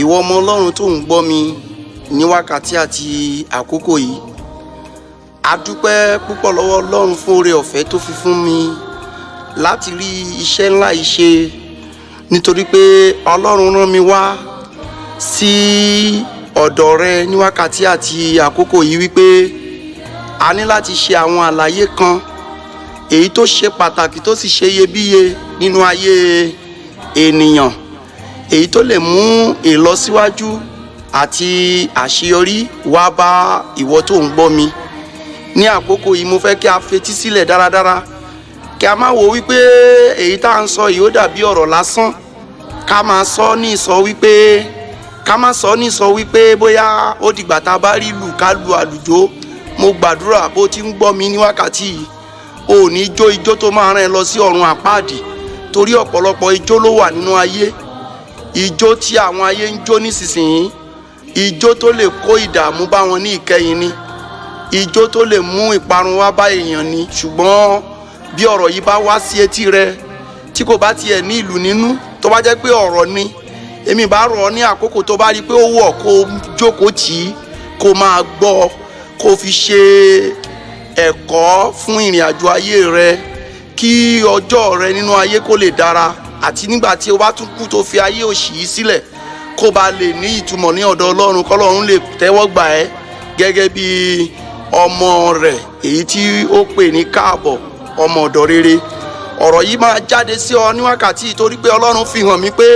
ìwọ ọmọ Ọlọ́run tó ń gbọ́ mi ní wákàtí àti àkókò yìí, a dúpẹ́ púpọ̀ lọ́wọ́ Ọlọ́run fún oore ọ̀fẹ́ tó fi fún mi láti rí iṣẹ́ ńlá yìí ṣe, nítorí pé Ọlọ́run rán mi wá sí ọ̀dọ̀ rẹ ní wákàtí àti àkókò yìí wípé a ní láti ṣe àwọn àlàyé kan èyí tó ṣe pàtàkì tó sì ṣe iyebíye nínú ayé ènìyàn, èyí tó lè mú ìlọsíwájú àti àṣeyọrí wá bá ìwọ tó ń gbọ́ mi. Ní àkókò yìí mo fẹ́ kí a fetí sílẹ̀ dáradára, kí a má wo wípé èyí tá à ń sọ yìí ó dàbí ọ̀rọ̀ lásán, ká má sọ ní sọ wípé bóyá ó dìgbà tá a bá rí lù ká lu àlùjó. Mo gbàdúrà bó ti ń gbọ́ mi ní wákàtí yìí, ò ní jó ijó tó máa rán ẹ lọ sí ọ̀run àpáàdì, torí ọ̀pọ̀lọpọ̀ ijó ló wà nínú ayé. Ijó tí àwọn ayé ń jó nísinsìnyí, ijó tó lè kó ìdààmú bá wọn ní ìkẹyìn ni, ijó tó lè mú ìparun wá bá èèyàn ni. Ṣùgbọ́n bí ọ̀rọ̀ yìí bá wá sí etí rẹ tí kò bá tiẹ̀ ní ìlù nínú, tó bá jẹ́ pé ọ̀rọ̀ ni, èmi bá rọ̀ ọ́ ní àkókò tó bá rí pé ó wọ̀ kó jókòó tì í, kó máa gbọ́, kó fi ṣe ẹ̀kọ́ fún ìrìn àjò ayé rẹ, kí ọjọ́ rẹ nínú ayé kó lè dára, àti nígbà tí o bá tún kú tó fi ayé òṣì yìí sílẹ̀, kó bá lè ní ìtumọ̀ ní ọ̀dọ̀ Ọlọ́run, k'Ọlọ́run lè tẹ́wọ́ gbà ẹ́ gẹ́gẹ́ bí ọmọ rẹ̀ èyí tí ó pè ní káàbọ̀, ọmọ ọ̀dọ̀ rere. Ọ̀rọ̀ yìí máa jáde sí ọ ní wákàtí torí pé Ọlọ́run fi hàn mí pé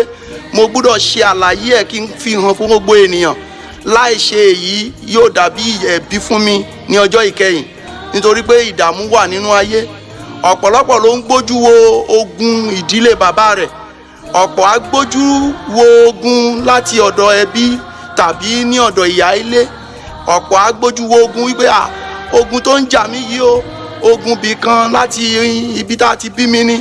mo gbọ́dọ̀ ṣe àlàyé ẹ̀ kí n fi hàn fún gbogbo ènìyàn. Láì ṣe èyí yóò dàbí ẹ̀bi fún mi ní ọjọ́ ìkẹyìn, nítorí pé ìdààmú wà nínú ayé. Ọ̀pọ̀lọpọ̀ ló ń gbójú wo ogun ìdílé bàbá rẹ̀, ọ̀pọ̀ á gbójú wo ogun láti ọ̀dọ̀ ẹbí tàbí ní ọ̀dọ̀ ìyá ilé, ọ̀pọ̀ á gbójú wo ogun wípé ogun tó ń jà mí yìí o, ogun bì kan láti ibi tá a ti bí mi ni.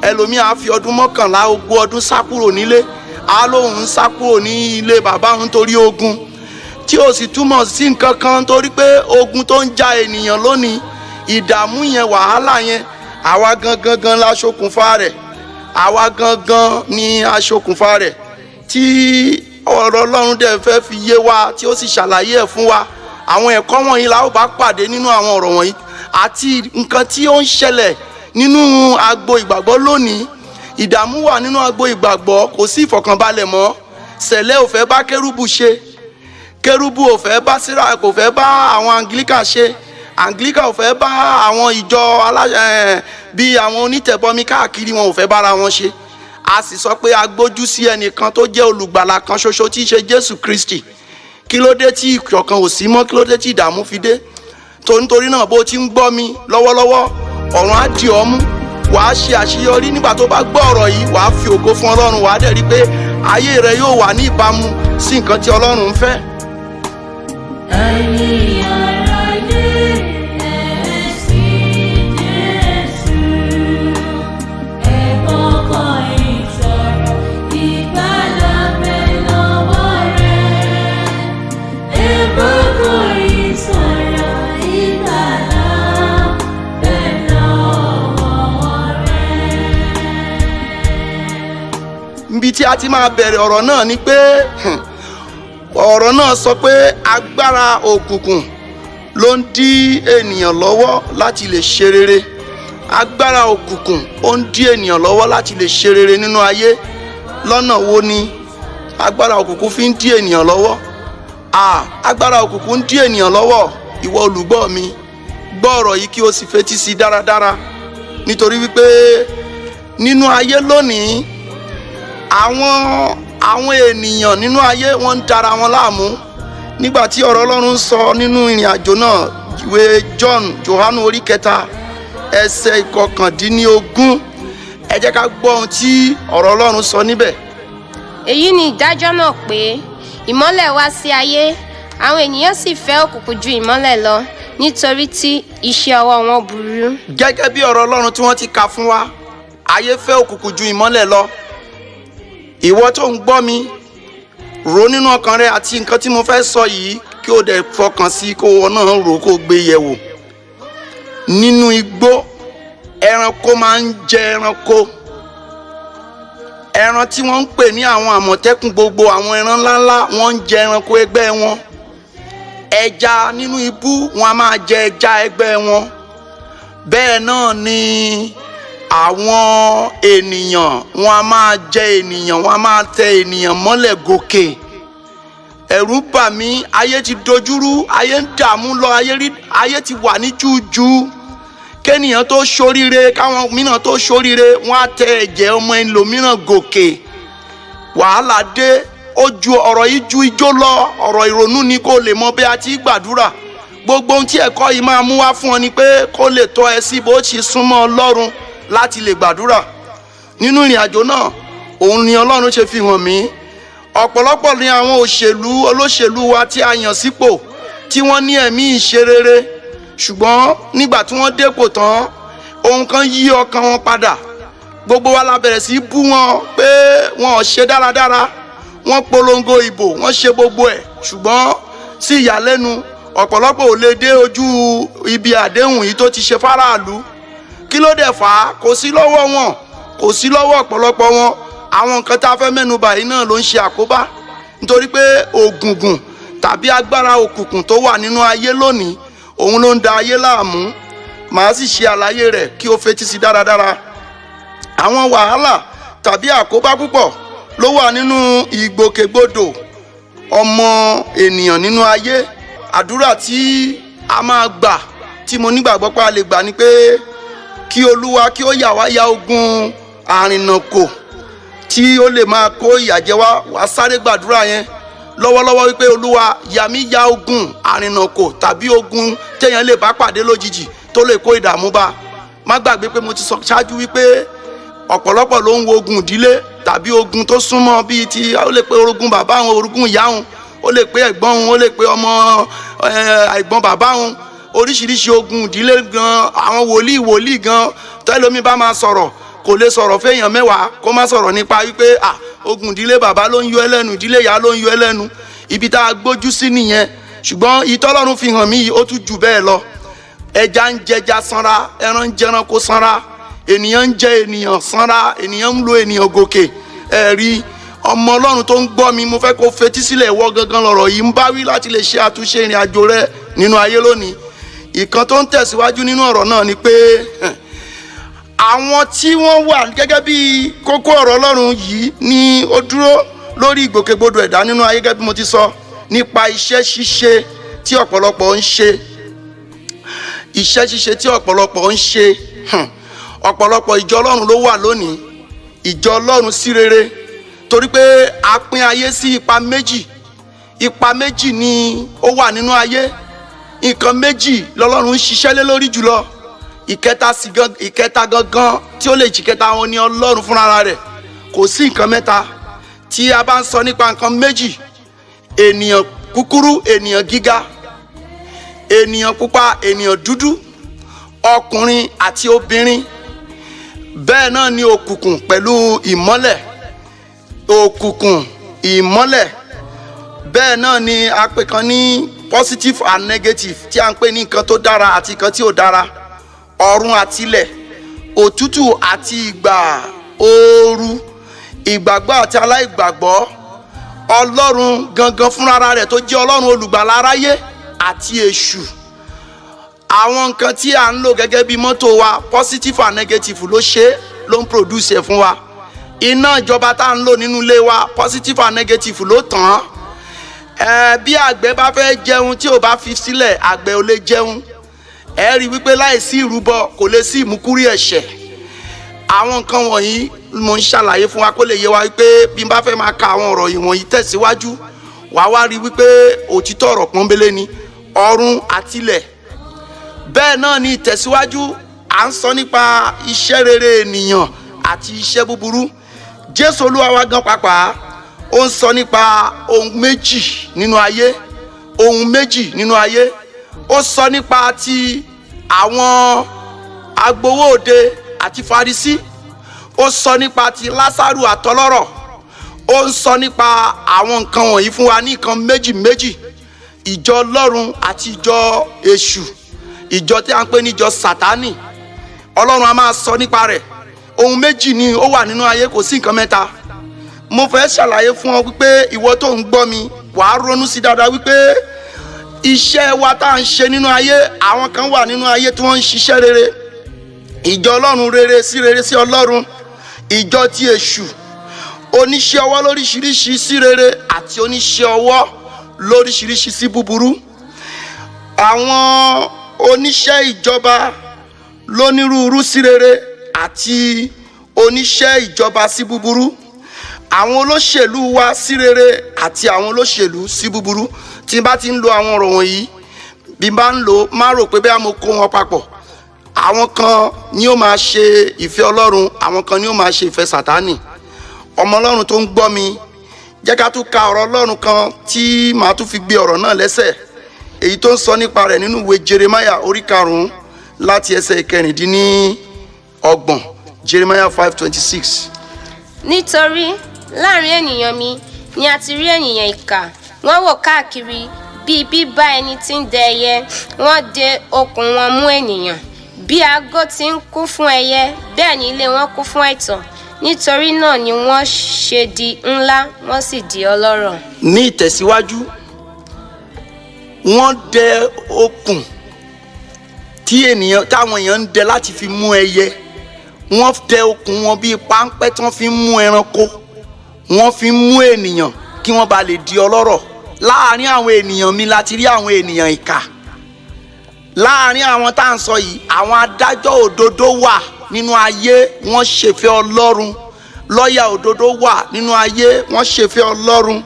Ẹlòmíì á fi ọdún 11 ogún ọdún sá kúrò nílé, á lóun sá kúrò ní ilé bàbá òun torí ogun, tí ó sì túmọ̀ sí nǹkan kan, torí pé ogun tó ń ja ènìyàn lónìí, ìdààmú yẹn, wàhálà yẹn, àwa gangan la ṣokùnfà rẹ̀, àwa gangan ni aṣokùnfà rẹ̀, tí ọ̀rọ̀ Ọlọ́run dẹ̀ fẹ́ fi yé wa, tí ó sì ṣàlàyé ẹ̀ fún wa. Àwọn ẹ̀kọ́ wọ̀nyí la ó bá pàdé nínú àwọn ọ̀rọ̀ wọ̀nyí, àti nǹkan tí ó ń ṣẹlẹ̀ nínú agbo ìgbàgbọ́ lónìí. Ìdààmú wà nínú agbo ìgbàgbọ́, kò sí ìfọ̀kànbalẹ̀ mọ́. Sẹ̀lẹ̀ ò fẹ́ bá kérúbù ṣe, kérúbù ò fẹ́ bá síra, kò fẹ́ bá àwọn Anglican ṣe, Anglican ò fẹ́ bá àwọn ìjọ bí àwọn onítẹ̀bọmi káàkiri, wọn ò fẹ́ bára wọn ṣe. A sì sọ pé a gbójú sí ẹnìkan tó jẹ́ olùgbàlà kan ṣoṣo tí í ṣe Jésù Kristi. Kí ló dé tí ìṣọ̀kan ò sí mọ́? Kí ló dé tí ìdààmú fi dé? Nítorí náà bó ti ń gbọ́ mi lọ́wọ́lọ́wọ́, ọ̀run á dì ọ́ mú, wàá ṣe àṣeyọrí. Nígbà tó bá gbọ́ ọ̀rọ̀ yìí, wàá fi ògo fún Ọlọ́run, wàá dẹ̀ rí pé ayé rẹ yóò wà ní ìbámu sí nǹkan tí Ọlọ́run ń fẹ́. Níbi tí a ti máa bẹ̀rẹ̀ ọ̀rọ̀ náà ni pé ọ̀rọ̀ náà sọ pé agbára òkùnkùn ló ń dí ènìyàn lọ́wọ́ láti lè ṣe rere. Agbára òkùnkùn ó ń dí ènìyàn lọ́wọ́ láti lè ṣe rere nínú ayé. Lọ́nà wo ni agbára òkùnkùn fi ń dí ènìyàn lọ́wọ́? Agbára òkùnkùn ń dí ènìyàn lọ́wọ́. Ìwọ olùgbọ́ mi, gbọ́ ọ̀rọ̀ yìí kí o sì fetí sí dáradára, nítorí wípé nínú ayé lónìí, àwọn ènìyàn nínú ayé wọ́n ń dára wọn láàmú. Nígbà tí ọ̀rọ̀ Ọlọ́run sọ nínú ìrìn àjò náà, ìwé Jòhánù orí 3 ẹsẹ̀ 19, ẹ jẹ́ ká gbọ́ ohun tí ọ̀rọ̀ Ọlọ́run sọ níbẹ̀. Èyí ni ìdájọ́ náà pé ìmọ́lẹ̀ wá sí ayé, àwọn ènìyàn sì fẹ́ òkùnkùn ju ìmọ́lẹ̀ lọ, nítorí tí iṣẹ́ ọwọ́ wọn burú. Gẹ́gẹ́ bí ọ̀rọ̀ Ọlọ́run tí wọ́n ti kà fún wa, ayé fẹ́ òkùnkùn ju ìmọ́lẹ̀ lọ. Ìwọ tó ń gbọ́ mi, rò nínú ọkàn rẹ àti nǹkan tí mo fẹ́ sọ yìí, kí o dẹ̀ fọkàn sí, kó o náà rò, kó o gbé yẹ̀wò. Nínú igbó, ẹranko máa ń jẹ ẹranko, ẹran tí wọ́n ń pè ní àwọn àmọ̀tẹ́kùn, gbogbo àwọn ẹran ńláńlá wọ́n ń jẹ ẹranko ẹgbẹ́ wọn. Ẹja nínú ibú wọn a máa jẹ ẹja ẹgbẹ́ wọn. Bẹ́ẹ̀ náà ni àwọn ènìyàn wọn a máa jẹ ènìyàn, wọn a máa tẹ ènìyàn mọ́lẹ̀ gòkè. Ẹ̀rù bà mí, ayé ti dojúrú, ayé ń dààmú lọ, ayé ti wà ní jújú. Kéènìyàn tó ṣoríire, káwọn mìíràn tó ṣoríire, wọn á tẹ ẹ̀jẹ̀ ọmọ ẹlòmíràn gòkè. Wàhálà dé, ó ju ọ̀rọ̀ yìí ju ijó lọ, ọ̀rọ̀ ìrònú ni kó lè mọ bí a ti gbàdúrà. Gbogbo ohun tí ẹ̀kọ́ yìí máa mú wá fún ọ ni pé kó lè tọ́ ẹ sí bó ti súnmọ́ Ọlọ́run láti lè gbàdúrà. Nínú ìrìn àjò náà, òun ni Ọlọ́run ṣe fi hàn mí. Ọ̀pọ̀lọpọ̀ ni àwọn olóṣèlú wa tí a yàn sípò tí wọ́n ní ẹ̀mí ìṣerere, ṣùgbọ́n nígbà tí wọ́n dépò tán, ohun kan yí ọkàn wọn padà. Gbogbo wa la bẹ̀rẹ̀ sí bú wọn pé wọn ò ṣe dáradára. Wọ́n polongo ìbò, wọ́n ṣe gbogbo ẹ̀, ṣùgbọ́n sí ìyàlẹ́nu ọ̀pọ̀lọpọ̀ ò lè dé ojú ibi àdéhùn yìí tó ti ṣe fáráàlú. Kí ló dẹ̀ fà á? Kò sí lọ́wọ́ wọn, kò sí lọ́wọ́ ọ̀pọ̀lọpọ̀ wọn. Àwọn nǹkan tá a fẹ́ mẹ́nubà yìí náà ló ń ṣe àkóbá, nítorí pé ògùngùn tàbí agbára òkùnkùn tó wà nínú ayé lónìí, òun ló ń da ayé láàmú. Màá sì ṣe àlàyé rẹ̀ kí o fetí sí dáradára. Àwọn wàhálà tàbí àkóbá púpọ̀ ló wà nínú ìgbòkègbodò ọmọ ènìyàn nínú ayé. Àdúrà tí a máa gbà, tí mo nígbàgbọ́ pé a lè gbà, ni pé kí Olúwa kí ó yà wá ya ogun àrìnàkò tí ó lè máa kó ìyà jẹ wá. Wá sáré gbàdúrà yẹn lọ́wọ́lọ́wọ́ wípé Olúwa yà mí ya ogun àrìnàkò tàbí ogun téèyàn lè bá pàdé lójijì tó lè kó ìdààmú bá. Má gbàgbé pé mo ti sọ ṣáájú wípé ọ̀pọ̀lọpọ̀ ló ń wo ogun ìdílé tàbí ogun tó súnmọ́ bíi ti, ó lè pé orogún bàbá wọn, orogún ìyá wọn, ó lè pé ẹ̀gbọ́n wọn, ó lè pé ọmọ ẹ̀gbọ́n bàbá wọn. Oríṣiríṣi ogun ìdílé gan, àwọn wòlíì gan, tẹ́lómi bá máa sọ̀rọ̀ kò lè sọ̀rọ̀ fẹ́yàn mẹ́wàá kó má sọ̀rọ̀ nípa wípé ogun ìdílé bàbá ló ń yọ ẹlẹ́nu, ìdílé ìyá ló ń yọ ẹlẹ́nu. Ibi tá a gbójú sí nìyẹn. Ṣùgbọ́n ìtọ́lọ́run fi hàn mí, ó tún jù bẹ́ẹ̀ lọ. Ẹja ń jẹja sanra, ẹran ń jẹranko sanra, ènìyàn ń jẹ ènìyàn sanra, ènìyàn ń lo ènìyàn gòkè. Ẹ̀rí ọmọ Ọlọ́run tó ń gbọ́ mi, mo fẹ́ kó fetí sílẹ̀, ìwọ gangan lọ̀rọ̀ yìí ń bá wí láti lè ṣe àtúnṣe ìrìn àjò rẹ nínú ayé lónìí. Ìkan tó ń tẹ̀síwájú nínú ọ̀rọ̀ náà ni pé àwọn tí wọ́n wà gẹ́gẹ́ bí kókó ọ̀rọ̀ Ọlọ́run yìí ni ó dúró lórí ìgbòkègbodò ẹ̀dá nínú ayé, gẹ́gẹ́ bí mo ti sọ nípa iṣẹ́ ṣíṣe tí ọ̀pọ̀lọpọ̀ ń ṣe. Iṣẹ́ ṣíṣe tí ọ̀pọ̀lọpọ̀ ń ṣe. Ọ̀pọ̀lọpọ̀ ìjọ Ọlọ́run ló wà lónìí, ìjọ Ọlọ́run sí rere, torí pé a pín ayé sí ipa méjì. Ipa méjì ni ó wà nínú ayé. Nǹkan méjì lọ́lọ́run ń ṣiṣẹ́ lé lórí jùlọ. Ìkẹta gangan tí ó lè jí kẹta wọn ni Ọlọ́run fúnra rẹ̀. Kò sí nǹkan mẹ́ta. Tí a bá ń sọ nípa nǹkan méjì, ènìyàn kúkúrú, ènìyàn gíga, ènìyàn pupa, ènìyàn dúdú, ọkùnrin àti obìnrin, bẹ́ẹ̀ náà ni òkùnkùn pẹ̀lú ìmọ́lẹ̀, òkùnkùn ìmọ́lẹ̀, bẹ́ẹ̀ náà ni a pè kan ní positive and negative, tí a ń pè ní nǹkan tó dára àti nǹkan tí ò dára, ọ̀run àti ilẹ̀, òtútù àti ìgbà ooru, ìgbàgbọ́ àti aláìgbàgbọ́, Ọlọ́run gangan fúnra rẹ̀ tó jẹ́ Ọlọ́run olùgbàlà aráyé àti èṣù. Àwọn nǹkan tí a ń lò gẹ́gẹ́ bí mọ́tò wa, positive and negative ló ń produce ẹ̀ fún wa. Iná ìjọba tá à ń lò nínú ilé wa, positive and negative ló tàn án. Bí àgbẹ̀ bá fẹ́ jẹun tí ò bá fi sílẹ̀, àgbẹ̀ ò lè jẹun. Ẹ rí wípé láìsí ìrúbọ kò lè sí ìmúkúrí ẹ̀ṣẹ̀. Àwọn nǹkan wọ̀nyí mo ń ṣàlàyé fún wa kó lè yé wa wípé bí n bá fẹ́ máa ka àwọn ọ̀rọ̀ ìwọ̀nyí tẹ̀síwájú, wàá wá rí wípé òtítọ́ ọ̀rọ̀ pọ́nbélé ni ọ̀run àtilẹ̀. Bẹ́ẹ̀ náà ni ìtẹ̀síwájú à ń sọ nípa iṣẹ́ rere ènìyàn àti iṣẹ́ búburú. Jésù Olúwa wa gan pàápàá ó ń sọ nípa ohun méjì nínú ayé. Ohun méjì nínú ayé. Ó sọ nípa ti àwọn agbowó òde àti Farisí. Ó sọ nípa ti Lásárù àtọlọ́rọ̀. Ó ń sọ nípa àwọn nǹkan wọ̀nyí fún wa ní nǹkan méjì méjì. Ìjọ Ọlọ́run àti ìjọ èṣù. Ìjọ tí a ń pè ní ìjọ Sátánì. Ọlọ́run a máa sọ nípa rẹ̀. Ohun méjì ni ó wà nínú ayé, kò sí nǹkan mẹ́ta. mo fẹ́ ṣàlàyé fún ọ wípé ìwọ tó ń gbọ́ mi wàá ronú sí dáadáa wípé iṣẹ́ wa tá à ń ṣe nínú ayé, àwọn kan wà nínú ayé tí wọ́n ń ṣiṣẹ́ rere, ìjọ ọlọ́run rere sí ọlọ́run, ìjọ ti èṣù, oníṣẹ́ ọwọ́ lóríṣiríṣi sí rere àti oníṣẹ́ ọwọ́ lóríṣiríṣi sí búburú. Àwọn oníṣẹ́ ìjọba lónírúurú sí rere àti oníṣẹ́ ìjọba sí búburú. Àwọn olóṣèlú wa sí rere àti àwọn olóṣèlú sí búburú. Tí n bá ti ń lo àwọn ọ̀rọ̀ wọ̀nyí, bí n bá ń lò má rò pé bẹ́ẹ̀ mo kó wọn papọ̀. Àwọn kan ni ó máa ṣe ìfẹ́ Ọlọ́run, àwọn kan ni ó máa ṣe ìfẹ́ Sátánì. Ọmọ Ọlọ́run tó ń gbọ́ mi, jẹ́ ká tún ka ọ̀rọ̀ Ọlọ́run kan tí màá tún fi gbé ọ̀rọ̀ náà lẹ́sẹ̀, èyí tó ń sọ nípa rẹ̀ nínú ìwé Jeremiah orí 5 láti ẹsẹ̀ 26. Jeremiah 5:26. Nítorí láàrin ènìyàn mi ni a ti rí ènìyàn ìkà, wọ́n wò káàkiri bí bíbá ẹni tí ń dẹ ẹyẹ, wọ́n de okùn wọn mú ènìyàn. Bí agó ti ń kún fún ẹyẹ, bẹ́ẹ̀ ni ilé wọn kún fún ẹ̀tàn. Nítorí náà ni wọ́n ṣe di ńlá, wọ́n sì di ọlọ́rọ̀. Ní ìtẹ̀síwájú, wọ́n dẹ okùn táwọn èèyàn ń dẹ láti fi mú ẹyẹ. Wọ́n dẹ okùn wọn bíi páńpẹ́ tí wọ́n fi ń mú ẹranko, wọ́n fi ń mú ènìyàn kí wọ́n bá lè di ọlọ́rọ̀. Láàárín àwọn ènìyàn mi láti rí àwọn ènìyàn ìkà. Láàárín àwọn tá à ń sọ yìí, àwọn adájọ́ òdodo wà nínú ayé, wọ́n ṣèfẹ́ Ọlọ́run. Lọ́yà òdodo wà nínú ayé, wọ́n ṣèfẹ́ Ọlọ́run.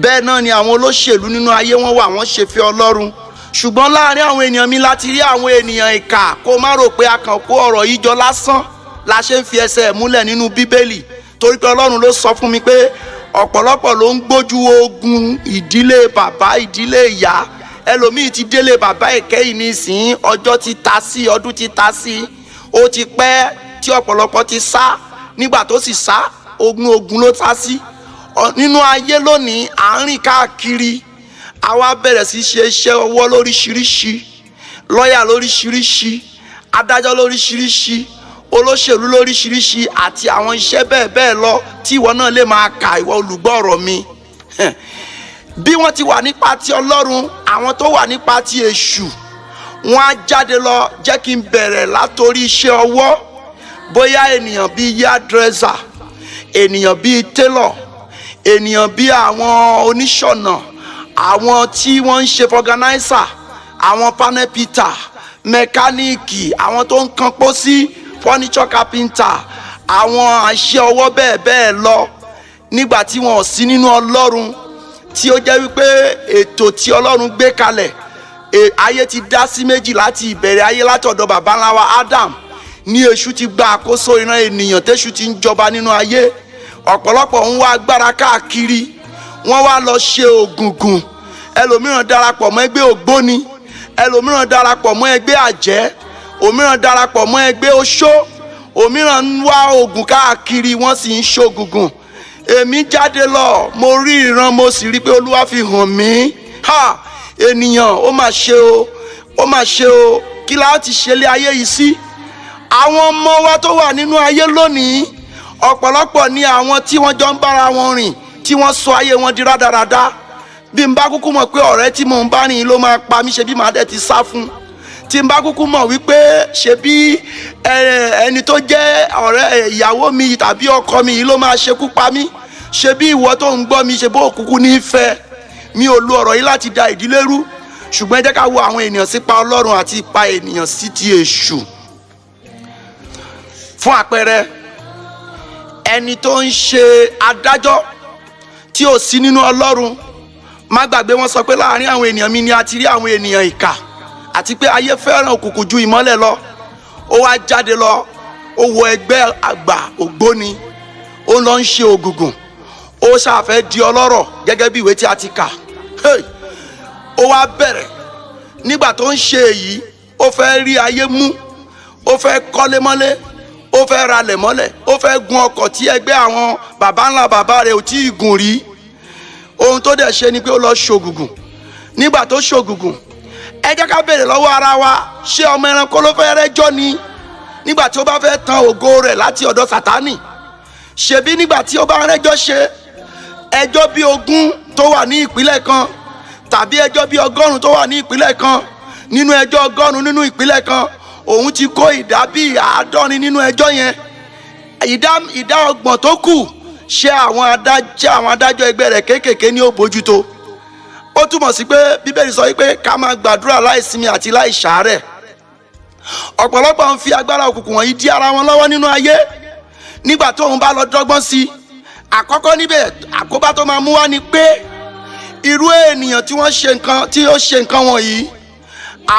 Bẹ́ẹ̀ náà ni àwọn olóṣèlú nínú ayé wọ́n wà, wọ́n ṣèfẹ́ Ọlọ́run. Ṣùgbọ́n láàárín àwọn ènìyàn mi láti rí àwọn ènìyàn ìkà. Kó má rò pé a kàn kó ọ̀rọ̀ yìí jọ lásán la ṣe ń fi ẹsẹ̀ múlẹ̀ nínú Bíbélì, torí pé Ọlọ́run ló sọ fún mi pé ọ̀pọ̀lọpọ̀ ló ń gbójú ogun ìdílé bàbá, ìdílé ìyá. Ẹlòmíì ti délé bàbá ìkẹyìn nísìnyí, ọjọ́ ti ta sí, ọdún ti ta sí, ó ti pẹ́ tí ọ̀pọ̀lọpọ̀ ti sá. Nígbà tó sì sá, ogun ló ta sí. Nínú ayé lónìí à ń rìn káàkiri, àwa bẹ̀rẹ̀ sí ṣe iṣẹ́ ọwọ́ lóríṣiríṣi, lọ́yà lóríṣiríṣi, adájọ́ lóríṣiríṣi, olóṣèlú lóríṣiríṣi àti àwọn iṣẹ́ bẹ́ẹ̀ bẹ́ẹ̀ lọ tí ìwọ náà lè máa kà, ìwọ olùgbọ́ ọ̀rọ̀ mi. Bí wọ́n ti wà nípa ti Ọlọ́run, àwọn tó wà nípa ti èṣù, wọ́n á jáde lọ. Jẹ́ kí n bẹ̀rẹ̀ látorí iṣẹ́ ọwọ́. Bóyá ènìyàn bíi hairdresser, ènìyàn bíi tailor, ènìyàn bíi àwọn oníṣọ̀nà, àwọn tí wọ́n ń ṣe organizer, àwọn panel beater, mẹkáníìkì, àwọn tó ń kan pósí, furniture carpenter, àwọn àṣẹ ọwọ́ bẹ́ẹ̀ bẹ́ẹ̀ lọ. Nígbà tí wọn ò sí nínú Ọlọ́run, tí ó jẹ́ wípé ètò tí Ọlọ́run gbé kalẹ̀, ayé ti dá sí méjì láti ìbẹ̀rẹ̀ ayé, látọ̀dọ̀ baba ńlá wa Adam ní èṣù ti gba àkóso ìran ènìyàn, tẹ́ṣù ti ń jọba nínú ayé. Ọ̀pọ̀lọpọ̀ ń wá agbára káàkiri, wọ́n wá lọ ṣe ògùngùn. Ẹlòmíràn darapọ̀ mọ́ ẹgbẹ́ ògbóni, ẹlòmíràn darapọ̀ mọ́ ẹgbẹ́ àjẹ́, òmíràn darapọ̀ mọ́ ẹgbẹ́ oṣó, òmíràn ń wá ògùn káàkiri, wọ́n sì ń ṣògùngùn. Èmi jáde lọ, mo rí ìran, mo sì rí pé Olúwa fi hàn mí. Ènìyàn, ó mà ṣe o, ó mà ṣe o, kí la ti ṣe lé ayé yìí sí? Àwọn ọmọ wa tó wà nínú ayé lónìí, ọ̀pọ̀lọpọ̀ ni àwọn tí wọ́n jọ ń bára wọn rìn, tí wọ́n sọ ayé wọn di rádaràda. Bí n bá kúkú mọ̀ pé ọ̀rẹ́ tí mò ń bá rìn ló máa pa mí, ṣe bí màá dẹ̀ ti sá fún. Tí n bá kúkú mọ̀ wípé ṣe bí ẹni tó jẹ́ ọ̀rẹ́ ìyàwó mi tàbí ọkọ mi ló máa ṣekú pa mí, ṣe bí ìwọ tó ń gbọ́ mi, ṣe bó kúkú nífẹ̀ẹ́. Mi ò lo ọ̀rọ̀ yìí láti da ìdílé rú, ṣùgbọ́n ẹ jẹ́ ká wo àwọn ènìyàn sípa Ọlọ́run àti ipa ènìyàn sí ti èṣù. Fún àpẹẹrẹ, ẹni tó ń ṣe adájọ́ tí ò sí nínú Ọlọ́run, má gbàgbé wọ́n sọ pé láàárín àwọn ènìyàn mi ni a ti rí àwọn ènìyàn ìkà, àti pé ayé fẹ́ràn òkùnkùn ju ìmọ́lẹ̀ lọ. Ó wá jáde lọ, ó wọ ẹgbẹ́ àgbà ògbóni, ó lọ ń ṣe ògùngùn, ó ṣàfẹ́ di ọlọ́rọ̀ gẹ́gẹ́ bí ìwé tí a ti kà. Ó wá bẹ̀rẹ̀, nígbà tó ń ṣe èyí, ó fẹ́ rí ayé mú, ó fẹ́ kọ́lé mọ́lé, ó fẹ́ ralẹ̀ mọ́lẹ̀, ó fẹ́ gun ọkọ̀ tí ẹgbẹ́ àwọn baba ńlá baba rẹ̀ ò tí ì gùn rí. Ohun tó dẹ̀ ṣe ni pé ó lọ ṣògùngùn. Nígbà tó ṣògùngùn, ẹ jẹ́ ká béèrè lọ́wọ́ ara wa, ṣé ọmọ ẹranko ló fẹ́ rẹ́jọ́ ni nígbà tí ó bá fẹ́ tan ògo rẹ̀ láti ọ̀dọ̀ Sátánì? ṣebí nígbà tí ó bá rẹ́jọ́ ṣe ẹjọ́ bí 20 tó wà ní ìpínlẹ̀ kan tàbí ẹjọ́ bí 100 tó wà ní ìpínlẹ̀ kan, nínú ẹjọ́ 100 nínú ìpínlẹ̀ kan, òun ti kó ìdá bí 50 nínú ẹjọ́ yẹn. ìdá 30 tó kù ṣe àwọn adájọ́ ẹgbẹ́ rẹ̀ kéékèèké ní ó bójútó. Ó túmọ̀ sí pé Bíbélì sọ wípé ká máa gbàdúrà láìsinmi àti láìṣàárẹ̀. Ọ̀pọ̀lọpọ̀ ń fi agbára òkùnkùn wọ̀nyí dí ara wọn lọ́wọ́ nínú ayé. Nígbà tó òun bá lọ dọ́gbọ́n sí, àkọ́kọ́ níbẹ̀ àkóbá tó máa mú wá ni pé irú ènìyàn tí ó ṣe nǹkan wọ̀nyí,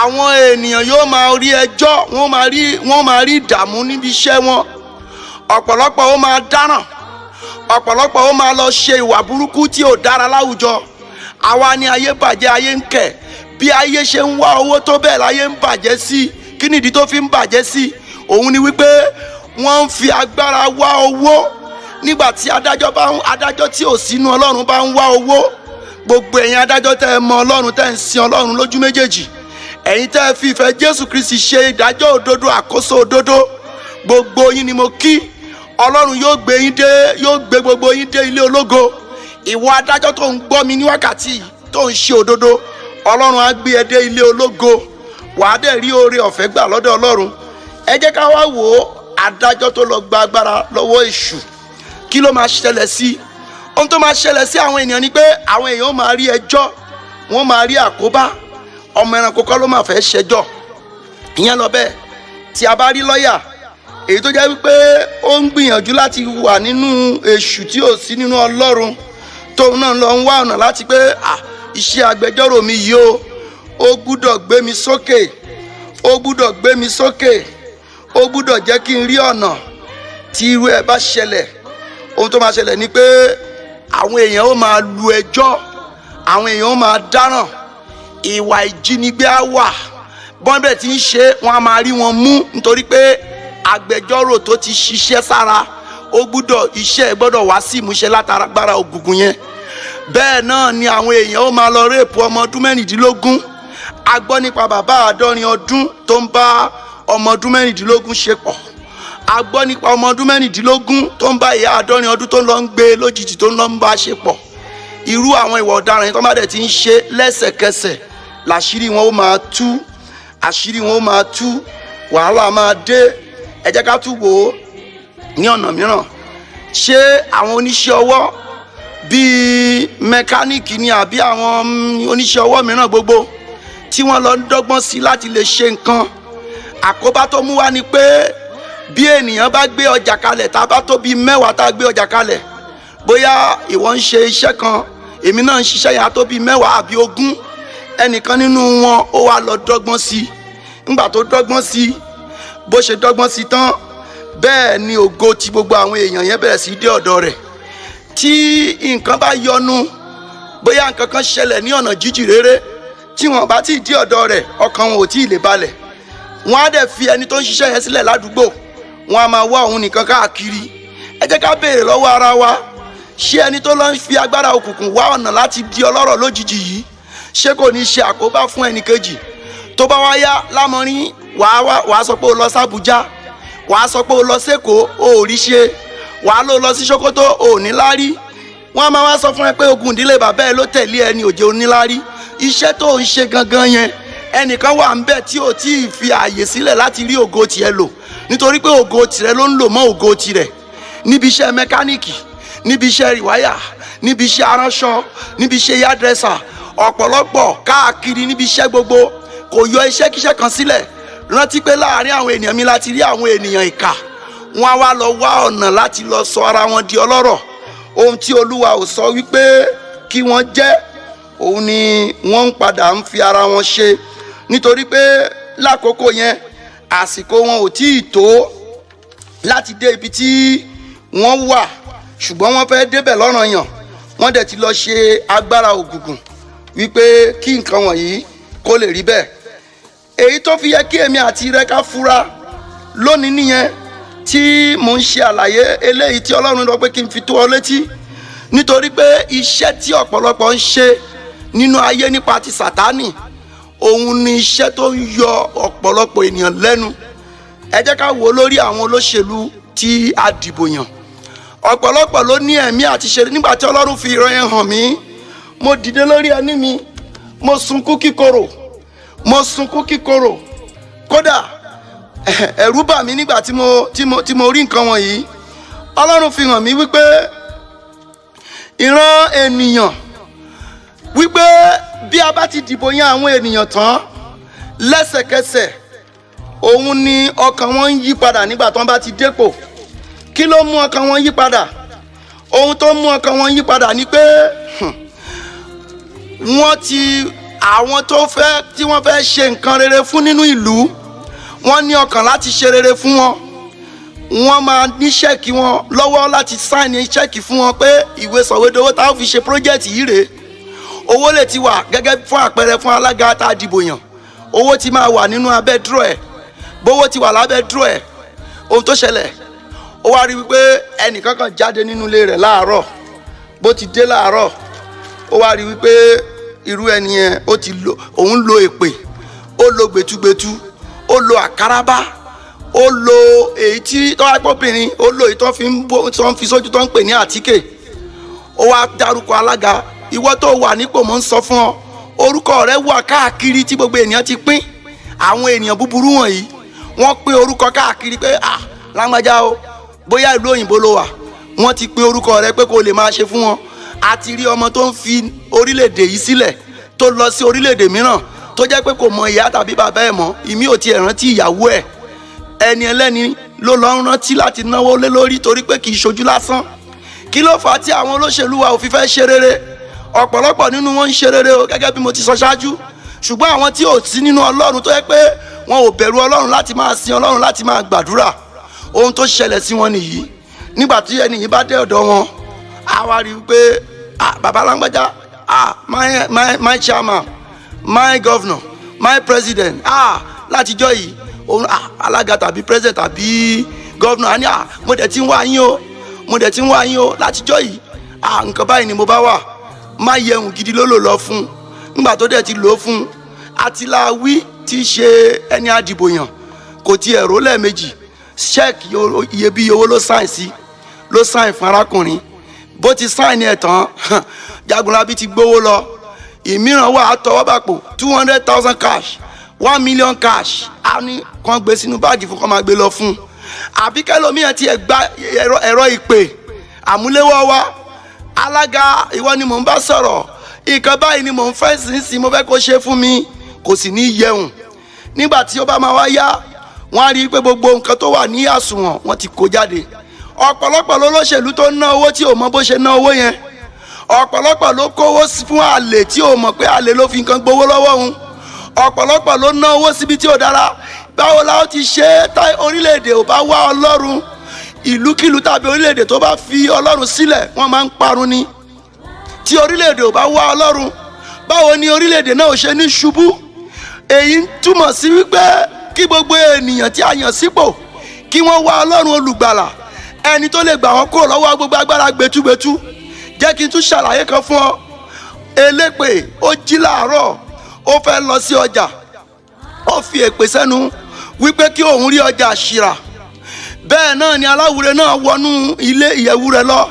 àwọn ènìyàn yóò máa rí ẹjọ́, wọ́n máa rí ìdààmú níbi iṣẹ́ wọn. Ọ̀pọ̀lọpọ̀ ó máa dáràn, ọ̀pọ̀lọpọ̀ ó máa lọ ṣe ìwà burúkú tí ò dára láwùjọ. Àwa ni ayé bàjẹ́, ayé ń kẹ̀. Bí ayé ṣe ń wá owó tó bẹ́ẹ̀ láyé ń bàjẹ́ sí. Kí nìdí tó fi ń bàjẹ́ sí? Òun ni wípé wọ́n ń fi agbára wá owó. Nígbà tí adájọ́ tí ò sínú Ọlọ́run bá ń wá owó, gbogbo ẹ̀yin adájọ́ tẹ́ ẹ mọ Ọlọ́run, tẹ́ ẹ ń sin Ọlọ́run lójú méjèèjì, ẹ̀yin tẹ́ ẹ fi ìfẹ́ Jésù Kristi ṣe ìdájọ́ òdodo, àkóso òdodo, gbogbo yín ni mo kí. Ọlọ́run yóò gbé gbogbo yín dé ilé ológo. Ìwọ adájọ́ tó ń gbọ́ mi ní wákàtí tó ń ṣe òdodo, Ọlọ́run á gbé ẹ dé ilé ológo. Wàá dẹ̀ rí oore ọ̀fẹ́ gbà lọ́dọ̀ Ọlọ́run. Ẹ jẹ́ ká wá wò ó, adájọ́ tó lọ gba agbára lọ́wọ́ èṣù, kí ló máa ṣẹlẹ̀ sí? Ohun tó máa ṣẹlẹ̀ sí àwọn ènìyàn ni pé àwọn èèyàn máa rí ẹjọ́, wọ́n máa rí àkóbá. Ọmọ ẹranko kọ́ ló máa fẹ́ ṣẹjọ́. Ìyẹn lọ bẹ́ẹ̀. Tí a bá rí lọ́ọ̀yà èyí tó jẹ́ wípé ó ń gbìyànjú láti wà nínú èṣù tí ò sí nínú Ọlọ́run, tóun náà lọ ń wá ọ̀nà láti pé iṣẹ́ agbẹjọ́rò mi yìí ó gbúdọ̀ gbé mi sókè, ó gbúdọ̀ gbé mi sókè, ó gbúdọ̀ jẹ́ kí n rí ọ̀nà. Tí irú ẹ̀ bá ṣẹlẹ̀, ohun tó máa ṣẹlẹ̀ ni pé àwọn èèyàn ó máa lu ẹjọ́, àwọn èèyàn ó máa dáràn, ìwà ìjínigbé á wà. Bọ́ńbẹ̀ tí ń ṣe, wọ́n á máa rí wọn mú nítorí pé agbẹjọ́rò tó ti ṣiṣẹ́ sára, iṣẹ́ gbọ́dọ̀ wá sí ìmúṣẹ látara Ògùngùn yẹn. Bẹ́ẹ̀ náà ni àwọn èèyàn ó máa lọ réèpù ọmọ ọdún 16. A gbọ́ nípa bàbá 70 ọdún tó ń bá ọmọ ọdún 16 ṣe pọ̀. A gbọ́ nípa ọmọ ọdún 16 tó ń bá ìyá 70 ọdún tó ń lọ ń gbé lójijì tó ń lọ ń bá ṣe pọ̀. Irú àwọn ìwà ọ̀daràn yẹn tó bá dẹ̀ ti ń ṣe lẹ́sẹ̀kẹsẹ̀, làṣírí wọn ó máa tú, àṣírí wọn ó máa tú, wàhálà máa dé. Ẹ jẹ́ ká tún wò ó ní ọ̀nà mìíràn. Ṣé àwọn oníṣẹ́ ọwọ́ bíi mẹkáníìkì ni àbí àwọn oníṣẹ́ ọwọ́ mìíràn gbogbo tí wọ́n lọ ń dọ́gbọ́n sí láti lè ṣe nǹkan, àkóbá tó mú wá ni pé bí ènìyàn bá gbé ọjà kalẹ̀, tá a bá tó bíi 10 tá a gbé ọjà kalẹ̀, bóyá ìwọ ń ṣe iṣẹ́ kan, èmi náà ń ṣiṣẹ́ yẹn, á tó bíi 10 àbí 20, ẹnìkan nínú wọn ó wá lọ dọ́gbọ́n sí. Nígbà tó dọ́gbọ́n sí, bó ṣe dọ́gbọ́n sí tán, bẹ́ẹ̀ ni ògo ti gbogbo àwọn èèyàn yẹn bẹ̀rẹ̀ sí dé ọ̀dọ̀ rẹ̀. Tí nǹkan bá yọnu, bóyá nǹkan kan ṣẹlẹ̀ ní ọ̀nà jíjì rere, tí wọ́n bá tí dé ọ̀dọ̀ rẹ̀, ọkàn wọn ò tí ì lè balẹ̀. Wọ́n á dẹ̀ fi ẹni tó ń ṣiṣẹ́ yẹn sílẹ̀ ládùúgbò, wọ́n á máa wá òun nìkan káàkiri. Ẹ jẹ́ ká béèrè lọ́wọ́ ara wa, ṣé ẹni tó lọ ń fi agbára òkùnkùn wá ọ̀nà láti di ọlọ́rọ̀ lójijì yìí, ṣé kò ní ṣe àkóbá fún ẹnì kejì? Tó bá wá yá lámọ̀rin, wàá sọ pé o lọ sí Àbújá, wàá sọ pé o lọ sẹ́kọ̀ọ́, o ò rí ṣe, wàá lọ sí Sókótó, o ò ní láárí. Wọ́n á máa wá sọ fún ẹ pé ogun ìdílé bàbá ẹ ló tẹ̀lé ẹni òjò oníláárí. Iṣẹ́ tó ń ṣe gangan yẹn, ẹnìkan wà ń bẹ̀ tí ò tí ì fi ààyè sílẹ̀ láti rí ògo tiẹ̀ lò, nítorí pé ògo tirẹ̀ ló ń lò mọ́ ògo tirẹ̀. Níbi iṣẹ́ mẹkáníìkì, níbi iṣẹ́ rìwáyà, níbi iṣẹ́ aránṣọ, níbi iṣẹ́ yádrẹ́sà, ọ̀pọ̀lọpọ̀ káàkiri níbi iṣẹ́ gbogbo, kò yọ iṣẹ́kíṣẹ́ kan sílẹ̀. Rántí pé láàárín àwọn ènìyàn mi láti rí àwọn ènìyàn ìkà, wọ́n á wá lọ wá ọ̀nà láti lọ sọ ara wọn di ọlọ́rọ̀. Ohun tí Olúwa ò sọ wípé kí wọ́n jẹ́, òun ni wọ́n ń padà ń fi ara wọn ṣe, nítorí pé lákòókò yẹn àsìkò wọn ò tí ì tó láti dé ibi tí wọ́n wà, ṣùgbọ́n wọ́n fẹ́ débẹ̀ lọ́ranyàn. Wọ́n dẹ̀ ti lọ ṣe agbára ògùngùn wípé kí nǹkan wọ̀nyí kó lè rí bẹ́ẹ̀. Èyí tó fi yẹ kí èmi àti rẹ ká fura lónìí nìyẹn tí mò ń ṣe àlàyé eléyìí tí Ọlọ́run lọ pé kí n fi tó ọ létí, nítorí pé iṣẹ́ tí ọ̀pọ̀lọpọ̀ ń ṣe nínú ayé nípa ti Sátánì, òun ni iṣẹ́ tó ń yọ ọ̀pọ̀lọpọ̀ ènìyàn lẹ́nu. Ẹ jẹ́ ká wò lórí àwọn olóṣèlú tí a dìbò yàn. ọ̀pọ̀lọpọ̀ ló ní ẹ̀mí àti ṣe nígbà tí Ọlọ́run fi ìran yẹn hàn mí. Mo dìde lórí ẹní mi, mo sunkún kíkorò, kódà ẹ̀rù bà mí nígbà tí mo rí nǹkan wọ̀nyí. Ọlọ́run fi hàn mí wípé ìran ènìyàn, wípé bí a bá ti dìbò yan àwọn ènìyàn tán, lẹ́sẹ̀kẹsẹ̀ òun ni ọkàn wọn ń yí padà nígbà tí wọ́n bá ti dépò. Kí ló mú ọkàn wọn yí padà? Ohun tó mú ọkàn wọn yí padà ni pé àwọn tí wọ́n fẹ́ ṣe nǹkan rere fún nínú ìlú, wọ́n ní ọkàn láti ṣe rere fún wọn. Wọ́n máa ní ṣẹ́ẹ̀kì wọn lọ́wọ́ láti sáìnì ṣẹ́ẹ̀kì fún wọn pé ìwé sọ̀wédowó tá a fi ṣe pírójẹ́tì yìí rèé. Owó lè ti wà gẹ́gẹ́ fún àpẹẹrẹ fún alága tá a dìbò yàn. Owó ti máa wà nínú abẹ́ dúró ẹ̀. Bówó ti wà lábẹ́ dúró ẹ̀. Ohun tó ṣẹlẹ̀, ó wá rí wípé ẹnìkan kan jáde nínú ilé rẹ̀ láàárọ̀. Bó ti dé láàárọ̀, ó wá rí wípé irú ẹni yẹn òun lo èpè, ó lo gbẹtugbẹtu, ó lo àkàràbá, ó lo èyí tí tọ́wápọ̀bìnrin, ó lo èyí tó ń fi sójú tó ń pè ní àtíkè. Ó wá dárúkọ alága. Ìwọ tó wà nípò, mò ń sọ fún ọ, orúkọ rẹ wà káàkiri tí gbogbo ènìyàn ti pín. Àwọn ènìyàn búburú wọ̀nyí wọ́n pín orúkọ káàkiri pé lágbájá o, bóyá ìlú òyìnbó ló wà, wọ́n ti pín orúkọ rẹ pé kó lè máa ṣe fún wọn. A ti rí ọmọ tó ń fi orílẹ̀-èdè yìí sílẹ̀ tó lọ sí orílẹ̀-èdè mìíràn tó jẹ́ pé kò mọ ìyá tàbí bàbá ẹ̀ mọ́. Ìmí ò tiẹ̀ rántí ìyàwó ẹ̀. Ẹni ẹlẹ́ni ló lọ ń rántí láti náwó lé lórí torí pé kì í ṣojú lásán. Kí ló fà á tí àwọn olóṣèlú wa ò fi fẹ́ ṣe rere? Ọ̀pọ̀lọpọ̀ nínú wọn ń ṣe rere o, gẹ́gẹ́ bí mo ti sọ ṣáájú. Ṣùgbọ́n àwọn tí ò sí nínú Ọlọ́run, tó yẹ pé wọn ò bẹ̀rù Ọlọ́run láti máa sin Ọlọ́run, láti máa gbàdúrà, ohun tó ṣẹlẹ̀ sí wọn nìyí. Nígbà tí ẹni yìí bá dé ọ̀dọ̀ wọn, a wá rí i pé bàbá lágbájá, my chairman, my governor, my president, látijọ́ yìí òun alága tàbí president tàbí governor á ní mo dẹ̀ ti ń wá yín o látijọ́ yìí nǹkan báyìí ni mo bá wà. Má yẹun gidi ló lò lọ fún. Nígbà tó dẹ̀ ti lò ó fún, àtìláwí tí í ṣe ẹni àdìbòyàn kò ti ẹ̀rọ lẹ́ẹ̀mejì. Ṣẹ́ẹ̀kì iyebíye owó ló sáìn fún arákùnrin. Bó ti sáìn ẹ̀ tán, Jagunlabi ti gbówó lọ. Ìmíràn wà á tọwọ́ bàpò 200,000 cash, 1 million cash. A ní kàn gbé sínú báàgì fún kàn máa gbé lọ fún. Àbí kẹlòmíràn ti ẹ̀ gba ẹ̀rọ ìpè àmúléwọ́ wa. Alága, ìwọ ni mò ń bá sọ̀rọ̀, nǹkan báyìí ni mò ń fẹ́ sínsìn, mo fẹ́ kó ṣe fún mi. Kò sì ní yẹun. Nígbà tí ó bá máa wá yá, wọ́n á rí i pé gbogbo nǹkan tó wà ní àsùnwọ̀n wọ́n ti kó jáde. Ọ̀pọ̀lọpọ̀ lólóṣèlú tó ná owó tí ò mọ bó ṣe ná owó yẹn. Ọ̀pọ̀lọpọ̀ ló kówó fún àlè tí ò mọ̀ pé àlè ló fi nǹkan gbowó lọ́wọ́ òun. Ọ̀pọ̀lọpọ̀ ló ná owó síbi tí ò dára. Báwo la ó ti ṣe tá orílẹ̀-èdè ò bá wá Ọlọ́run? Ìlúkìlú tàbí orílẹ̀-èdè tó bá fi Ọlọ́run sílẹ̀, wọ́n máa ń parun ni. Tí orílẹ̀-èdè ò bá wá Ọlọ́run, báwo ni orílẹ̀-èdè náà ò ṣe ní ṣubú? Èyí ń túmọ̀ sí wípé kí gbogbo ènìyàn tí a yàn sípò kí wọ́n wá Ọlọ́run olùgbàlà, ẹni tó lè gbà wọ́n kúrò lọ́wọ́ gbogbo agbára gbẹtugbẹtu. Jẹ́ kí n tún ṣàlàyé kan fún ọ. Elépè ó jí láàárọ̀, ó fẹ́ lọ sí ọjà, ó fi èpè sẹ́nu wípé kí òun rí ọjà ṣìrà. Bẹ́ẹ̀ náà ni aláwúre náà wọnú ilé ìyẹ̀wù rẹ̀ lọ.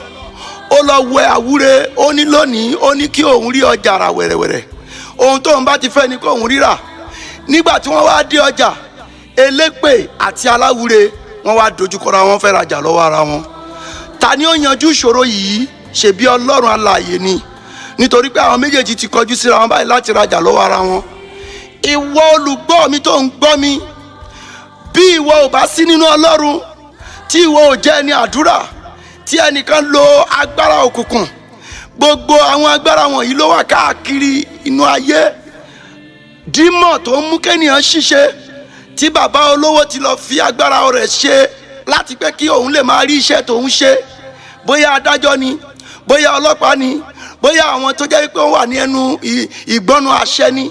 Ó lọ wẹ àwúre, ó ní lónìí, ó ní kí òun rí ọjà rà wẹ̀rẹ̀wẹ̀rẹ̀. Ohun tóun bá ti fẹ́ ni kó òun rírà. Nígbà tí wọ́n wá dé ọjà, elépè àti aláwúre wọ́n wá dojúkọra wọn, fẹ́ rajà lọ́wọ́ ara wọn. Ta ni ó yanjú ìṣòro yìí? Ṣebí Ọlọ́run alààyè ni. Nítorí pé àwọn méjèèjì ti kọjú síra wọn báyìí láti rajà lọ́wọ́ ara wọn. Ìwọ olùgbọ́ mi tó ń gbọ́ mi, bí ìwọ ò bá sí nínú Ọlọ́run, tí ìwọ ò jẹ́ ẹni àdúrà, tí ẹnìkan lo agbára òkùnkùn, gbogbo àwọn agbára wọ̀nyí ló wà káàkiri inú ayé. Dímọ̀ tó ń mú kéèyàn ṣiṣẹ́, tí bàbá olówó ti lọ fi agbára rẹ̀ ṣe láti pé kí òun lè máa rí iṣẹ́ tóun ṣe. Bóyá adájọ́ ni, bóyá ọlọ́pàá ni, bóyá àwọn tó jẹ́ pé wọ́n wà ní ẹnu ìgbọ́nu àṣẹ ni.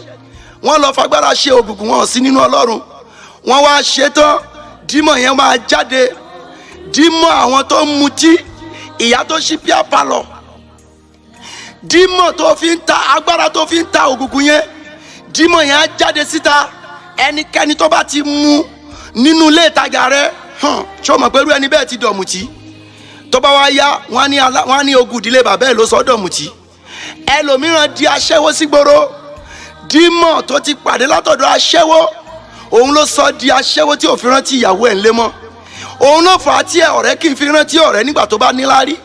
Wọ́n lọ fagbára ṣe ògùngùn, wọn sí nínú Ọlọ́run. Wọ́n wá ṣe tán, dímọ̀ yẹn máa jáde. Dímọ̀ àwọn tó ń mutí, ìyá tó ṣí píà palọ̀. Dímọ̀ tó fi ń ta agbára, tó fi ń ta ògùngùn yẹn, dímọ̀ yẹn á jáde síta. Ẹnikẹ́ni tó bá ti mu nínú ilé ìtajà rẹ̀, ṣé o mọ̀ pé irú ẹni bẹ́ẹ̀ ti dọ̀mùtí? tó bá wá yá wọ́n á ní ogun ìdílé bàbá ẹ̀ ló sọ́dọ̀ mùtí. Ẹlòmíràn di aṣẹ́wó sígboro, dímọ̀ tó ti pàdé látọ̀dọ̀ aṣẹ́wó òun ló sọ di aṣẹ́wó tí ò fi rántí ìyàwó ẹ̀ ńlé mọ́. Òun ló fà á tí ọ̀rẹ́ kì í fi rántí ọ̀rẹ́ nígbà tó bá níláárí.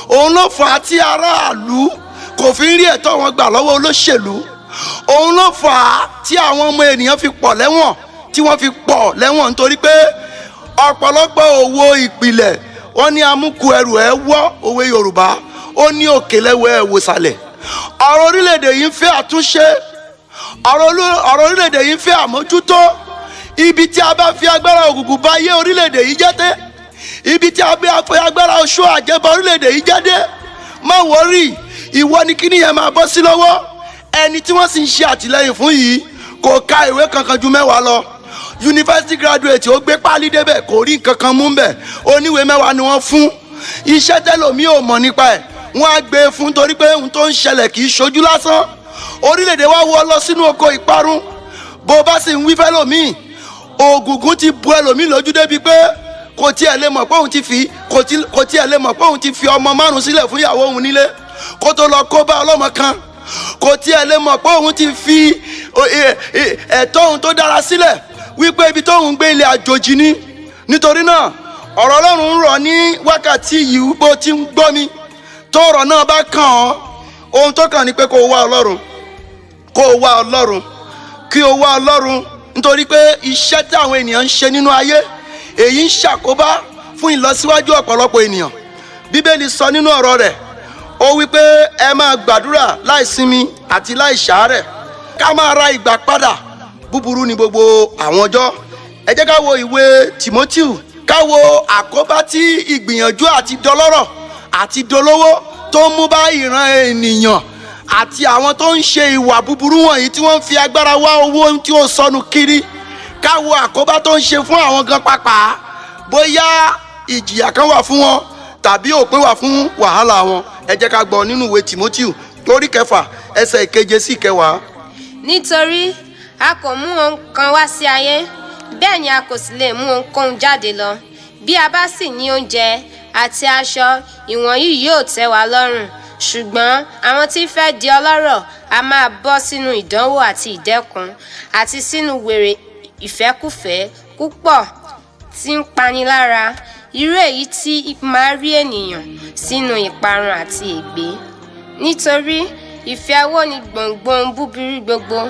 Òun ló fà á tí aráàlú kò fi ń rí ẹ̀tọ́ wọn gbà lọ́wọ́ olóṣèlú. Òun ló fà á tí àwọn ọmọ ènìyàn fi pọ̀ lẹ́wọ̀n, tí wọ́n fi pọ̀ lẹ́wọ̀n nítorí pé ọ̀pọ̀lọpọ̀ òwò ìpìlẹ̀ wọ́n ní amúkù ẹrù ẹ̀ wọ́, òwe Yorùbá ó ní òkè lẹ́wọ̀ ẹ̀ wò sàlẹ̀. Ọ̀rọ̀ orílẹ̀-èdè yìí ń fẹ́ àtúnṣe, ọ̀rọ̀ orílẹ̀-èdè yìí ń fẹ́ àmójútó. Ibi tí a bá fi agbára ògùngùn bá yé orílẹ̀-èdè yìí jẹ́dé, ibi tí a bá fi agbára oṣó àjẹbọ orílẹ̀-èdè yìí jẹ́dé, má wọ́rì, ìwọ ni kíní yẹn máa bọ́ sí lọ́wọ́. Ẹni tí wọ́n sì ń ṣe àtìlẹ́yìn fún yìí kò ka ìwé kankan ju 10 lọ. University graduate ó gbé páálí débẹ̀ kò rí nǹkan kan mú bẹ̀, oníwèé 10 ni wọ́n fún. Iṣẹ́ tẹ́lòmí ò mọ̀ nípa ẹ̀ wọ́n á gbé fún torí pé ohun tó ń ṣẹlẹ̀ kì í ṣojú lásán. Orílẹ̀-èdè wa wọ́ lọ sínú oko ìparun. Bó bá sì ń wí fẹ́lòmíì, Ògùngùn ti bu ẹlòmíì lójú débi pé kò tiẹ̀ lè mọ̀ pé òun ti fi ọmọ 5 sílẹ̀ fún ìyàwó òun nílé kó tó lọ kó bá ọlọ́mọ kan. Kò tiẹ̀ lè mọ̀ pé òun ti fi ẹ̀tọ́ òun tó dára sílẹ̀ wípé ibi tóun gbé ilé àjòjì ni. Nítorí náà ọ̀rọ̀ Ọlọ́run ń rọ̀ ní wákàtí yìí bó ti ń gbọ́ mi. Tó ọ̀rọ̀ náà bá kàn ọ́, ohun tó kàn ní pé kó o wá Ọlọ́run, kí o wá Ọlọ́run. Nítorí pé iṣẹ́ tí àwọn ènìyàn ń ṣe nínú ayé èyí ń ṣàkóbá fún ìlọsíwájú ọ̀pọ̀lọpọ̀ ènìyàn. Bíbélì sọ nínú ọ̀rọ̀ rẹ̀, ó wí pé ẹ máa gbàdúrà láìsinmi àti láìṣàárẹ̀, ká máa ra ìgbà padà, búburú ni gbogbo àwọn ọjọ́. Ẹ jẹ́ ká wo ìwé Tímótíù, ká wo àkóbá tí ìgbìyànjú àti dọlọ́rọ̀ àti dolówó tó ń mú bá ìran ènìyàn àti àwọn tó ń ṣe ìwà búburú wọ̀nyí tí wọ́n ń fi agbára wá owó tí ó sọnù kiri. Ká wo àkóbá tó ń ṣe fún àwọn gan pàápàá, bóyá ìjìyà kan wà fún wọn tàbí òpin wà fún wàhálà wọn. Ẹ jẹ́ ká gbọ́ nínú ìwé Tímótíù orí 6 ẹsẹ̀ 7 sí 10. Nítorí a kò mú ohun kan wá sí ayé, bẹ́ẹ̀ ni a kò sì lè mú ohunkóhun jáde lọ. Bí a bá sì ní oúnjẹ àti aṣọ, ìwọ̀nyí yóò tẹ́ wa lọ́rùn. Ṣùgbọ́n àwọn tí fẹ́ di ọlọ́rọ̀ a máa bọ́ sínú ìdánwò àti ìdẹ́kun àti sínú wèrè ìfẹ́kúfẹ̀ẹ́ púpọ̀ tí ń pani lára, irú èyí tí máa rí ènìyàn sínú ìparun àti ègbé. Nítorí ìfẹ́ owó ni gbòǹgbò búburú gbogbo,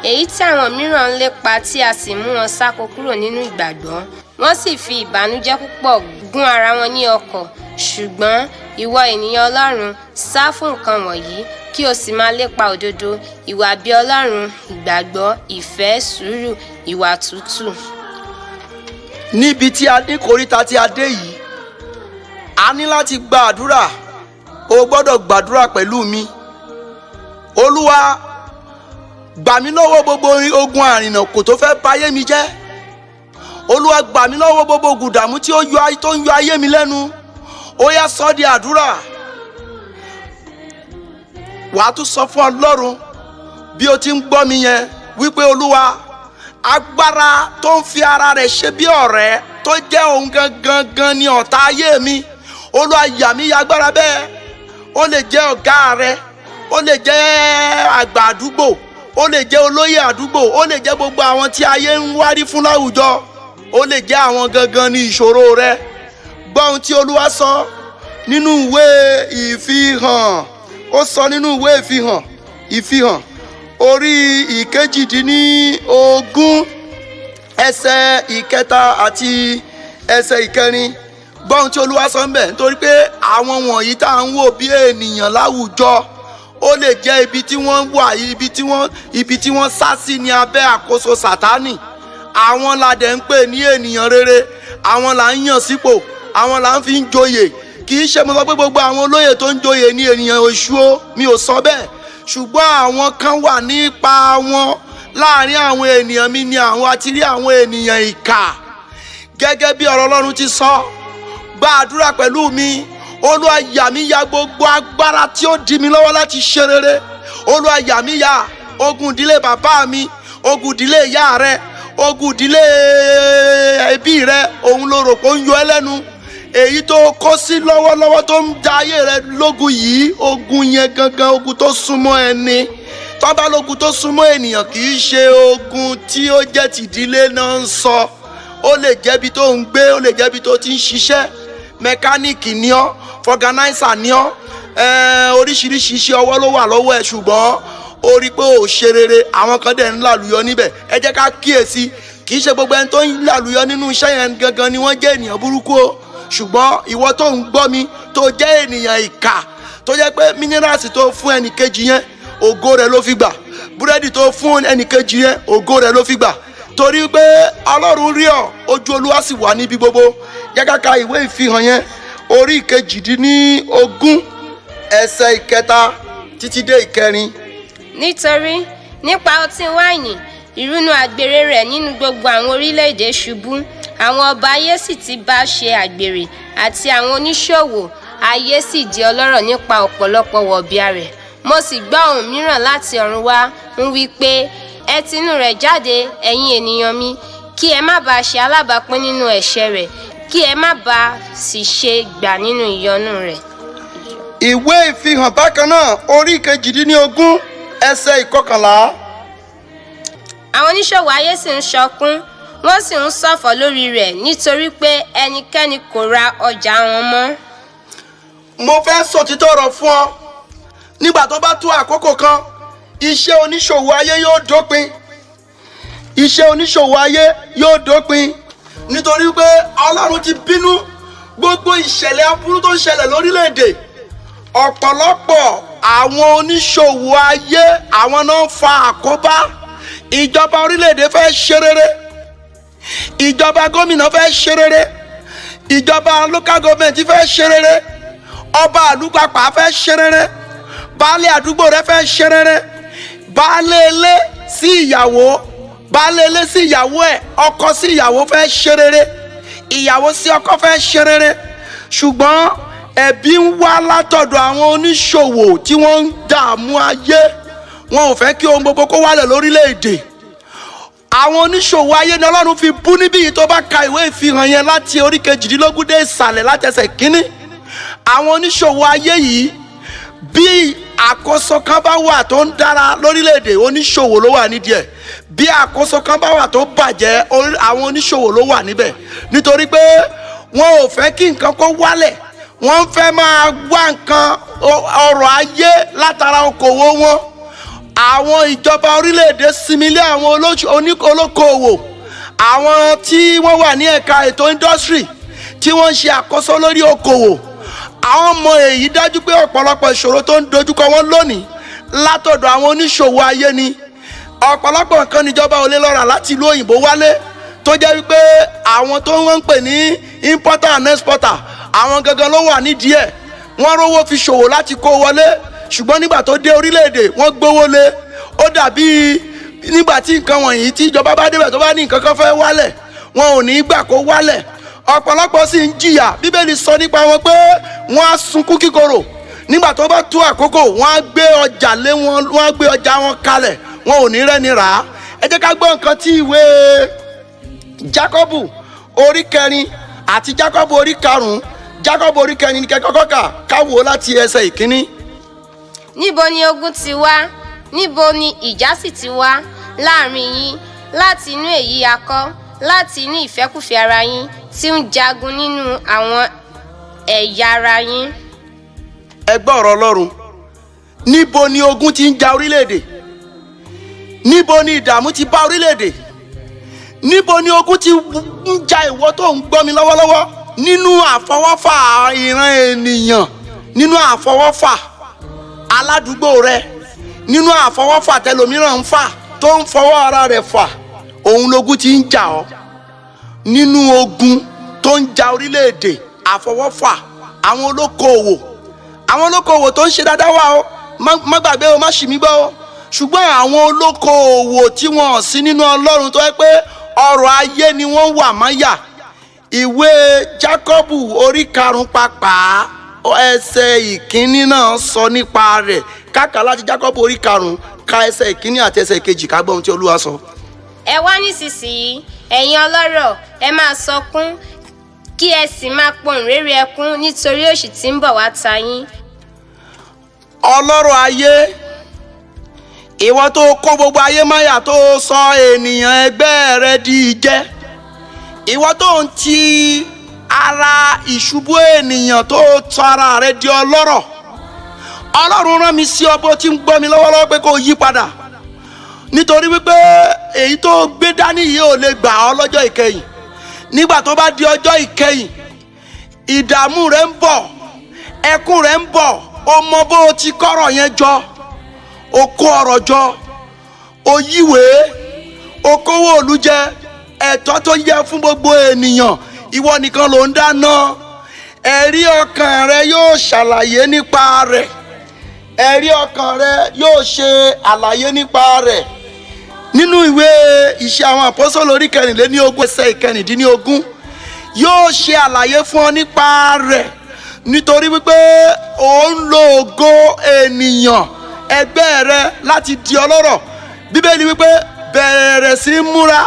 èyí tí àwọn mìíràn ń lépa tí a sì mú wọn sáko kúrò nínú ìgbàgbọ́. Wọ́n sì fi ìbànújẹ́ púpọ̀ gún ara wọn ní ọkọ̀. Ṣùgbọ́n ìwọ ènìyàn Ọlọ́run, sá fún nǹkan wọ̀nyí kí o sì máa lépa òdodo, ìwà bí Ọlọ́run, ìgbàgbọ́, ìfẹ́, sùúrù, ìwà tútù. Níbi tí a ní kòríta tí a dé yìí, a ní láti gba àdúrà. O gbọ́dọ̀ gbàdúrà pẹ̀lú mi. Olúwa, gbà mí lọ́wọ́ gbogbo ogun àrìnà kò tó fẹ́ bayé mi jẹ́. Olúwa, gbà mí lọ́wọ́ gbogbo ogun ìdààmú tí ó ń yọ ayé mi lẹ́nu. Ó yá, sọ di àdúrà. Wàá tún sọ fún Ọlọ́run bí o ti ń gbọ́ mi yẹn wípé Olúwa, agbára tó ń fi ara rẹ̀ ṣe bí ọ̀rẹ́ tó jẹ́ òun gangan ni ọ̀tá ayé mi. Olúwa, yà mí ya agbára bẹ́ẹ̀. Ó lè jẹ́ ọ̀gá rẹ, ó lè jẹ́ àgbà àdúgbò, ó lè jẹ́ olóyè àdúgbò, ó lè jẹ́ gbogbo àwọn tí ayé ń wárí fún láwùjọ, ó lè jẹ́ àwọn gangan ní ìṣòro rẹ. Gbọ́ ohun tí Olúwa sọ nínú ìwé ìfihàn. Ó sọ nínú ìwé ìfihàn orí 18 ẹsẹ̀ 3 àti ẹsẹ̀ 4. Gbọ́ ohun tí Olúwa sọ ńbẹ̀, nítorí pé àwọn wọ̀nyí tá à ń wò bí ènìyàn láwùjọ, ó lè jẹ́ ibi tí wọ́n wà, ibi tí wọ́n sá sí ní abẹ́ àkóso Sátánì. Àwọn la dẹ̀ ń pè ní ènìyàn rere, àwọn là ń yàn sípò, àwọn là ń fi ń joyè. Kì í ṣe mo sọ pé gbogbo àwọn olóyè tó ń joyè ní ènìyàn oṣù o, mi ò sọ bẹ́ẹ̀. Ṣùgbọ́n àwọn kan wà nípa wọn láàrin àwọn ènìyàn mi ni àwọn àti rí àwọn ènìyàn ìkà. Gẹ́gẹ́ bí ọ̀rọ̀ Ọlọ́run ti sọ, gba àdúrà pẹ̀lú mi. Olúwa, yà mí ya gbogbo agbára tí ó dí mi lọ́wọ́ láti ṣe rere. Olúwa, yà mí ya ogun ìdílé bàbá mi, ogun ìdílé ìyá rẹ, ogun ìdílé ẹbí rẹ, òun ló rò pé ó ń yọ ẹ́ lẹ́nu. èyí tó kó sí lọ́wọ́lọ́wọ́ tó ń da ayé rẹ lógun yìí, ogun yẹn gangan ogun tó súnmọ́ ẹni. Tó bá lógun tó súnmọ́ ènìyàn kì í ṣe ogun tí ó jẹ́ tìdílé náà ń sọ. Ó lè jẹ́ ibi tó ń gbé, ó lè jẹ́ ibi tó ti ń ṣiṣẹ́, mẹkáníìkì ni ọ́, fọganáísà ni ọ́, oríṣiríṣi iṣẹ́ ọwọ́ ló wà lọ́wọ́ ẹ̀, ṣùgbọ́n ó rí pé ò ṣe rere, àwọn kan dẹ̀ ń làlùyọ níbẹ̀. Ẹ jẹ́ ká kíyèsí, kì í ṣe gbogbo ẹni tó ń làlùyọ nínú iṣẹ́ yẹn gangan ni wọ́n jẹ́ ènìyàn burúkú o. Ṣùgbọ́n ìwọ tó ń gbọ́ mi tó jẹ́ ènìyàn ìkà, tó jẹ́ pé mínírààsì tó fún ẹnìkejì yẹn ògo rẹ̀ ló fi gbà, búrẹ́dì tó fún ẹnìkejì yẹn ògo rẹ̀ ló fi gbà, torí pé Ọlọ́run rí ọ, ojú Olúwa sì wà níbi gbogbo. Jẹ́ ká ka ìwé ìfihàn yẹn orí 18 ẹsẹ̀ 3 títí dé 4. Nítorí nípa ọtí wáìnì ìrunú àgbèrè rẹ̀ nínú gbogbo àwọn orílẹ̀-èdè ṣubú, àwọn ọba ayé sì ti bá ṣe àgbèrè, àti àwọn oníṣòwò ayé sì di ọlọ́rọ̀ nípa ọ̀pọ̀lọpọ̀ wọ̀bìà rẹ̀. Mo sì gbọ́ ohùn mìíràn láti ọ̀run wá ń wí pé, ẹ tinú rẹ̀ jáde, ẹ̀yin ènìyàn mi, kí ẹ má bàa ṣe alábàápín nínú ẹ̀ṣẹ̀ rẹ̀, kí ẹ má bàa sì ṣe gbà nínú ìyọnu rẹ̀. Ìwé ìfihàn bákan náà orí 18 ẹsẹ̀ 11. Àwọn oníṣòwò ayé sì ń ṣọkún, wọ́n sì ń ṣọ̀fọ̀ lórí rẹ̀, nítorí pé ẹnikẹ́ni kò ra ọjà wọn mọ́. Mo fẹ́ sòtítọ́ ọ̀rọ̀ fún ọ. Nígbà tó bá tó àkókò kan, iṣẹ́ oníṣòwò ayé yóò dópin. Iṣẹ́ oníṣòwò ayé yóò dópin nítorí pé Ọlọ́run ti bínú gbogbo ìṣẹ̀lẹ̀ aburú tó ń ṣẹlẹ̀ lórílẹ̀‐èdè. Ọ̀pọ̀lọpọ̀ àwọn oníṣòwò ayé àwọn náà ń fa àkóbá. Ìjọba orílẹ̀‐èdè fẹ́ ṣe rere, ìjọba gómìnà fẹ́ ṣe rere, ìjọba local government fẹ́ ṣe rere, ọba àlùpàpà fẹ́ ṣe rere, baálé àdúgbò rẹ fẹ́ ṣe rere, baálé ilé sí ìyàwó, baálé ilé sí ìyàwó ẹ̀, ọkọ sí ìyàwó fẹ́ ṣe rere, ìyàwó sí ọkọ fẹ́ ṣe rere. Ṣùgbọ́n ẹ̀bi ń wá látọ̀dọ̀ àwọn oníṣòwò tí wọ́n ń dààmú ayé. Wọn ò fẹ́ kí ohun gbogbo kó wálẹ̀ lórílẹ̀‐èdè. Àwọn oníṣòwò ayé ni Ọlọ́run fi bú níbí yìí tó bá ka ìwé ìfihàn yẹn láti orí 18 dé ìsàlẹ̀ láti ẹsẹ̀ 1. Àwọn oníṣòwò ayé yìí, bí àkóso kan bá wà tó ń dára lórílẹ̀‐èdè, oníṣòwò ló wà nídìí ẹ̀. Bí àkóso kan bá wà tó bàjẹ́, àwọn oníṣòwò ló wà níbẹ̀. Nítorí pé wọn ò fẹ́ kí nǹkan kó wálẹ̀, wọ́n fẹ́ máa wá nǹkan ọrọ̀ ayé látara okòwò wọn. Àwọn ìjọba orílẹ̀-èdè sinmi lé àwọn olókoòwò, àwọn tí wọ́n wà ní ẹ̀ka ètò industry tí wọ́n ń ṣe àkóso lórí okòwò. Àwọn ọmọ èyí dájú pé ọ̀pọ̀lọpọ̀ ìṣòro tó ń dojúkọ wọn lónìí látọ̀dọ̀ àwọn oníṣòwò ayé ni. Ọ̀pọ̀lọpọ̀ nǹkan níjọba ò lè lọ rà láti ìlú òyìnbó wálé, tó jẹ́ wípé àwọn tó wọ́n ń pè ní importer and exporter, àwọn gangan ló wà nídìí ẹ̀. Wọ́n rówó fi ṣòwò láti kó wọlé, ṣùgbọ́n nígbà tó dé orílẹ̀-èdè wọ́n gbówó lé. Ó dàbí nígbà tí nǹkan wọ̀nyí tí ìjọba bá débẹ̀ tó bá ní nǹkan kan fẹ́ wálẹ̀, wọn ò ní gbà kó wálẹ̀. Ọ̀pọ̀lọpọ̀ sì ń jìyà. Bíbélì sọ nípa wọn pé wọ́n á sunkún kíkorò. Nígbà tó bá tó àkókò, wọ́n á gbé ọjà lé wọn, wọ́n á gbé ọjà wọn kalẹ̀, wọn ò ní rẹ́ni rà á. Ẹ jẹ́ ká gbọ́ nǹkan tí ìwé Jákọ́bù orí 4 àti Jákọ́bù orí 5. Jákọ́bù orí 4 ní kẹ́kọ̀ọ́ ká wò láti ẹsẹ̀ 1. Níbo ni ogun ti wá? Níbo ni ìjà sì ti wá láàrin yín? Láti inú èyí akọ́, láti inú ìfẹ́kùfẹ́ ara yín tí ń jagun nínú àwọn ẹ̀yà ara yín. Ẹ gbọ́ ọ̀rọ̀ Ọlọ́run. Níbo ni ogun ti ń ja orílẹ̀-èdè? Níbo ni ìdààmú ti bá orílẹ̀-èdè? Níbo ni ogun ti ń ja ìwọ tó ń gbọ́ mi lọ́wọ́lọ́wọ́? Nínú àfọwọ́fà ìran ènìyàn, nínú àfọwọ́fà aládùúgbò rẹ, nínú àfọwọ́fà tẹlòmíràn ń fà tó ń fọwọ́ ara rẹ̀ fà, òun lógun ti ń jà ọ́. Nínú ogun tó ń ja orílẹ̀-èdè, àfọwọ́fà àwọn olókoòwò tó ń ṣe dáadáa wà ó, má gbàgbé o, má ṣì mí gbọ́ o. Ṣùgbọ́n àwọn olókoòwò tí wọ́n sí nínú Ọlọ́run tó yẹ pé ọrọ̀ ayé ni wọ́n wà máyà. Ìwé Jákọ́bù orí 5 pàápàá ẹsẹ̀ 1 náà sọ nípa rẹ̀. Káàkà láti Jákọ́bù orí 5 ka ẹsẹ̀ 1 àti ẹsẹ̀ 2 ká gbọ́ ohun tí Olúwa sọ. Ẹ wá nísinsìnyí, ẹ̀yin ọlọ́rọ̀, ẹ máa sọkún, kí ẹ sì máa pohùn réré ẹkún nítorí òṣì tí ń bọ̀ wá ta yín. ọlọ́rọ̀ ayé, ìwọ tó kó gbogbo ayé máyà tó sọ ènìyàn ẹgbẹ́ rẹ di ìjẹ, ìwọ tó ń ti ara ìṣubú ènìyàn tó tọ ara rẹ di ọlọ́rọ̀. Ọlọ́run rán mi sí ọ bó ti ń gbọ́ mi lọ́wọ́lọ́wọ́ pé kó yí padà, nítorí wípé èyí tó gbé dání yìí ò lè gbà ọ́ lọ́jọ́ ìkẹyìn. Nígbà tó bá di ọjọ́ ìkẹyìn, ìdààmú rẹ ń bọ̀, ẹkún rẹ ń bọ̀. O mọ bó o ti kọ́rọ̀ yẹn jọ, o kó ọrọ̀ jọ, o yíwèé, o kówó òlu jẹ, ẹ̀tọ́ tó yẹ fún gbogbo ènìyàn, ìwọ nìkan ló ń dáná. Ẹ̀rí ọkàn rẹ yóò ṣàlàyé nípa rẹ̀, ẹ̀rí ọkàn rẹ yóò ṣe àlàyé nípa rẹ̀. Nínú ìwé Ìṣe àwọn Àpọ́sítélì orí 24 ẹsẹ̀ 19 yóò ṣe àlàyé fún ọ nípa rẹ̀, nítorí wípé ó ń lo ògo ènìyàn ẹgbẹ́ rẹ láti di ọlọ́rọ̀. Bíbélì wípé bẹ̀rẹ̀ sí múra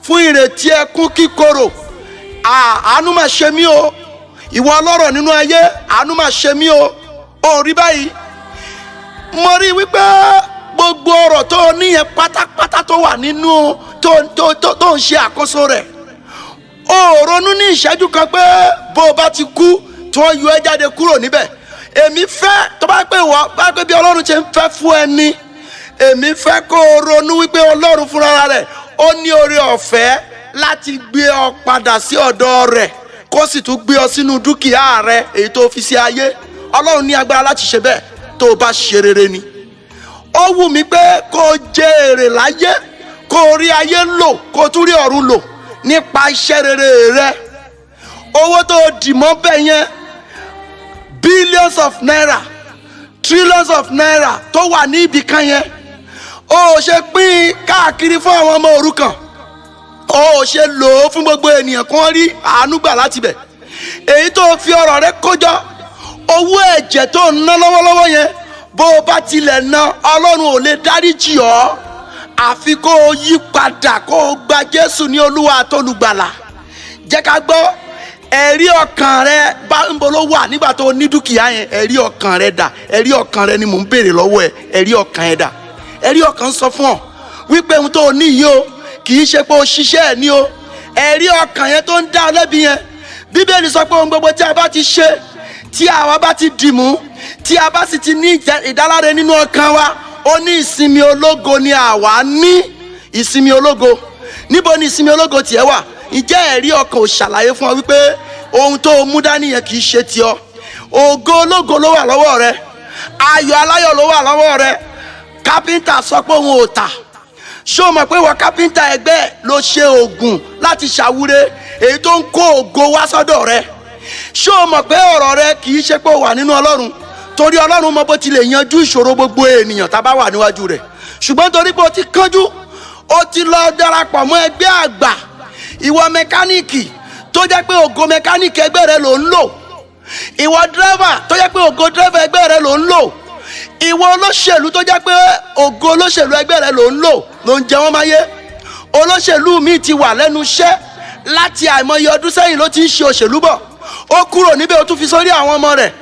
fún ìrètí ẹkún kíkorò. Àánú máa ṣe mí o, ìwọ ọlọ́rọ̀ nínú ayé, àánú máa ṣe mí o. Ó rí báyìí, mo rí wípé gbogbo ọ̀rọ̀ tó níyẹn pátápátá tó wà nínú tó ń ṣe àkóso rẹ̀, ó ronú ní ìṣẹ́jú kan pé bó o bá ti kú tí wọ́n yọ ẹ́ jáde kúrò níbẹ̀. Èmi fẹ́ tó bá pé wọ́n bá pé bí Ọlọ́run ṣe ń fẹ́ fún ẹni, èmi fẹ́ kó o ronú wípé Ọlọ́run fúnra rẹ̀ ó ní oore ọ̀fẹ́ láti gbé ọ padà sí ọ̀dọ̀ rẹ̀, kó sì tún gbé ọ sínú dúkìá rẹ̀ èyí tó fi sí ayé. Ọlọ́run ní agbára láti ṣe bẹ́ẹ̀ tó o bá ṣe rere ni. Ó wù mí pé kó o jẹ èrè láyé, kó o rí ayé lò, kó o tún rí ọ̀run lò nípa iṣẹ́ rere rẹ. Owó tó o dì mọ́ bẹ́ẹ̀ yẹn, billions of naira, trillions of naira tó wà ní ibì kan yẹn, ó ṣe pín káàkiri fún àwọn ọmọ òrukàn, ó ṣe lò ó fún gbogbo ènìyàn kí wọ́n rí àánú gbà láti bẹ̀. Èyí tó fi ọrọ̀ rẹ kójọ, owó ẹ̀jẹ̀ tó ń ná lọ́wọ́lọ́wọ́ yẹn, bó o bá tilẹ̀ ná, Ọlọ́run ò lè dáríjì ọ́ àfi kó o yí padà, kó o gba Jésù ní Olúwa àtolùgbàlà. Jẹ́ ká gbọ́, ẹ̀rí ọkàn rẹ bá ń bolo wà nígbà tó ní dúkìá yẹn. Ẹ̀rí ọkàn rẹ dà? Ẹ̀rí ọkàn rẹ ni mò ń béèrè lọ́wọ́ ẹ. Ẹ̀rí ọkàn ẹ dà? Ẹ̀rí ọkàn sọ fún ọ wípé ohun tó ní yìí o kì í ṣe pé o ṣiṣẹ́ ẹ̀ ní o. Ẹ̀rí ọkàn yẹn tó ń dá ọ lẹ́bi yẹn, Bíbélì sọ pé ohun gbogbo tí a bá ti ṣe, tí àwa bá ti dìmú, tí a bá sì ti ní ìdáláre nínú ọkàn wa, ó ní ìsinmi ológo ni àwa ní. Ìsinmi ológo, níbo ni ìsinmi ológo tiẹ̀ wà? Ǹjẹ́ ẹ̀rí ọkàn ò ṣàlàyé fún ọ wípé ohun tó mú dání yẹn kì í ṣe tiọ́? Ògo ológo ló wà lọ́wọ́ rẹ, ayọ̀ aláyọ̀ ló wà lọ́wọ́ rẹ. Kápẹ́ńtà sọ pé òun ò tà. Ṣé o mọ̀ pé wọ́n kápẹ́ńtà ẹgbẹ́ ló ṣe oògùn láti ṣàwúre èyí tó ń kó ògo wá sọ́dọ̀ rẹ? Ṣé o mọ̀ pé ọ̀rọ̀ rẹ kì í ṣe pé ó wà nínú Ọlọ́run? Torí Ọlọ́run mọ bó ti lè yanjú ìṣòro gbogbo ènìyàn tá a bá wà níwájú rẹ̀. Ṣùgbọ́n torí pé o ti kánjú, o ti lọ darapọ̀ mọ́ ẹgbẹ́ àgbà, ìwọ mẹkáníìkì tó jẹ́ pé ògo mẹkáníìkì ẹgbẹ́ rẹ ló ń lò, ìwọ dírẹ́fà tó jẹ́ pé ògo dírẹ́fà ẹgbẹ́ rẹ ló ń lò, ìwọ olóṣèlú tó jẹ́ pé ògo olóṣèlú ẹgbẹ́ rẹ ló ń lò, ló ń jẹ wọ́n máyé. Olóṣèlú mi ti wà lẹ́nu iṣẹ́ láti àìmọye ọdún sẹ́yìn ló ti ń ṣe òṣèlú bọ̀. Ó kúrò níbẹ̀, ó tún fi sórí àwọn ọmọ rẹ̀.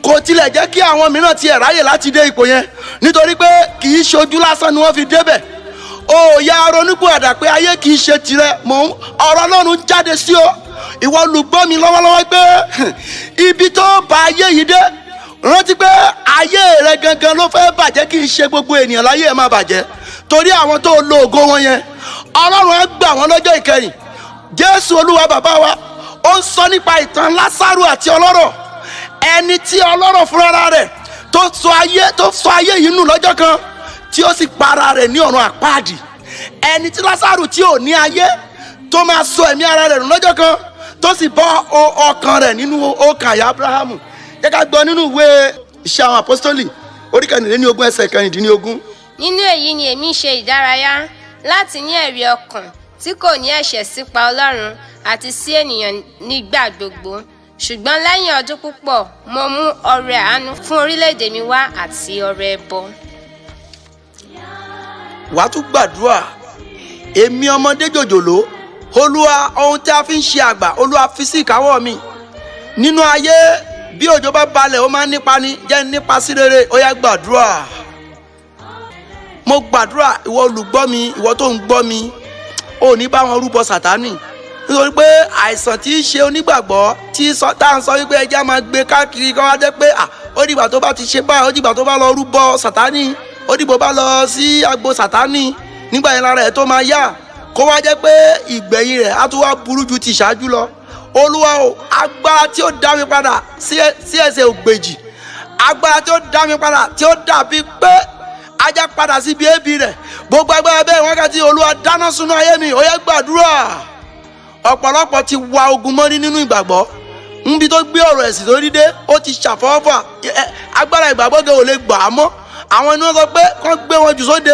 Kò tilẹ̀ jẹ́ kí àwọn mìíràn tiẹ̀ ráyè láti dé ipò yẹn, nítorí pé kì í ṣojú lásán ni wọ́n fi débẹ̀. Ó yá ronúpìwàdà pé ayé kì í ṣe tirẹ̀. Ọ̀rọ̀ Ọlọ́run jáde sí ọ, ìwọ olùgbọ́ mi lọ́wọ́lọ́wọ́, pé ibi tó bá ayé yìí dé, rántí pé ayé rẹ gangan ló fẹ́ bàjẹ́, kì í ṣe gbogbo ènìyàn láyé ẹ̀ máa bàjẹ́. Torí àwọn tó lo ògo wọn yẹn, Ọlọ́run á gbà wọ́n lọ́jọ́ ìkẹyìn. Jésù Olúwa bàbá wa ó ń sọ nípa ìtàn Lásárù àti ọlọ́rọ̀, ẹni tí ọlọ́rọ̀ fúnra rẹ̀ tó sọ ayé yìí nù lọ́jọ́ kan, tí ó sì para rẹ̀ ní ọ̀run àpáàdì. Ẹni tí Lásárù tí ò ní ayé tó máa sọ ẹ̀mí ara rẹ̀ nù lọ́jọ́ kan, tó sì bọ́ ọkàn rẹ̀ nínú ọkàn àyà Ábúráhámù. Jẹ́ ká gbọ́ nínú ìwé Ìṣe àwọn Àpọ́sítélì orí 24 ẹsẹ̀ 19. Nínú èyí ni èmi ṣe ìdárayá, láti ní ẹ̀rí ọkàn tí kò ní ẹ̀ṣẹ̀ sípa Ọlọ́run àti sí ènìyàn nígbà gbogbo. Ṣùgbọ́n lẹ́yìn ọdún púpọ̀, mo mú ọrẹ àánú fún orílẹ̀-èdè mi wá àti ọrẹ ẹbọ. Wàá tún gbàdúrà, èmi ọmọdé jòjòló Olúwa, ohun tí a fi ń ṣe àgbà, Olúwa fi sí ìkáwọ́ mi. Nínú ayé, bí òjò bá balẹ̀ ó máa ń nípa ni, jẹ́ nípa sí rere. Ó yá gbàdúrà. Mo gbàdúrà, ìwọ olùgbọ́ mi, ìwọ tó ń gbọ́ mi, ò ní bá wọn rúbọ Sátánì. Nítorí pé àìsàn tí í ṣe onígbàgbọ́ tí tá à ń sọ wípé ẹja máa gbé káàkiri kọ́ wá jẹ́ pé ó dìgbà tó bá ti ṣe báyìí, ó dìgbà tó bá lọ rúbọ Sátánì, ó dìgbà bá lọ sí agbo Sátánì, nígbà yẹn lára ẹ̀ tó máa yá, kó wá jẹ́ pé ìgbẹ̀yìn rẹ̀ á tún wá burú ju ti ṣáájú lọ. Olúwa o, agbára tí ó dá mi padà sí ẹsẹ̀ ògbèjì, agbára tí ó dá mi padà tí ó dàbí pé ajá padà sí ibi èébì rẹ̀, gbogbo agbára bẹ́ẹ̀ wákàtí Olúwa dáná sunú ayé mi. Ó yá gbàdúrà. Ọ̀pọ̀lọpọ̀ ti wa ogun mọ́rí nínú ìgbàgbọ́, níbi tó gbé ọ̀rọ̀ ẹ̀sìn tó rí dé, ó ti ṣàfọwọ́fà, agbára ìgbàgbọ́ gẹ̀ ò lè gbà á mọ́. Àwọn ni wọ́n sọ pé kán gbé wọn jù sóde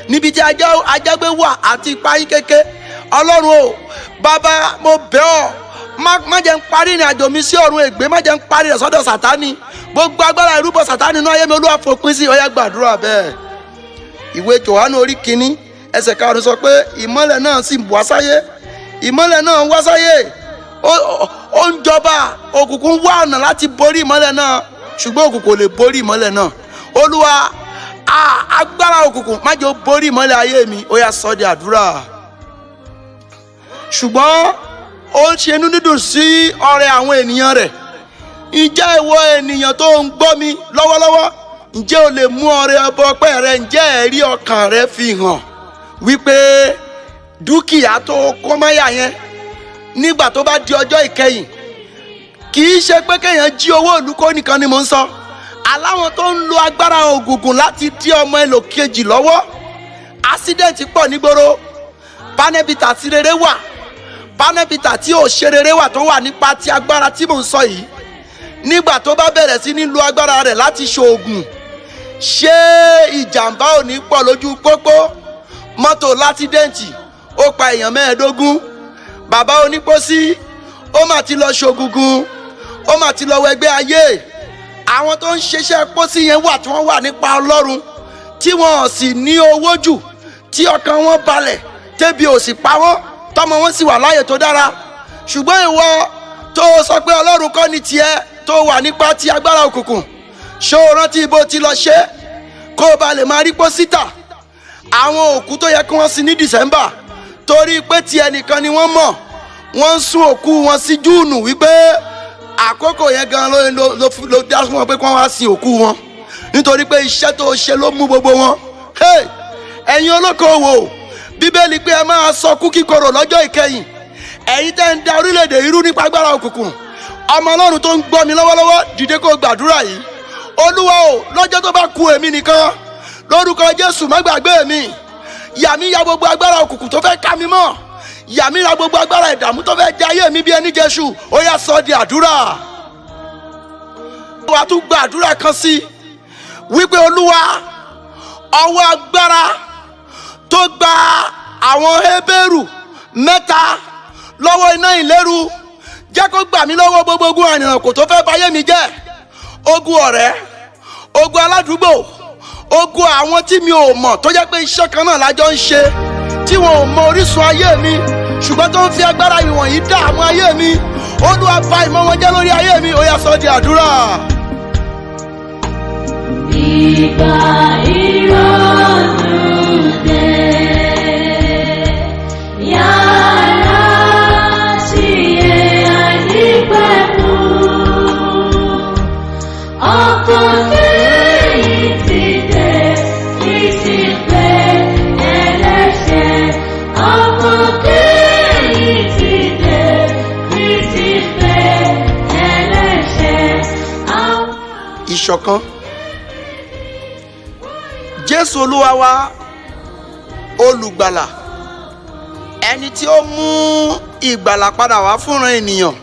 níbi tí ajágbé wà àti ipa yín kéke. Ọlọ́run o, bàbá mo bẹ̀ ọ́, má jẹ́ ń parí ìrìn àjò mi sí ọ̀run ègbé, má jẹ́ ń parí rẹ̀ sọ́dọ̀ Sátánì. Gbogbo agbára ìrúbọ Sátánì nínú ayé mi, Olúwa fòpin sí. Ó yá gbàdúrà bẹ́ẹ̀. Ìwé Jòhánù orí 1 ẹsẹ̀ 5 sọ pé ìmọ́lẹ̀ náà sì wá sáyé, ìmọ́lẹ̀ náà wá sáyé, ó ń jọba, òkùnkùn wá ọ̀nà láti borí ìmọ́lẹ̀ náà, ṣùgbọ́n òkùnkùn kò lè borí ìmọ́lẹ̀ náà. Olúwa, agbára òkùnkùn má jẹ́ ó borí ìmọ́lẹ̀ ayé mi. Ó yá sọ di àdúrà. Ṣùgbọ́n ó ń ṣe inú dídùn sí ọrẹ àwọn ènìyàn rẹ̀. Ǹjẹ́ ìwọ ènìyàn tó ń gbọ́ mi lọ́wọ́lọ́wọ́, ǹjẹ́ o lè mú ọrẹ ẹbọ ọpẹ́ rẹ? Ǹjẹ́ ẹ̀rí ọkàn rẹ fi hàn wípé dúkìá tó kó máyà yẹn nígbà tó bá di ọjọ́ ìkẹyìn, kì í ṣe pé kéèyàn jí owó ìlú kó nìkan ni mò ń sọ. Aláwọn tó ń lo agbára ògùngùn láti dí ọmọ ẹlòkejì lọ́wọ́. Ásídẹ̀ǹtì pọ̀ nígboro, pánẹ́bìtà tí rere wà, pánẹ́bìtà tí ò ṣe rere wà tó wà nípa ti agbára tí mò ń sọ yìí. Nígbà tó bá bẹ̀rẹ̀ sí ní lo agbára rẹ̀ láti ṣoògùn, ṣé ìjàmbá ò ní pọ̀ lójú pópó? Mọ́tò lásídẹ̀ǹtì, ó pa èèyàn 15. Bàbá onípósí, ó mà ti lọ ṣògùngùn, ó mà ti lọ wẹgbẹ́ ayé. Àwọn tó ń ṣiṣẹ́ pósí yẹn wà tí wọ́n wà nípa Ọlọ́run, tí wọ́n sì ní owó jù, tí ọkàn wọn balẹ̀, tébi ò sì pa wọ́n, tọ́mọ wọn sì wà láyè tó dára. Ṣùgbọ́n ìwọ tó sọ pé Ọlọ́run kọ́ ni tiẹ̀, tó wà nípa ti agbára òkùnkùn, ṣó o rántí ibo ti lọ ṣe kó o bá lè máa rí pósítà àwọn òkú tó yẹ kí wọ́n sin ní December, torí pé ti ẹnìkan ni wọ́n mọ̀, wọ́n ń sún òkú wọn sí Júùnù wípé àkókò yẹn gan ló dá fún wọn pé kí wọ́n wá sin òkú wọn, nítorí pé iṣẹ́ tó ṣe ló mú gbogbo wọn. Ẹ̀yin olókoòwò, Bíbélì pé ẹ máa sọ kú kíkorò lọ́jọ́ ìkẹyìn. Ẹ̀yin tẹ́ ń da orílẹ̀-èdè irú nípa agbára òkùnkùn, ọmọ Ọlọ́run tó ń gbọ́ mi lọ́wọ́lọ́wọ́, dìde kó gbàdúrà yìí. Olúwa o, lọ́jọ́ tó bá kù èmi nìkan, lórúkọ Jésù má gbàgbé mi. Yà mí ya gbogbo agbára òkùnkùn tó fẹ́ ká mi mọ́, yà mí ya gbogbo agbára ìdààmú tó fẹ́ jẹ ayé mi bí ẹni Jésù. Ó yá sọ di àdúrà. Olúwa tún gba àdúrà kan sí wípé Olúwa, ọwọ́ agbára tó gba àwọn Hébérù 3 lọ́wọ́ iná ìléru, jẹ́ kó gbà mí lọ́wọ́ gbogbo ogun àrìnàkò tó fẹ́ bayé mi jẹ́. Ogun ọ̀rẹ́, ogun aládùúgbò, ogun àwọn tí mi ò mọ̀ tó jẹ́ pé iṣẹ́ kan náà lájọ ń ṣe, tí wọn ò mọ orísun ayé mi, ṣùgbọ́n tó ń fi agbára ìwọ̀nyí dààmú ayé mi. Olúwa bà ìmọ̀ wọn jẹ́ lórí ayé mi. Ó yá sọ di àdúrà. Ìgbà ìrọ̀lú dé, yàrá sí àìnípẹ̀kun, ọkàn kẹ́yìn ti dé, Kristi pé ẹlẹ́ṣẹ̀. Ọkàn kẹ́yìn ti dé, Kristi pé ẹlẹ́ṣẹ̀. Ìṣọ̀kan. Jésù Olúwa wa, olùgbàlà, ẹni tí ó mú ìgbàlà padà wá fúnra ènìyàn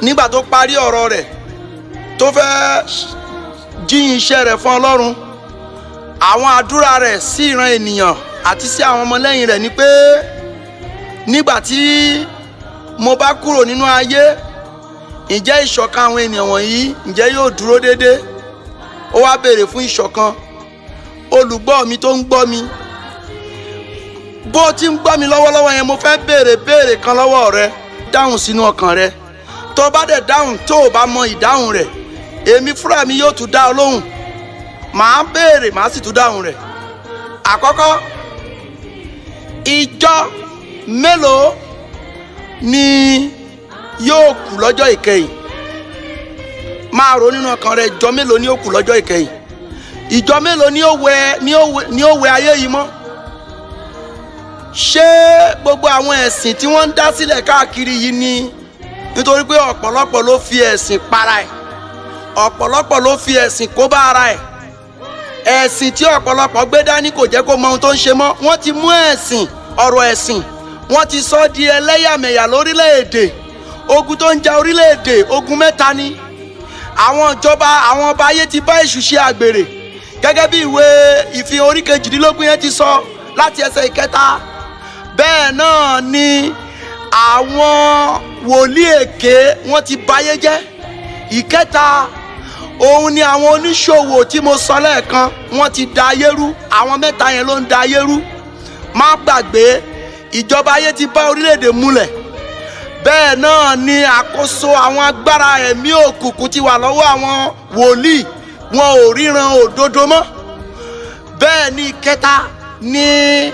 nígbà tó parí ọ̀rọ̀ rẹ̀ tó fẹ́ jíyìn iṣẹ́ rẹ̀ fún Ọlọ́run. Àwọn àdúrà rẹ̀ sí ìran ènìyàn àti sí àwọn ọmọlẹ́yìn rẹ̀ ni pé nígbà tí mo bá kúrò nínú ayé, ǹjẹ́ ìṣọ̀kan àwọn ènìyàn wọ̀nyí ǹjẹ́ yóò dúró déédéé? Ó wá béèrè fún ìṣọ̀kan. Olùgbọ́ mi tó ń gbọ́ mi, bó o ti ń gbọ́ mi lọ́wọ́lọ́wọ́ yẹn mo fẹ́ béèrè kan lọ́wọ́ rẹ, dáhùn sínú ọkàn rẹ. Tó bá dẹ̀ dáhùn tó o bá mọ ìdáhùn rẹ̀, èmi fúnra mi yóò tún dá ọ lóhùn. Màá béèrè, màá sì tún dáhùn rẹ̀. Àkọ́kọ́, ìjọ mélòó ni yóò kù lọ́jọ́ ìkẹyìn? Máa rò nínú ọkàn rẹ, ìjọ mélòó ni yóò kù lọ́jọ́ ìkẹyìn? Ìjọ mélòó ni ó wẹ ayé yìí mọ́? Ṣé gbogbo àwọn ẹ̀sìn tí wọ́n ń dá sílẹ̀ káàkiri yìí ni? Nítorí pé ọ̀pọ̀lọpọ̀ ló fi ẹ̀sìn para ẹ̀, ọ̀pọ̀lọpọ̀ ló fi ẹ̀sìn kó bá ara ẹ̀. Ẹ̀sìn tí ọ̀pọ̀lọpọ̀ gbé dání kò jẹ́ kó mọ ohun tó ń ṣe mọ́. Wọ́n ti mú ẹ̀sìn, ọ̀rọ̀ ẹ̀sìn, wọ́n ti sọ di ẹlẹ́yàmẹ̀yà lórílẹ̀‐èdè. Ogun tó ń ja orílẹ̀‐èdè, ogun mẹ́ta ni. Àwọn ìjọba, àwọn ọba ayé ti bá èṣù ṣe àgbèrè. Gẹ́gẹ́ bí ìwé ìfihàn orí 18 yẹn ti sọ láti ẹsẹ̀ 3. Bẹ́ẹ̀ náà ni àwọn wòlíì èké wọ́n ti bayé jẹ́. 4, òun ni àwọn oníṣòwò tí mo sọ lẹ́ẹ̀kan, wọ́n ti da ayé rú. Àwọn mẹ́ta yẹn ló ń da ayé rú. Má gbàgbé, ìjọba ayé ti bá orílẹ̀-èdè múlẹ̀. Bẹ́ẹ̀ náà ni àkóso àwọn agbára ẹ̀mí òkùnkùn ti wà lọ́wọ́ àwọn wòlíì, wọn ò ríran òdodo mọ́. Bẹ́ẹ̀ ni 5 ni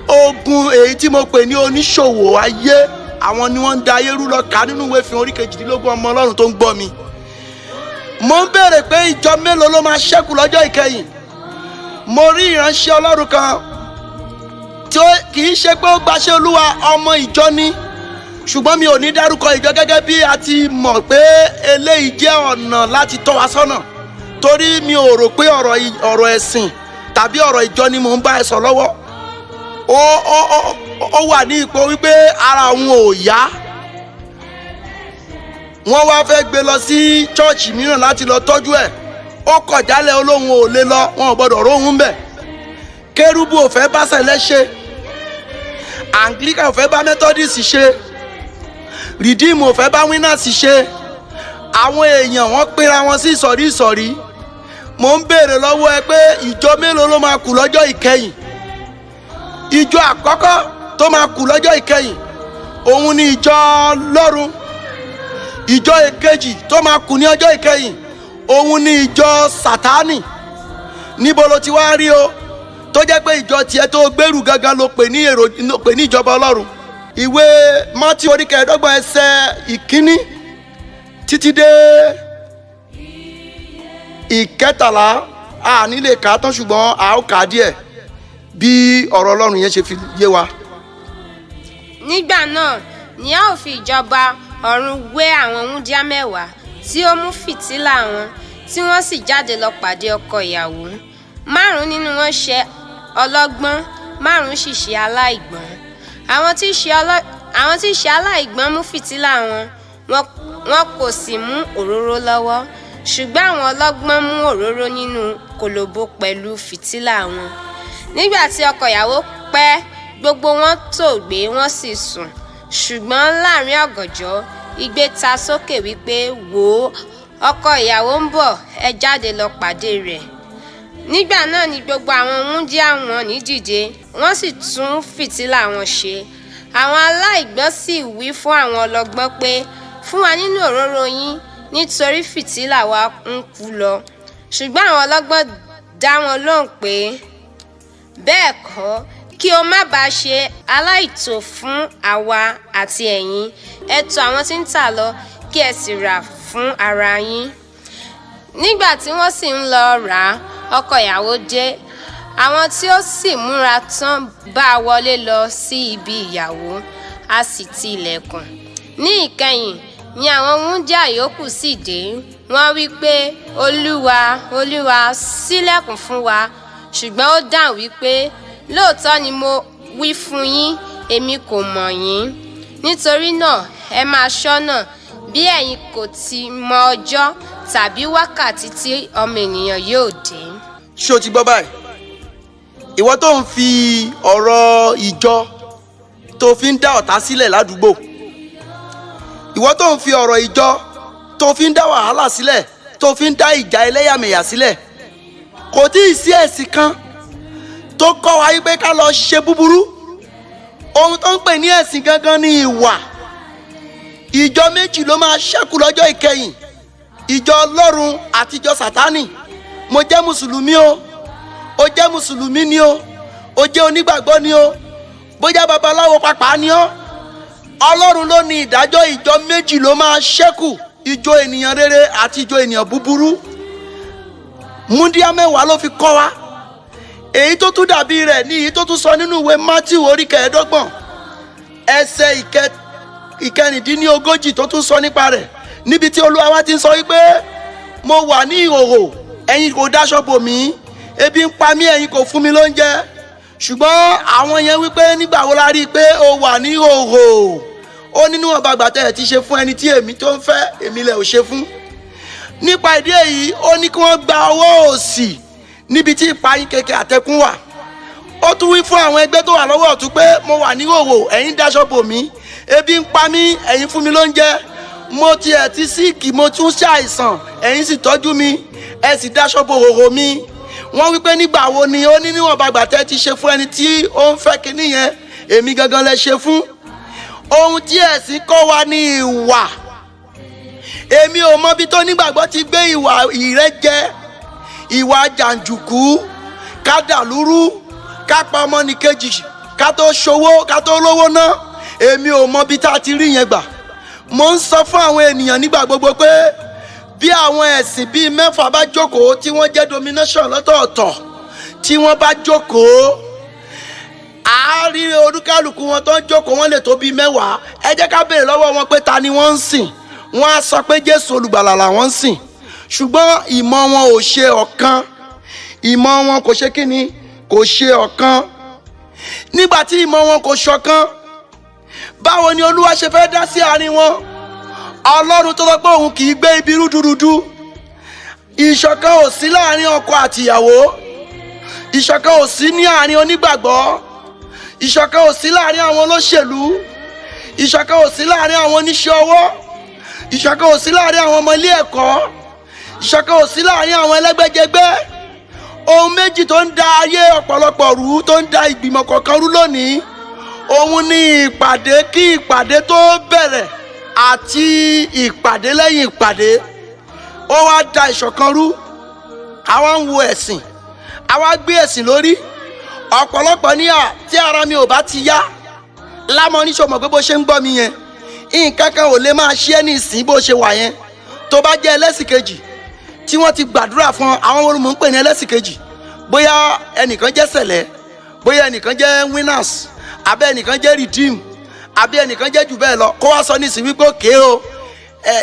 ogun èyí tí mo pè ní oníṣòwò ayé, àwọn ni wọ́n ń da ayé rú. Lọ kà nínú ìwé ìfihàn orí 18 ọmọ Ọlọ́run tó ń gbọ́ mi. Mo ń béèrè pé ìjọ mélòó ló máa ṣẹ́kù lọ́jọ́ ìkẹyìn? Mo rí ìránṣẹ́ Ọlọ́run kan tí kì í ṣe pé ó gbaṣẹ́ Olúwa, ọmọ ìjọ ni, ṣùgbọ́n mi ò ní dárúkọ ìjọ gẹ́gẹ́ bí a ti mọ̀ pé eléyìí jẹ́ ọ̀nà láti tọ́ wa sọ́nà. Torí mi ò rò pé ọ̀rọ̀ ẹ̀sìn tàbí ọ̀rọ̀ ìjọ ni mò ń bá ẹ sọ lọ́wọ́. Ó wà ní ipò wípé ara òun ò yá. Wọ́n wá fẹ́ gbé lọ sí chọ́ọ̀chì mìíràn láti lọ tọ́jú ẹ̀. Ó kọ̀ jálẹ̀, olóhùn ò lè lọ, wọn ò gbọ́dọ̀ róhùn bẹ̀. Kérúbù ò fẹ́ bá Sẹ̀lẹ̀ ṣe, Anglican ò fẹ́ bá Methodist ṣe, Redeem ò fẹ́ bá Winners ṣe. Àwọn èèyàn wọ́n pínra wọn sí ìsọ̀rí. Mo ń béèrè lọ́wọ́ ẹ pé ìjọ mélòó ló máa kù lọ́jọ́ ìkẹyìn? Ìjọ àkọ́kọ́ tó máa kù lọ́jọ́ ìkẹyìn, òun ni ìjọ Ọlọ́run. Ìjọ èkejì tó máa kù ní ọjọ́ ìkẹyìn, òun ni ìjọ Sátánì. Níbo lo ti wá rí o tó jẹ́ pé ìjọ tiẹ̀ tó gbèrú gangan ló pè ní ìjọba Ọlọ́run? Ìwé Mátíù orí 15 ẹsẹ̀ 1 títí dé 13, a ní lè kà á tán, ṣùgbọ́n a ó kà á díẹ̀ bí ọ̀rọ̀ Ọlọ́run yẹn ṣe fi yé wa. Nígbà náà ni a ó fi ìjọba ọ̀run wé àwọn wúńdíá 10 tí ó mú fìtílà wọn, tí wọ́n sì jáde lọ pàdé ọkọ ìyàwó. 5 nínú wọn ṣe ọlọ́gbọ́n, 5 sì ṣe aláìgbọ́n. Àwọn tí í ṣe aláìgbọ́n mú fìtílà wọn kò sì mú òróró lọ́wọ́, ṣùgbọ́n àwọn ọlọ́gbọ́n mú òróró nínú kòlòbó pẹ̀lú fìtílà wọn. Nígbà tí ọkọ ìyàwó pẹ́, gbogbo wọn tòògbé wọ́n sì sùn. Ṣùgbọ́n láàrin ọ̀gànjọ́, igbe ta sókè wípé, wò ó, ọkọ ìyàwó ń bọ̀, ẹ jáde lọ pàdé rẹ̀. Nígbà náà ni gbogbo àwọn wúńdíá wọn ní dìde, wọ́n sì tún fìtílà wọn ṣe. Àwọn aláìgbọ́n sì wí fún àwọn ọlọ́gbọ́n pé, fún wa nínú òróró yín, nítorí fìtílà wa ń kú lọ. Ṣùgbọ́n àwọn ọlọ́gbọ́n dá wọn lóhùn pé, bẹ́ẹ̀ kọ́, kí o má bàa ṣe aláìtó fún àwa àti ẹ̀yin, ẹ tọ̀ àwọn tí ń tà lọ, kí ẹ sì rà fún ara yín. Nígbà tí wọ́n sì ń lọ rà á, ọkọ ìyàwó dé. Àwọn tí ó sì múra tán bá a wọlé lọ sí ibi ìyàwó, a sì ti ilẹ̀kùn. Ní ìkẹyìn ni àwọn wúńdíá yòókù sì dé. Wọ́n wí pé, Olúwa, Olúwa, ṣílẹ̀kùn fún wa. Ṣùgbọ́n ó dáhùn wípé, lóòótọ́ ni mo wí fún yín, èmi kò mọ̀ yín. Nítorí náà ẹ máa ṣọ́nà, bí ẹ̀yin kò ti mọ ọjọ́ tàbí wákàtí tí ọmọ ènìyàn yóò dé. Ṣé o ti gbọ́ báyìí? Ìwọ tó ń fi ọ̀rọ̀ ìjọ tó fi ń dá ọ̀tá sílẹ̀ ládùúgbò, ìwọ tó ń fi ọ̀rọ̀ ìjọ tó fi ń dá wàhálà sílẹ̀, tó fi ń dá ìjà ẹlẹ́yàmẹ̀yà sílẹ̀, kò tí ì sí ẹ̀sìn kan tó kọ́ wa wípé ká lọ ṣe búburú ohun tó ń pè ní ẹ̀sìn gangan ni ìwà. Ìjọ méjì ló máa ṣẹ́kù lọ́jọ́ ìkẹyìn, ìjọ Ọlọ́run àti ìjọ Sátánì. Mo jẹ́ mùsùlùmí o jẹ́ mùsùlùmí ni o jẹ́ onígbàgbọ́ ni o, bóyá babaláwo pàápàá ni ọ́, Ọlọ́run ló ní ìdájọ́. Ìjọ méjì ló máa ṣẹ́kù, ìjọ ènìyàn rere àti ìjọ ènìyàn búburú. Múndíá mẹ́wàá ló fi kọ́ wa. Èyí tó tún dàbí rẹ̀ ní èyí tó tún sọ nínú ìwé Mátíù orí 25 ẹsẹ̀ ìkẹrìndínlógójì tó tún sọ nípa rẹ̀, níbi tí Olúwa wa ti ń sọ wípé mo wà ní ìhòhò, ẹ̀yin kò dáṣọ bò mí, ebi ń pa mí, ẹ̀yin kò fún mi lóúnjẹ. Ṣùgbọ́n àwọn yẹn wípé nígbà wo la rí i pé o wà ní ìhòhò? Ó nínú ọba àgbàtà ẹ̀ ti ṣe fún ẹni tí èmi tó ń fẹ́, èmi lẹ̀ ò ṣe fún. Nípa ìdí èyí, ó ní kí wọ́n gba ọwọ́ òsì níbi tí ìpayín kẹ̀kẹ́ àtẹkùn wà. Ó tún wí fún àwọn ẹgbẹ́ tó wà lọ́wọ́ ọ̀tún pé mo wà ní ìhòhò, ẹ̀yin dáṣọ bò mí, ebi ń pa mí, ẹ̀yin fún mi lóúnjẹ, mo tiẹ̀ ti síìkì, mo tún ṣàìsàn, ẹ̀yin sì tọ́jú mi, ẹ sì dáṣọ bò hòhò mi. Wọ́n wí pé nígbà wo ni? Ó ní níwọ̀n bàgbà tẹ́ ti ṣe fún ẹni tí ó ń fẹ́ kinní yẹn, èmi gangan lẹ ṣe fún. Ohun tí ẹ̀sìn kọ́ wa ní ìwà. Èmi ò mọ bí tó nígbàgbọ́ ti gbé ìwà ìrẹ́jẹ, ìwà jàǹdùkú, ká dàlúrú, ká pa ọmọnìkejì, ká tó ṣòwò, ká tó lówó ná. Èmi ò mọ bí tá a ti rí yẹn gbà. Mo ń sọ fún àwọn ènìyàn nígbà gbogbo pé bí àwọn ẹ̀sìn bíi 6 bá jókòó tí wọ́n jẹ́ domination lọ́tọ̀ọ̀tọ̀, tí wọ́n bá jókòó, àárí olúkálùkù wọn tó ń jókòó wọn lè tó bíi 10. Ẹ jẹ́ ká béèrè lọ́wọ́ wọn pé ta ni wọ́n ń sìn. Wọ́n á sọ pé Jésù olùgbàlà làwọn ń sìn. Ṣùgbọ́n ìmọ̀ wọn ò ṣe ọ̀kan. Ìmọ̀ wọn kò ṣe kíni? Kò ṣe ọ̀kan. Nígbà tí ìmọ̀ wọn kò ṣọ̀kan, báwo ni Olúwa ṣe fẹ́ dá sí àárín wọn? Ọlọ́run tó sọ pé òun kì í gbé ibi rúdurùdu. Ìṣọ̀kan ò sí láàrin ọkọ àti ìyàwó. Ìṣọ̀kan ò sí ní àárín onígbàgbọ́. Ìṣọ̀kan ò sí láàrin àwọn olóṣèlú. Ìṣọ̀kan ò sí láàrin àwọn oníṣẹ́ ọwọ́. Ìṣọ̀kan ò sí láàrin àwọn ọmọ ilé ẹ̀kọ́. Ìṣọ̀kan ò sí láàrin àwọn ẹlẹ́gbẹ́jẹgbẹ́. Ohun méjì tó ń da ayé ọ̀pọ̀lọpọ̀ rú, tó ń da ìgbìmọ̀ kọ̀ọ̀kan rú lónìí, òun ni ìpàdé kí ìpàdé tó bẹ̀rẹ̀ àti ìpàdé lẹ́yìn ìpàdé. Ó wá da ìṣọ̀kan rú. Àwa ń wo ẹ̀sìn, àwa gbé ẹ̀sìn lórí. Ọ̀pọ̀lọpọ̀ ní tí ara mi ò bá ti yá, lámọ̀ ní ṣòmọ̀ pé bó ṣe ń gbọ́ mi yẹn, nǹkan kan ò lè máa ṣe é ní ìsìn bó ṣe wà yẹn. Tó bá jẹ́ ẹlẹ́sìn kejì tí wọ́n ti gbàdúrà fún àwọn olùmọ̀ ń pè ní ẹlẹ́sìn kejì, bóyá ẹnìkan jẹ́ sẹ̀lẹ̀, bóyá ẹnìkan jẹ́ winners, àbí ẹnìkan jẹ́ redeem, àbí ẹnìkan jẹ́ jù bẹ́ẹ̀ lọ, kó wá sọ nísìnyí wípé òkè o,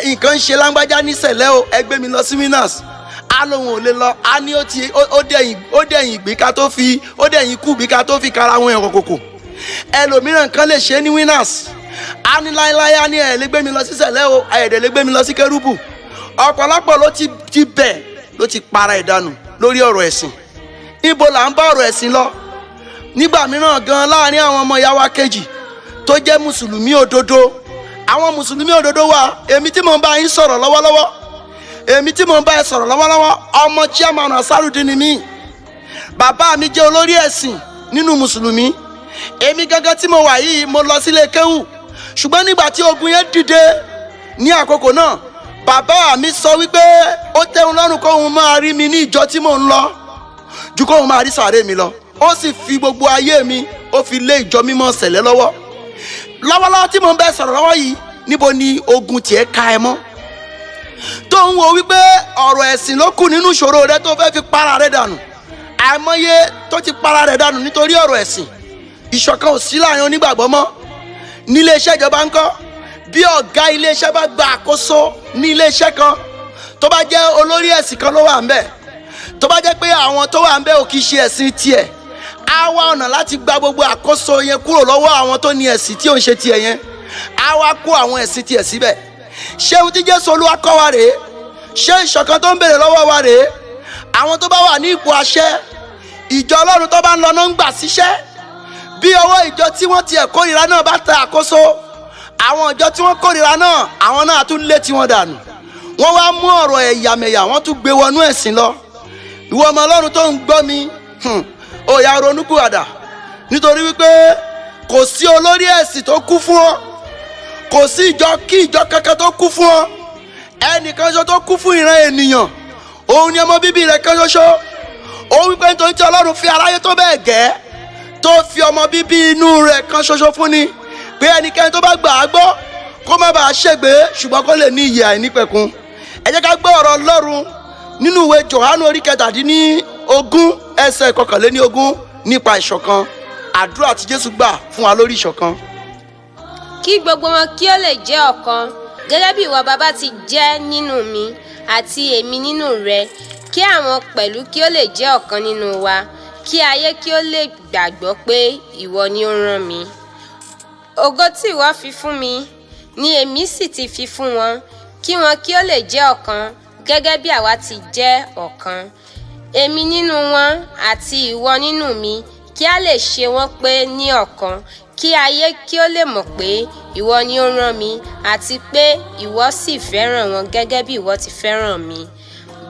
nǹkan ń ṣe lágbájá ní sẹ̀lẹ̀ o, ẹ gbé mi lọ sí winners. Á lóhun ò lè lọ, á ní ó dẹ̀yìn ìgbín ká tó fi, ó dẹ̀yìn kú bí ká tó fi kára wọn ẹ̀kọ́ kòkò. Ẹlòmíràn kan lè ṣe ní winners, á ní láéláé, á ní ẹ̀ lè gbé mi lọ sí sẹ̀lẹ̀ o, ẹ̀ẹ́dẹ̀ lè gbé mi lọ sí kérúbù. Ọ̀pọ̀lọpọ̀ ló ti bẹ̀ ló ti para ìdànù lórí ọ̀rọ̀ ẹ̀sìn. Ibo là ń bá ọ̀rọ̀ ẹ̀sìn lọ? Nígbà mìíràn gan láàrin àwọn ọmọ ìyá wa kejì tó jẹ́ mùsùlùmí òdodo, àwọn mùsùlùmí òdodo wa, èmi tí mo ń bá yín sọ̀rọ̀ lọ́wọ́lọ́wọ́, èmi tí mo ń bá ẹ sọ̀rọ̀ lọ́wọ́lọ́wọ́, ọmọ chairman Ansarudeen ni mí. Bàbá mi jẹ́ olórí ẹ̀sìn nínú mùsùlùmí. Èmi gangan tí mo wà yìí, mo lọ sílé kéwù. Ṣùgbọ́n nígbà tí ogun yẹn dìde ní àkókò náà, bàbá mi sọ wípé ó tẹ́hun lọ́rùn kóhun máa rí mi ní ìjọ tí mò ń lọ ju kóhun máa rí sàárè mi lọ. Ó sì fi gbogbo ayé mi, ó fi lé ìjọ mímọ́ sẹ̀lẹ̀ lọ́wọ́. Lọ́wọ́lọ́wọ́ tí mò ń bẹ sọ̀rọ̀ lọ́wọ́ yìí, níbo ni ogun tiẹ̀ ka ẹ mọ́? Tó ń wo wípé ọ̀rọ̀ ẹ̀sìn ló kù nínú ìṣòro rẹ tó fẹ́ fi para rẹ dànù. Àìmọye tó ti para rẹ dànù nítorí ọ̀rọ̀ ẹ̀sìn. Ìṣọ̀kan ò sí láàrin onígbàgbọ́ mọ́. Nílé iṣẹ́ ìjọba ńkọ́? Bí ọ̀gá ilé iṣẹ́ bá gba àkóso ní ilé iṣẹ́ kan, tó bá jẹ́ olórí ẹ̀sìn kan ló wà ńbẹ̀, tó bá jẹ́ pé àwọn tó wà ńbẹ̀ ò kì í ṣe ẹ̀sìn tiẹ̀, á wá ọ̀nà láti gba gbogbo àkóso yẹn kúrò lọ́wọ́ àwọn tó ní ẹ̀sìn tí ò ń ṣe tiẹ̀ yẹn, á wá kó àwọn ẹ̀sìn tiẹ̀ síbẹ̀. Ṣé ohun tí Jésù Olúwa kọ́ wa rèé? Ṣé ìṣọ̀kan tó ń béèrè lọ́wọ́ wa rèé? Àwọn tó bá wà ní ipò àṣẹ, ìjọ Ọlọ́run tó bá ń lọ náà ń gbà síṣẹ́. Bí ọwọ́ ìjọ tí wọ́n tiẹ̀ kórìíra náà bá tẹ àkóso, àwọn ìjọ tí wọ́n kórìíra náà, àwọn náà tún lé tiwọn dànù. Wọ́n wá mú ọ̀rọ̀ ẹ̀yàmẹ̀yà, wọ́n tún gbé wọnú ẹ̀sìn lọ. Ìwọ ọmọ Ọlọ́run tó ń gbọ́ mi, ó yá ronúpìwàdà, nítorí wípé kò sí olórí ẹ̀sìn tó kú fún ọ, kò sí ìjọ kankan tó kú fún ọ. Ẹnìkan ṣoṣo tó kú fún ìran ènìyàn, òun ni ọmọ bíbí rẹ̀ kan ṣoṣo. Ó wí pé nítorí tí Ọlọ́run fi aráyé tó bẹ́ẹ̀ gẹ́ tó fi ọmọ bíbí inú rẹ̀ kan ṣoṣo fún ni, pé ẹnikẹ́ni tó bá gbà á gbọ́ kó má bàa ṣègbé ṣùgbọ́n kó lè ní ìyè àìnípẹ̀kun. Ẹ jẹ́ ká gbọ́ ọ̀rọ̀ Ọlọ́run nínú ìwé Jòhánù orí 17 ẹsẹ̀ 21 nípa ìṣọ̀kan, àdúrà tí Jésù gbà fún wa lórí ìṣọ̀kan. Kí gbogbo wọn kí ó lè jẹ́ ọ̀kan, gẹ́gẹ́ bí ìwọ Baba ti jẹ́ nínú mi àti èmi nínú rẹ, kí àwọn pẹ̀lú kí ó lè jẹ́ ọ̀kan nínú wa, kí ayé kí ó lè gbàgbọ́ pé ìwọ ni ó rán mi. Ògo tí ìwọ fi fún mi ni èmi sì ti fi fún wọn, kí wọn kí ó lè jẹ́ ọ̀kan, gẹ́gẹ́ bí àwa ti jẹ́ ọ̀kan. Èmi nínú wọn àti ìwọ nínú mi, kí a lè ṣe wọ́n pé ní ọ̀kan, kí ayé kí ó lè mọ̀ pé ìwọ ni ó rán mi, àti pé ìwọ sì fẹ́ràn wọn gẹ́gẹ́ bí ìwọ ti fẹ́ràn mi.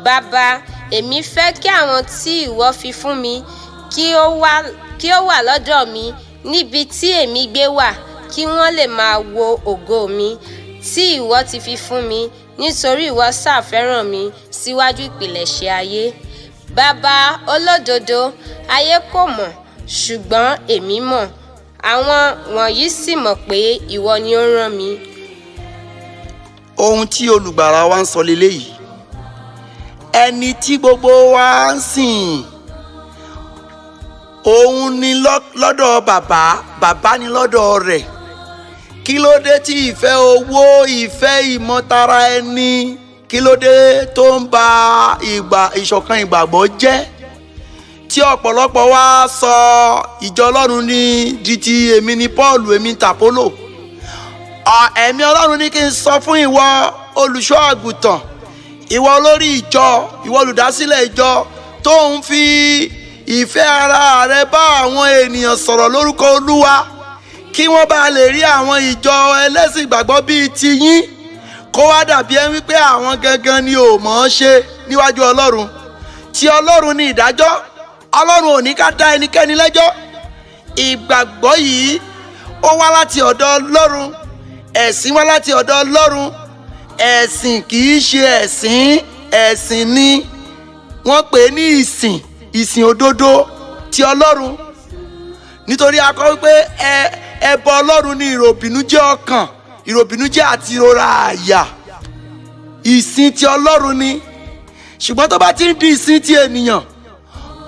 Baba, èmi fẹ́ kí àwọn tí ìwọ fi fún mi kí ó wà lọ́dọ̀ mi níbi tí èmi gbé wà, kí wọ́n lè máa wo ògo mi tí ìwọ ti fi fún mi, nítorí ìwọ ṣàfẹ́ràn mi síwájú ìpilẹ̀ṣẹ̀ ayé. Baba olódodo, ayé kò mọ̀, ṣùgbọ́n èmi mọ̀, àwọn wọ̀nyí sì mọ̀ pé ìwọ ni ó rán mi. Ohun tí olùgbàlà wa ń sọ leléyìí, ẹni tí gbogbo wa ń sìn, òun ni lọ́dọ̀ bàbá ni lọ́dọ̀ rẹ̀. Kí ló dé tí ìfẹ́ owó, ìfẹ́ ìmọ̀tara ẹni, kí ló dé tó ń ba ìṣọ̀kan ìgbàgbọ́ jẹ́? Tí ọ̀pọ̀lọpọ̀ wa sọ ìjọ Ọlọ́run ní di ti èmi ni Paul, èmi tàpólò. Ẹ̀mí Ọlọ́run ní kí n sọ fún ìwọ olùṣọ́ àgùntàn, ìwọ olórí ìjọ, ìwọ olùdásílẹ̀ ìjọ tó ń fi ìfẹ́ ara rẹ bá àwọn ènìyàn sọ̀rọ̀ lórúkọ Olúwa, kí wọ́n bá lè rí àwọn ìjọ ẹlẹ́sìn ìgbàgbọ́ bíi tiyín, kó wá dàbí ẹ wípé àwọn gangan ni ò mọ̀ ọ́n ṣe níwájú Ọlọ́run. Tí Ọlọ́run ní ìdájọ́, Ọlọ́run ò ní ká dá ẹnikẹ́ni lẹ́jọ́. Ìgbàgbọ́ yìí ó wá láti ọ̀dọ̀ Ọlọ́run, ẹ̀sìn wá láti ọ̀dọ̀ Ọlọ́run. Ẹ̀sìn kì í ṣe ẹ̀sìn, ẹ̀sìn ni wọ́n pè ní ìsìn òdodo ti Ọlọ́run. Nítorí a kọ wípé ẹbọ Ọlọ́run ni ìròbìnújẹ́ ọkàn, ìròbìnújẹ́ àti ìrora àyà. Ìsìn ti Ọlọ́run ni. Ṣùgbọ́n tó bá ti ń di ìsìn ti ènìyàn,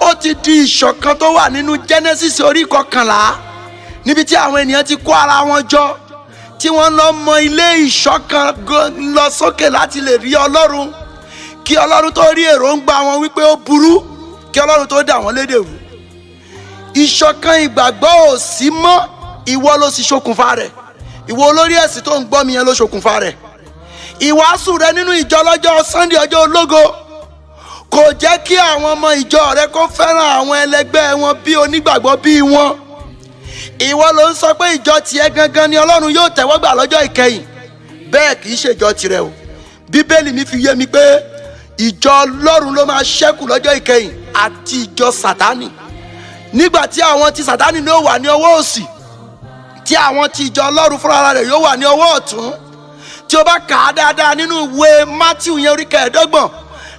ó ti di ìṣọ̀kan tó wà nínú Genesis orí 11, níbi tí àwọn ènìyàn ti kó ara wọn jọ, tí wọ́n lọ mọ ilé ìṣọ̀kan lọ sókè láti lè rí Ọlọ́run, kí Ọlọ́run tó rí èròǹgbà wọn wípé ó burú, kí Ọlọ́run tó dà wọ́n lédè rú. Ìṣọ̀kan ìgbàgbọ́ ò sí mọ́, ìwọ ló sì ṣokùnfà rẹ̀. Ìwọ olórí ẹ̀sìn tó ń gbọ́ mi yẹn ló ṣokùnfà rẹ̀. Ìwàásù rẹ nínú ìjọ lọ́jọ́ Sunday, ọjọ́ ológo, kò jẹ́ kí àwọn ọmọ ìjọ rẹ kó fẹ́ràn àwọn ẹlẹgbẹ́ wọn bí onígbàgbọ́ bí wọn. Ìwọ ló ń sọ pé ìjọ tiẹ̀ gangan ni Ọlọ́run yóò tẹ́wọ́gbà lọ́jọ́ ìkẹyìn. Bẹ́ẹ̀ kì í ṣe ìjọ tirẹ̀ o. Bíbélì mi fi yé mi pé ìjọ Ọlọ́run ló máa ṣẹ́kù lọ́jọ́ ìkẹyìn àti ìjọ Sátánì. Nígbà tí àwọn ti Sátánì ló wà ní ọwọ́ òsì, tí àwọn ti ìjọ Ọlọ́run fúnra rẹ̀ yóò wà ní ọwọ́ ọ̀tún. Tí o bá kà á dáadáa nínú ìwé Mátíù yẹn orí 25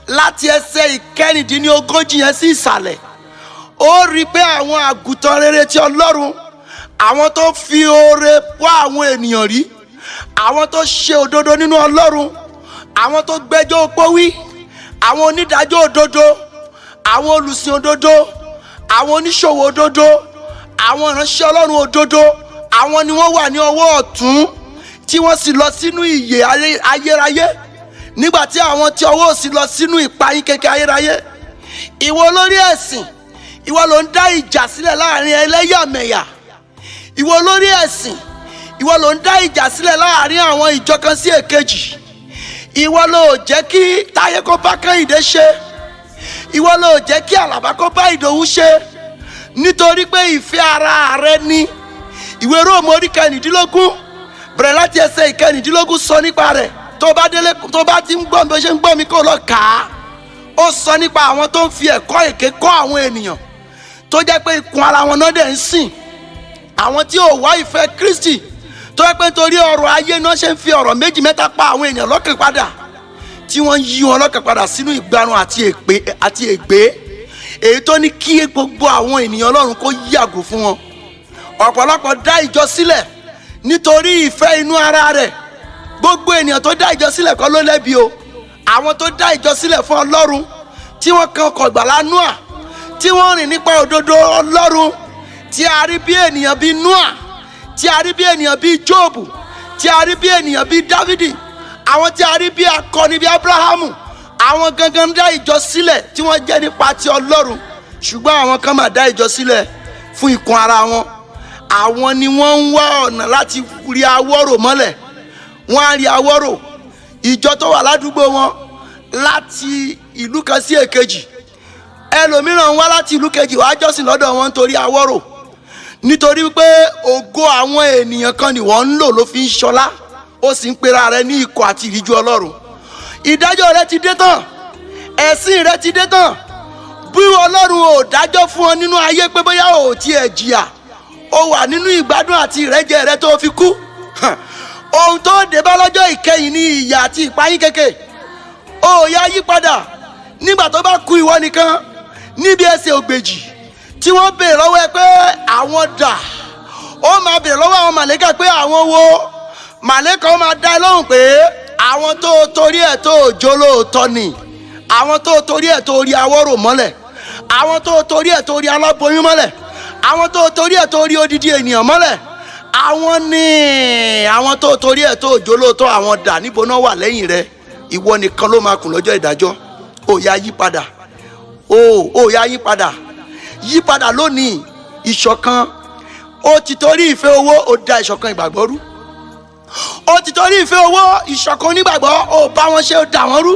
láti ẹsẹ̀ 19 yẹn sí ìsàlẹ̀, ó rí pé àwọn àgùntàn rere ti Ọlọ́run, àwọn tó fi oore wá àwọn ènìyàn rí, àwọn tó ṣe òdodo nínú Ọlọ́run, àwọn tó gbẹ́jọ́ opó wí, àwọn onídàájọ́ òdodo, àwọn olùsìn òdodo, àwọn oníṣòwò òdodo, àwọn ìránṣẹ́ Ọlọ́run òdodo, àwọn ni wọ́n wà ní ọwọ́ ọ̀tún, tí wọ́n sì lọ sínú ìyè ayérayé, nígbà tí àwọn tí ọwọ́ òsì lọ sínú ìpayín keke ayérayé. Ìwọ olórí ẹ̀sìn, ìwọ ló ń dá ìjà sílẹ̀ láàrin ẹlẹ́yàmẹ̀yà. Ìwọ olórí ẹ̀sìn, ìwọ ló ń dá ìjà sílẹ̀ láàrin àwọn ìjọ kan sí èkejì. Ìwọ ló jẹ́ kí Táyé kó bá Kẹ́hìndé ṣe, ìwọ ló jẹ́ kí Àlàbá kó bá Ìdòwú ṣe, nítorí pé ìfẹ́ ara rẹ ni. Ìwé Róòmù orí 19 bẹ̀rẹ̀ láti ẹsẹ̀ 19 sọ nípa rẹ̀. Tó bá ti ń gbọ́ mi bó ṣe ń gbọ́ mi kó lọ kà á. Ó sọ nípa àwọn tó ń fi ẹ̀kọ́ èké kọ́ àwọn ènìyàn, tó jẹ́ pé ikùn ara wọn náà dẹ̀ ń sìn. àwọn tí ò wá ìfẹ́ Kristi tó yẹ pé nítorí ọ̀rọ̀ ayé náà ṣe ń fi ọ̀rọ̀ méjì mẹ́ta pa àwọn èèyàn lọ́kàn padà, tí wọ́n yí wọn lọ́kàn padà sínú ìgbárun àti ègbé, èyí tó ní kí gbogbo àwọn ènìyàn Ọlọ́run kó yàgò fún wọn. Ọ̀pọ̀lọpọ̀ dá ìjọ sílẹ̀ nítorí ìfẹ́ inú ara rẹ̀. Gbogbo ènìyàn tó dá ìjọ sílẹ̀ kọ́ ló lẹ́bi o. Àwọn tó dá ìjọ sílẹ̀ fún Ọlọ́run, tí wọ́n kan ọkọ̀ ìgbàlà Nóà, tí wọ́n rìn nípa òdodo Ọlọ́run, tí a rí bí ènìyàn bíi Nóà, tí a rí bí ènìyàn bíi Jóòbù, tí a rí bí ènìyàn bíi Dávìdì, àwọn tí a rí bí akọni bíi Ábúráhámù, àwọn gangan dá ìjọ sílẹ̀ tí wọ́n jẹ́ nípa ti Ọlọ́run. Ṣùgbọ́n àwọn kan máa dá ìjọ sílẹ̀ fún ikùn ara wọn. Àwọn ni wọ́n ń wá ọ̀nà láti rí awọ́rò mọ́lẹ̀. Wọ́n á rí awọ́rò ìjọ tó wà ládùúgbò wọn láti ìlú kan sí èkejì. Ẹlòmíràn wá láti ìlú kejì wá jọ́sìn lọ́dọ̀ wọn nítorí awọ́rò, nítorí pé ògo àwọn ènìyàn kan ni wọ́n ń lò ló fi ń ṣọlá. Ó sì ń pera rẹ̀ ní ikọ̀ àti ìríjú Ọlọ́run. Ìdájọ́ rẹ ti dé tán, ẹ̀sìn rẹ ti dé tán. Bí Ọlọ́run ò dájọ́ fún ọ nínú ayé pé bóyá ò tiẹ̀ jìyà, ó wà nínú ìgbádùn àti ìrẹ́jẹ rẹ tó fi kú. Ohun tó dé bá lọ́jọ́ ìkẹyìn ní ìyà àti ìpayín kékè. Ó yá yí padà nígbà tó bá kú ìwọ nìkan níbi ẹsẹ̀ ògbèjì tí wọ́n béèrè lọ́wọ́ ẹ pé àwọn dà. Ó máa béèrè lọ́wọ́ àwọn màlẹ́kà pé àwọn wo. Màlẹ́kà ó máa dá ẹ lóhùn pé àwọn tó torí ẹ̀ tó jó lóòótọ́ ni, àwọn tó torí ẹ̀ tó rí awọ́rò mọ́lẹ̀, àwọn tó torí ẹ̀ tó rí aláboyún mọ́lẹ̀, àwọn tó torí ẹ̀ tó rí odidi ènìyàn mọ́lẹ̀, àwọn tó torí ẹ̀ tó jó lóòótọ́. Àwọn dà níbo náà wà lẹ́yìn rẹ? Ìwọ nìkan ló máa kùn lọ́jọ́ ìdájọ́. Ó yá yí padà, ó yá yí padà, yí padà lónìí. Ìṣọ̀kan, ó ti torí ìfẹ́ owó ó da ìṣọ̀kan ìgbàgbọ́ rú. Ó ti torí ìfẹ́ owó ìṣọ̀kan onígbàgbọ́ ó bá wọn ṣe, ó dà wọ́n rú.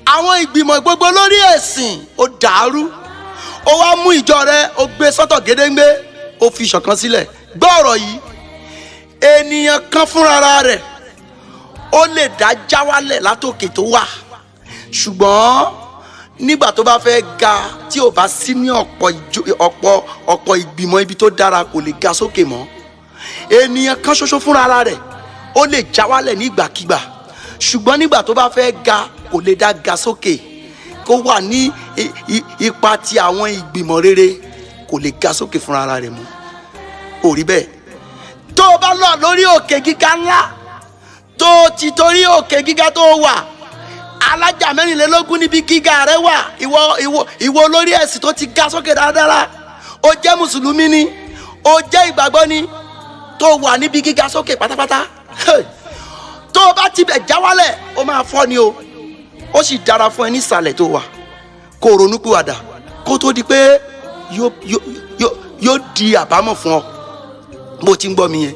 Àwọn ìgbìmọ̀ gbogbo lórí ẹ̀sìn ó dàrú. Ó wá mú ìjọ rẹ, ó gbé sọ́tọ̀ gédéǹgbé, ó fi ìṣọ̀kan sílẹ̀. Gbọ́ ọ̀rọ̀ yìí, ènìyàn kan fúnra rẹ̀ ó lè dá já wálẹ̀ látòkè tó wà, ṣùgbọ́n nígbà tó bá fẹ́ ga, tí ò bá sí ní ọ̀pọ̀ ìgbìmọ̀ ibi tó dára, kò lè ga sókè mọ́. Ènìyàn kan ṣoṣo fúnra rẹ̀ ó lè já wálẹ̀ nígbàkigbà, ṣùgbọ́n nígbà tó bá fẹ́ ga, kò lè dá ga sókè. Kó wà ní ipa ti àwọn ìgbìmọ̀ rere, kò lè ga sókè fúnra rẹ̀ mọ́. Ó rí bẹ́ẹ̀. Tó o bá lọ lórí òkè gíga ńlá, tó ti torí òkè gíga tó wà, alájà 24 níbi gíga rẹ wà, ìwọ lórí ẹ̀sìn tó ti ga sókè dáadáa, ó jẹ́ mùsùlùmí ni, ó jẹ́ ìgbàgbọ́ ni, tó wà níbi gíga sókè pátápátá. Tó o bá tibẹ̀ já wálẹ̀, ó máa fọ́ ni o. Ó sì dára fún ẹ ní ìsàlẹ̀ tó wà, kó ronúpìwàdà kó tó di pé yóò di àbámọ̀ fún ọ. Bó ti ń gbọ́ mi yẹn.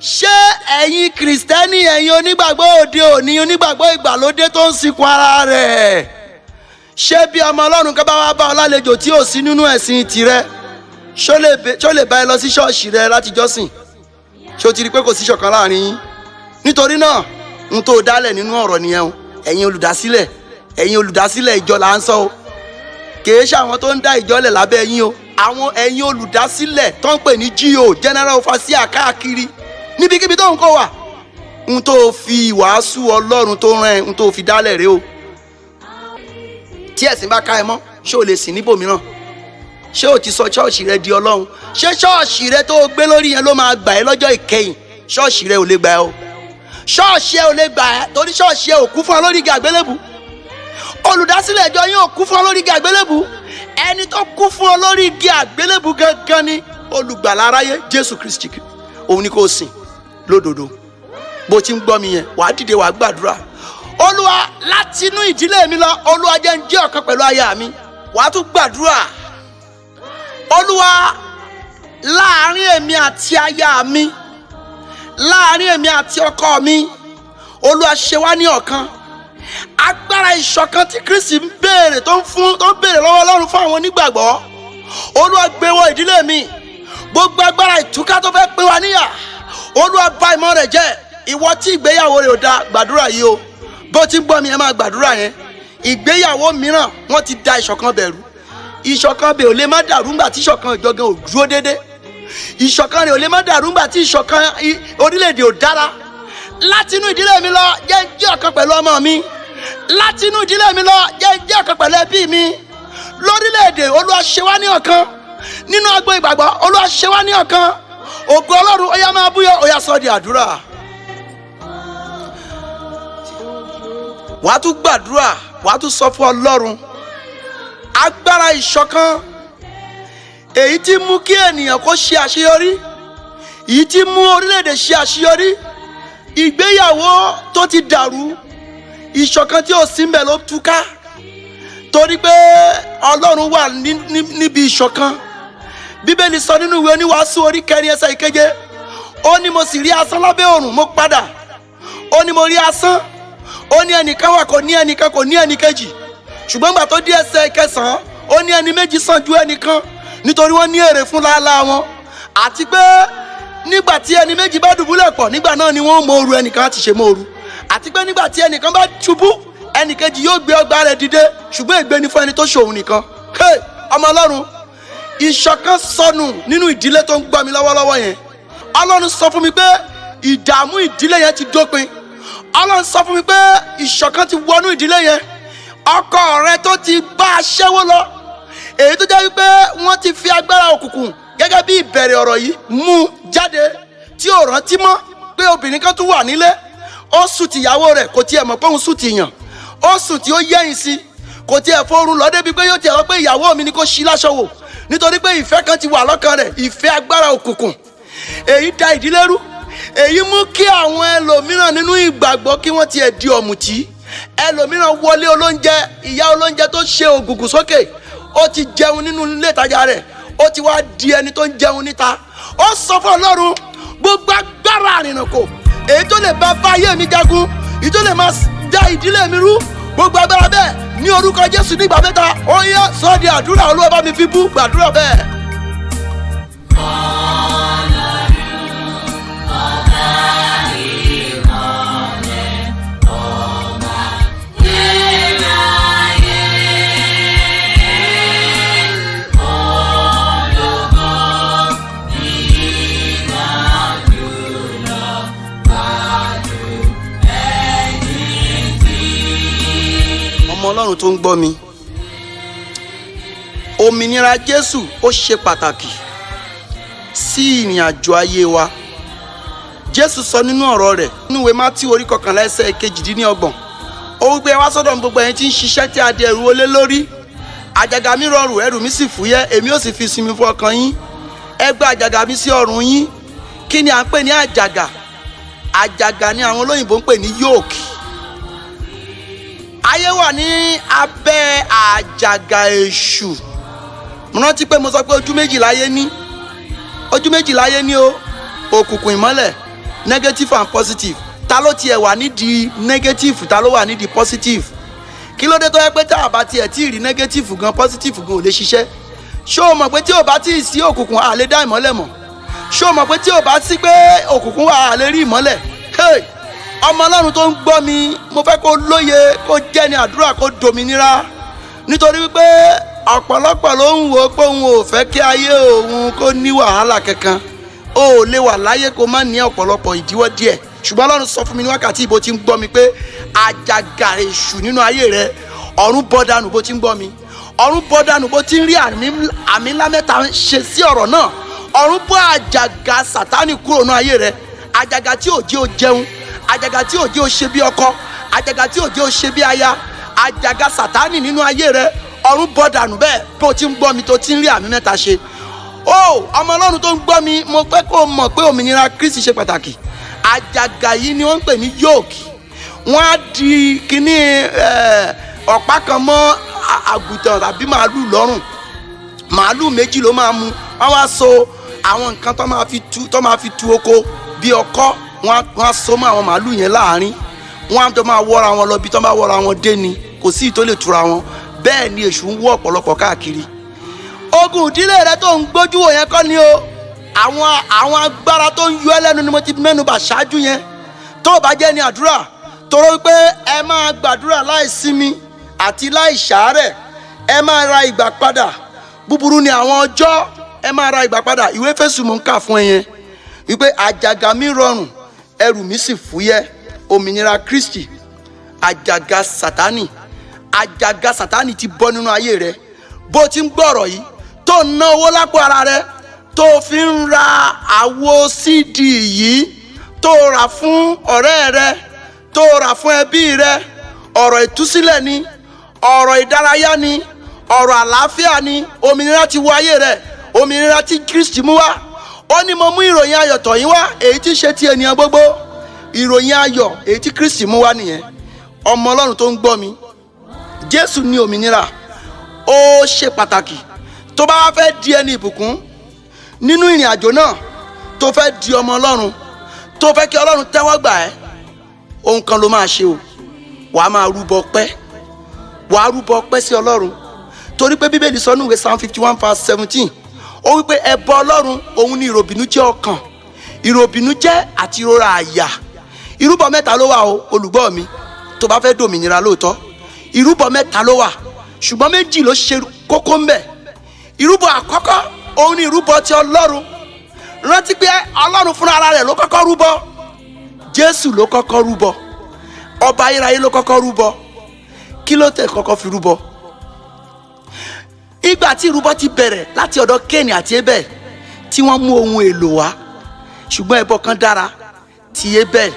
Ṣé ẹ̀yin Kìrìsìtẹ́nì, ẹ̀yin onígbàgbọ́ òde òní, onígbàgbọ́ ìgbàlódé tó ń sìnkú ara rẹ̀, ṣé bí ọmọ Ọlọ́run kan bá wá bá ọ lálejò tí ò sí nínú ẹ̀sìn tirẹ̀, ṣó lè bá ẹ lọ sí ṣọ́ọ̀ṣì rẹ láti jọ́sìn? Ṣó ti rí pé kò sí ṣọ̀kan láàrin yín? Nítorí náà, n tó dálẹ̀ nínú ọ̀rọ̀ nìyẹn o. Ẹ̀yin olùdásílẹ̀ ìjọ là ń sọ o. Kìí ṣe àwọn tó ń dá ìjọ lẹ̀ lábẹ́ yín o. Àwọn ẹ̀yin olùdásílẹ̀ tó ń pè ní GO, General Overseer, káàkiri níbikíbi tó ń kó wà. N tó fi ìwàásù Ọlọ́run tó rán ẹ, n tó fi dálẹ̀ rẹ o. Tí ẹ̀sìn bá ká ẹ mọ́, ṣé o lè sìn níbòmíràn? Ṣé o ti sọ ṣọ́ọ̀ṣì rẹ di Ọlọ́run? Ṣé ṣọ́ọ̀ṣì rẹ tó gbé lórí yẹn ló máa gbà ẹ́ lọ́jọ́ ìkẹyìn? Ṣọ́ọ̀ṣì rẹ ò lè gbà ẹ́ o. Ṣọ́ọ̀ṣì ẹ ò lè gbà ẹ́, torí ṣọ́ọ̀ṣì ẹ ò kú fún ọ lórí igi àgbélébù. Olùdásílẹ̀ ìjọ yín ò kú fún ọ lórí igi àgbélébù. Ẹni tó kú fún ọ lórí igi àgbélébù gangan ni olùgbàlà aráyé, Jésù Kristi. Òun ni kò sìn lódodo. Bó ti ń gbọ́ mi yẹn, wàá dìde wàá gbàdúrà. Olúwa, láti inú ìdílé mi lọ, Olúwa jẹ́ n jẹ́ ọ̀kan pẹ̀lú aya mi. Wàá tún gbàdúrà. Olúwa, láàárín èmi àti aya mi, láàárín èmi àti ọkọ mi, Olúwa ṣe wá ní ọ̀kan. Agbára ìṣọ̀kan tí Kristi ń béèrè tó ń béèrè lọ́wọ́ Ọlọ́run fún àwọn onígbàgbọ́, Olúwa gbé wọ ìdílé mi. Gbogbo agbára ìtúká tó fẹ́ pín wa níyà, Olúwa bà ìmọ̀ rẹ̀ jẹ́. Ìwọ tí ìgbéyàwó rẹ̀ ò da, gbàdúrà yìí o. Bó ti ń gbọ́ mi, ẹ máa gbàdúrà yẹn. Ìgbéyàwó mìíràn wọ́n ti da ìṣọ̀kan bẹ̀rù. Ìṣọ̀kan bẹ̀ ò lè má dàrú ńgbà tí ìṣọ̀kan ìjọgan ò dúró dédé. ìṣọ̀kan rẹ̀ ò lè má dàrú ńgbà tí ìṣọ̀kan orílẹ̀-èdè ò dára. Láti inú ìdílé mi lọ jẹ́ ọ̀kan pẹ̀lú ọmọ mi. Láti inú ìdílé mi lọ jẹ́ ọ̀kan pẹ̀lú ẹbí mi. Lórílẹ̀-èdè Olúwa ṣe wá ní ọ̀kan. Nínú agbo ìgbàgbọ́ Olúwa ṣe wá ní ọ̀kan. Ògo Ọlọ́run ó yá máa búyọ, ó yá sọ di àdúrà. Wàá tún gbàdúrà, wàá tún sọ fún Ọlọ́run agbára ìṣọ̀kan èyí tí mú kí ènìyàn kó ṣe àṣeyọrí, èyí tí mú orílẹ̀-èdè ṣe àṣeyọrí. Ìgbéyàwó tó ti dàrú, ìṣọ̀kan tí ò sí ńbẹ̀ ló túká torí pé Ọlọ́run wà níbi ìṣọ̀kan. Bíbélì sọ nínú ìwé Oníwàásù orí 4 ẹsẹ̀ 7, ó ní mo sì rí asán lábẹ́ òrùn, mo padà, ó ní mo rí asán, ó ní ẹnìkan wà kò ní ẹnìkan, kò ní ẹnìkejì. Ṣùgbọ́n gbà tó dé ẹsẹ̀ 9, ó ní ẹni méjì sàn ju ẹnìkan nítorí wọ́n ní èrè fún làálàá wọn. Àti pé nígbà tí ẹni méjì bá dùbúlẹ̀ pọ̀, nígbà náà ni wọ́n mọ òru ẹnìkan láti ṣe mọ òru. Àti pé nígbà tí ẹnìkan bá ṣubú, ẹnìkejì yóò gbé ọgbà rẹ̀ dìde, ṣùgbọ́n ègbé ni fún ẹni tó ṣòun nìkan. Ọmọ Ọlọ́run, ìṣọ̀kan sọnù nínú ìdílé tó ń gbọ́ mi lọ́wọ́lọ́wọ́ yẹn. Ọlọ́run sọ fún mi pé ìdààmú ìdílé yẹn ti dópin. Ọlọ́run sọ fún mi pé ìṣọ̀kan ti wọnú ìdílé yẹn. Ọkọ rẹ tó ti bá aṣẹ́wó lọ, èyí tó jẹ́ wípé wọ́n ti fi agbára òkùnkùn gẹ́gẹ́ bí ìbẹ̀rẹ̀ ọ̀rọ̀ yìí mú jáde, tí ò rántí mọ́ pé obìnrin kan tún wà nílé. Ó sùn tìyàwó rẹ̀, kò tiẹ̀ mọ̀ pé òun sùn tìyàn. Ó sùn tí ó yẹ̀yìn sí, kò tiẹ̀ forun lọ débi pé yóò tiẹ̀ sọ pé ìyàwó mi ni kò ṣí láṣọ wò, nítorí pé ìfẹ́ kan ti wà lọ́kàn rẹ̀, ìfẹ́ agbára òkùnkùn. Èyí da ìdílé rú. Èyí mú kí àwọn ẹlòmíràn nínú ìgbàgbọ́ kí wọ́n tiẹ̀ di ọ̀mùtí. Ẹlòmíràn wọlé olóúnjẹ, ìyá olóúnjẹ tó ṣe ògùngùn sókè, ó ti jẹun nínú ilé ìtajà rẹ̀, ó ti wá di ẹni tó ń jẹun níta. Ó sọ fún Ọlọ́run gbogbo agbára àrìnàkò èyí tó lè bá ayé mi jagun, èyí tó lè máa da ìdílé mi rú, gbogbo agbára bẹ́ẹ̀ ní orúkọ Jésù nígbà mẹ́ta, ó yá sọ di àdúrà. Olúwa bá mi fi bú gbàdúrà bẹ́ẹ̀. Ọlọ́run tó ń gbọ́ mi, òmìnira Jésù ó ṣe pàtàkì sí ìrìn àjò ayé wa. Jésù sọ nínú ọ̀rọ̀ rẹ̀ nínú ìwé Mátíù orí 11 ẹsẹ̀ 28, ó wípé wá sọ́dọ̀ mi gbogbo ẹ̀yin tí ń ṣiṣẹ́ tí a di ẹrù olé lórí, àjàgà mi rọrùn ẹrù mi sì fúyẹ́, èmi ó sì fi ìsinmi fún ọkàn yín. Ẹ gbé àjàgà mi sí ọrùn yín. Kí ni à ń pè ní àjàgà? Àjàgà ni àwọn olóyìnbó ń pè ní yoke. Ayé wà ní abẹ́ àjàgà èṣù. Mo rántí pé mo sọ pé ojú méjì láyé ní. Ojú méjì láyé ní o. Òkùnkùn ìmọ́lẹ̀, negative and positive. Ta ló tiẹ̀ wà nídìí negative, ta ló wà nídìí positive? Kí ló dé tó yẹ pé tá a bá tiẹ̀ tí ì rí negative gan, positive gan ò lè ṣiṣẹ́? Ṣé o mọ̀ pé tí o bá tí ì sí òkùnkùn a lè dá ìmọ́lẹ̀ mọ̀? Ṣé o mọ̀ pé tí o bá sí pé òkùnkùn wà a lè rí ìmọ́lẹ̀? Ọmọ Ọlọ́run tó ń gbọ́ mi, mo fẹ́ kó lóye, kó jẹ́ ní àdúrà, kó dòmìnira. Nítorí wípé ọ̀pọ̀lọpọ̀ ló ń wò pé òun ò fẹ́ kí ayé òun kó ní wàhálà kankan. O ò lè wà láyé kó má ní ọ̀pọ̀lọpọ̀ ìdíwọ́ díẹ̀. Ṣùgbọ́n Ọlọ́run sọ fún mi ní wákàtí ìbò tí ń gbọ́ mi pé àjàgà èṣù nínú ayé rẹ, ọ̀run bọ́ dànù bó ti ń gbọ́ mi. Ọ̀run bọ́ dànù bó ti ń rí àmì ńlá mẹ́ta ṣe sí ọ̀rọ̀ náà. Ọ̀run bọ́ àjàgà Sátánì kúrò nínú ayé rẹ. Àjàgà tí ò jẹ́ ó jẹun, àjàgà tí ò jẹ́ ó ṣe bí ọkọ, àjàgà tí ò jẹ́ ó ṣe bí aya, àjàgà Sátánì nínú ayé rẹ, ọ̀run bọ́ dànù bẹ́ẹ̀ bó ti ń gbọ́ mi tó ti ń rí àmì mẹ́ta ṣe. Ọmọ Ọlọ́run tó ń gbọ́ mi, mo fẹ́ kó mọ̀ pé òmìnira Kristi ṣe pàtàkì. Àjàgà yìí ni wọ́n ń pè ní yoke. Wọ́n á di kíní ọ̀pá kan mọ́ àgùntàn tàbí màálù lọ́rùn. Màálù méjì ló máa mú. Wọ́n wá so àwọn nǹkan tó máa fi tu oko bí ọkọ́. Wọ́n á so mọ́ àwọn màálù yẹn láàrin. Wọ́n á tó máa wọ́ra wọn lọ bí tó máa wọ́ra wọn dé ni. Kò sí ìtó lè tura wọn. Bẹ́ẹ̀ ni èṣù ń wọ́ ọ̀pọ̀lọpọ̀ káàkiri. Ogun ìdílé rẹ tó ń gbójú wò yẹn kọ́ ni o. Àwọn agbára tó ń yọ ẹ́ lẹ́nu ni mo ti mẹ́nubà ṣáájú yẹn. Tó o bá jẹ́ ní àdúrà, torí pé ẹ máa gbàdúrà láì sinmi àti láì ṣàárẹ̀. Ẹ máa ra ìgbà padà. Búburú ni àwọn ọjọ́, ẹ máa ra ìgbà padà. Ìwé Éfésù mò ń kà fún ẹ yẹn wípé àjàgà mi rọrùn ẹrù mi sì fúyẹ́. Òmìnira Kristi. Àjàgà Sátánì ti bọ́ nínú ayé rẹ. Bó ti ń gbọ́rọ̀ yìí tó ń ná owó lápò ara rẹ, tó fi ń ra àwo CD yìí, tó rà fún ọ̀rẹ́ rẹ, tó rà fún ẹbí rẹ. Ọ̀rọ̀ ìtúsílẹ̀ ni, ọ̀rọ̀ ìdárayá ni, ọ̀rọ̀ àlàáfíà ni. Òmìnira ti wọ ayé rẹ. Òmìnira tí Kristi mú wá. Ó ní mo mú ìròyìn ayọ̀ tọ̀ yín wá, èyí tí ṣe ti ènìyàn gbogbo. Ìròyìn ayọ̀ èyí tí Kristi mú wá nìyẹn. Ọmọ Ọlọ́run tó ń gbọ́ mi, Jésù ní òmìnira. Ó ṣe pàtàkì. Tó bá wá fẹ́ di ẹni ìbùkún nínú ìrìn àjò náà, tó fẹ́ di ọmọ Ọlọ́run, tó fẹ́ kí Ọlọ́run tẹ́wọ́ gbà ẹ́, ohun kan ló máa ṣe o. Wàá máa rúbọ ọpẹ́. Wàá rúbọ ọpẹ́ sí Ọlọ́run. Torí pé Bíbélì sọ nínú ìwé Psalm 51:17, ó wí pé ẹbọ Ọlọ́run òun ni ìròbìnújẹ́ ọkàn, ìròbìnújẹ́ àti ìrora àyà. Ìrúbọ mẹ́ta ló wà o, olùgbọ́ mi, tó bá fẹ́ dòmìnira lóòótọ́. Ìrúbọ mẹ́ta ló wà, ṣùgbọ́n méjì ló ṣe kókó ńbẹ̀. Ìrúbọ àkọ́kọ́ òun ni ìrúbọ ti Ọlọ́run. Rántí pé Ọlọ́run fúnra ara rẹ̀ ló kọ́kọ́ rúbọ. Jésù ló kọ́kọ́ rúbọ. Ọba ayérayé ló kọ́kọ́ rúbọ. Kí ló tẹ̀ kọ́kọ́ fi rúbọ? Ìgbà tí ìrúbọ ti bẹ̀rẹ̀ láti ọ̀dọ̀ Kéènì àti Ébẹ̀, tí wọ́n mú ohun èlò wá, ṣùgbọ́n ẹbọ kan dára ti Ébẹ̀,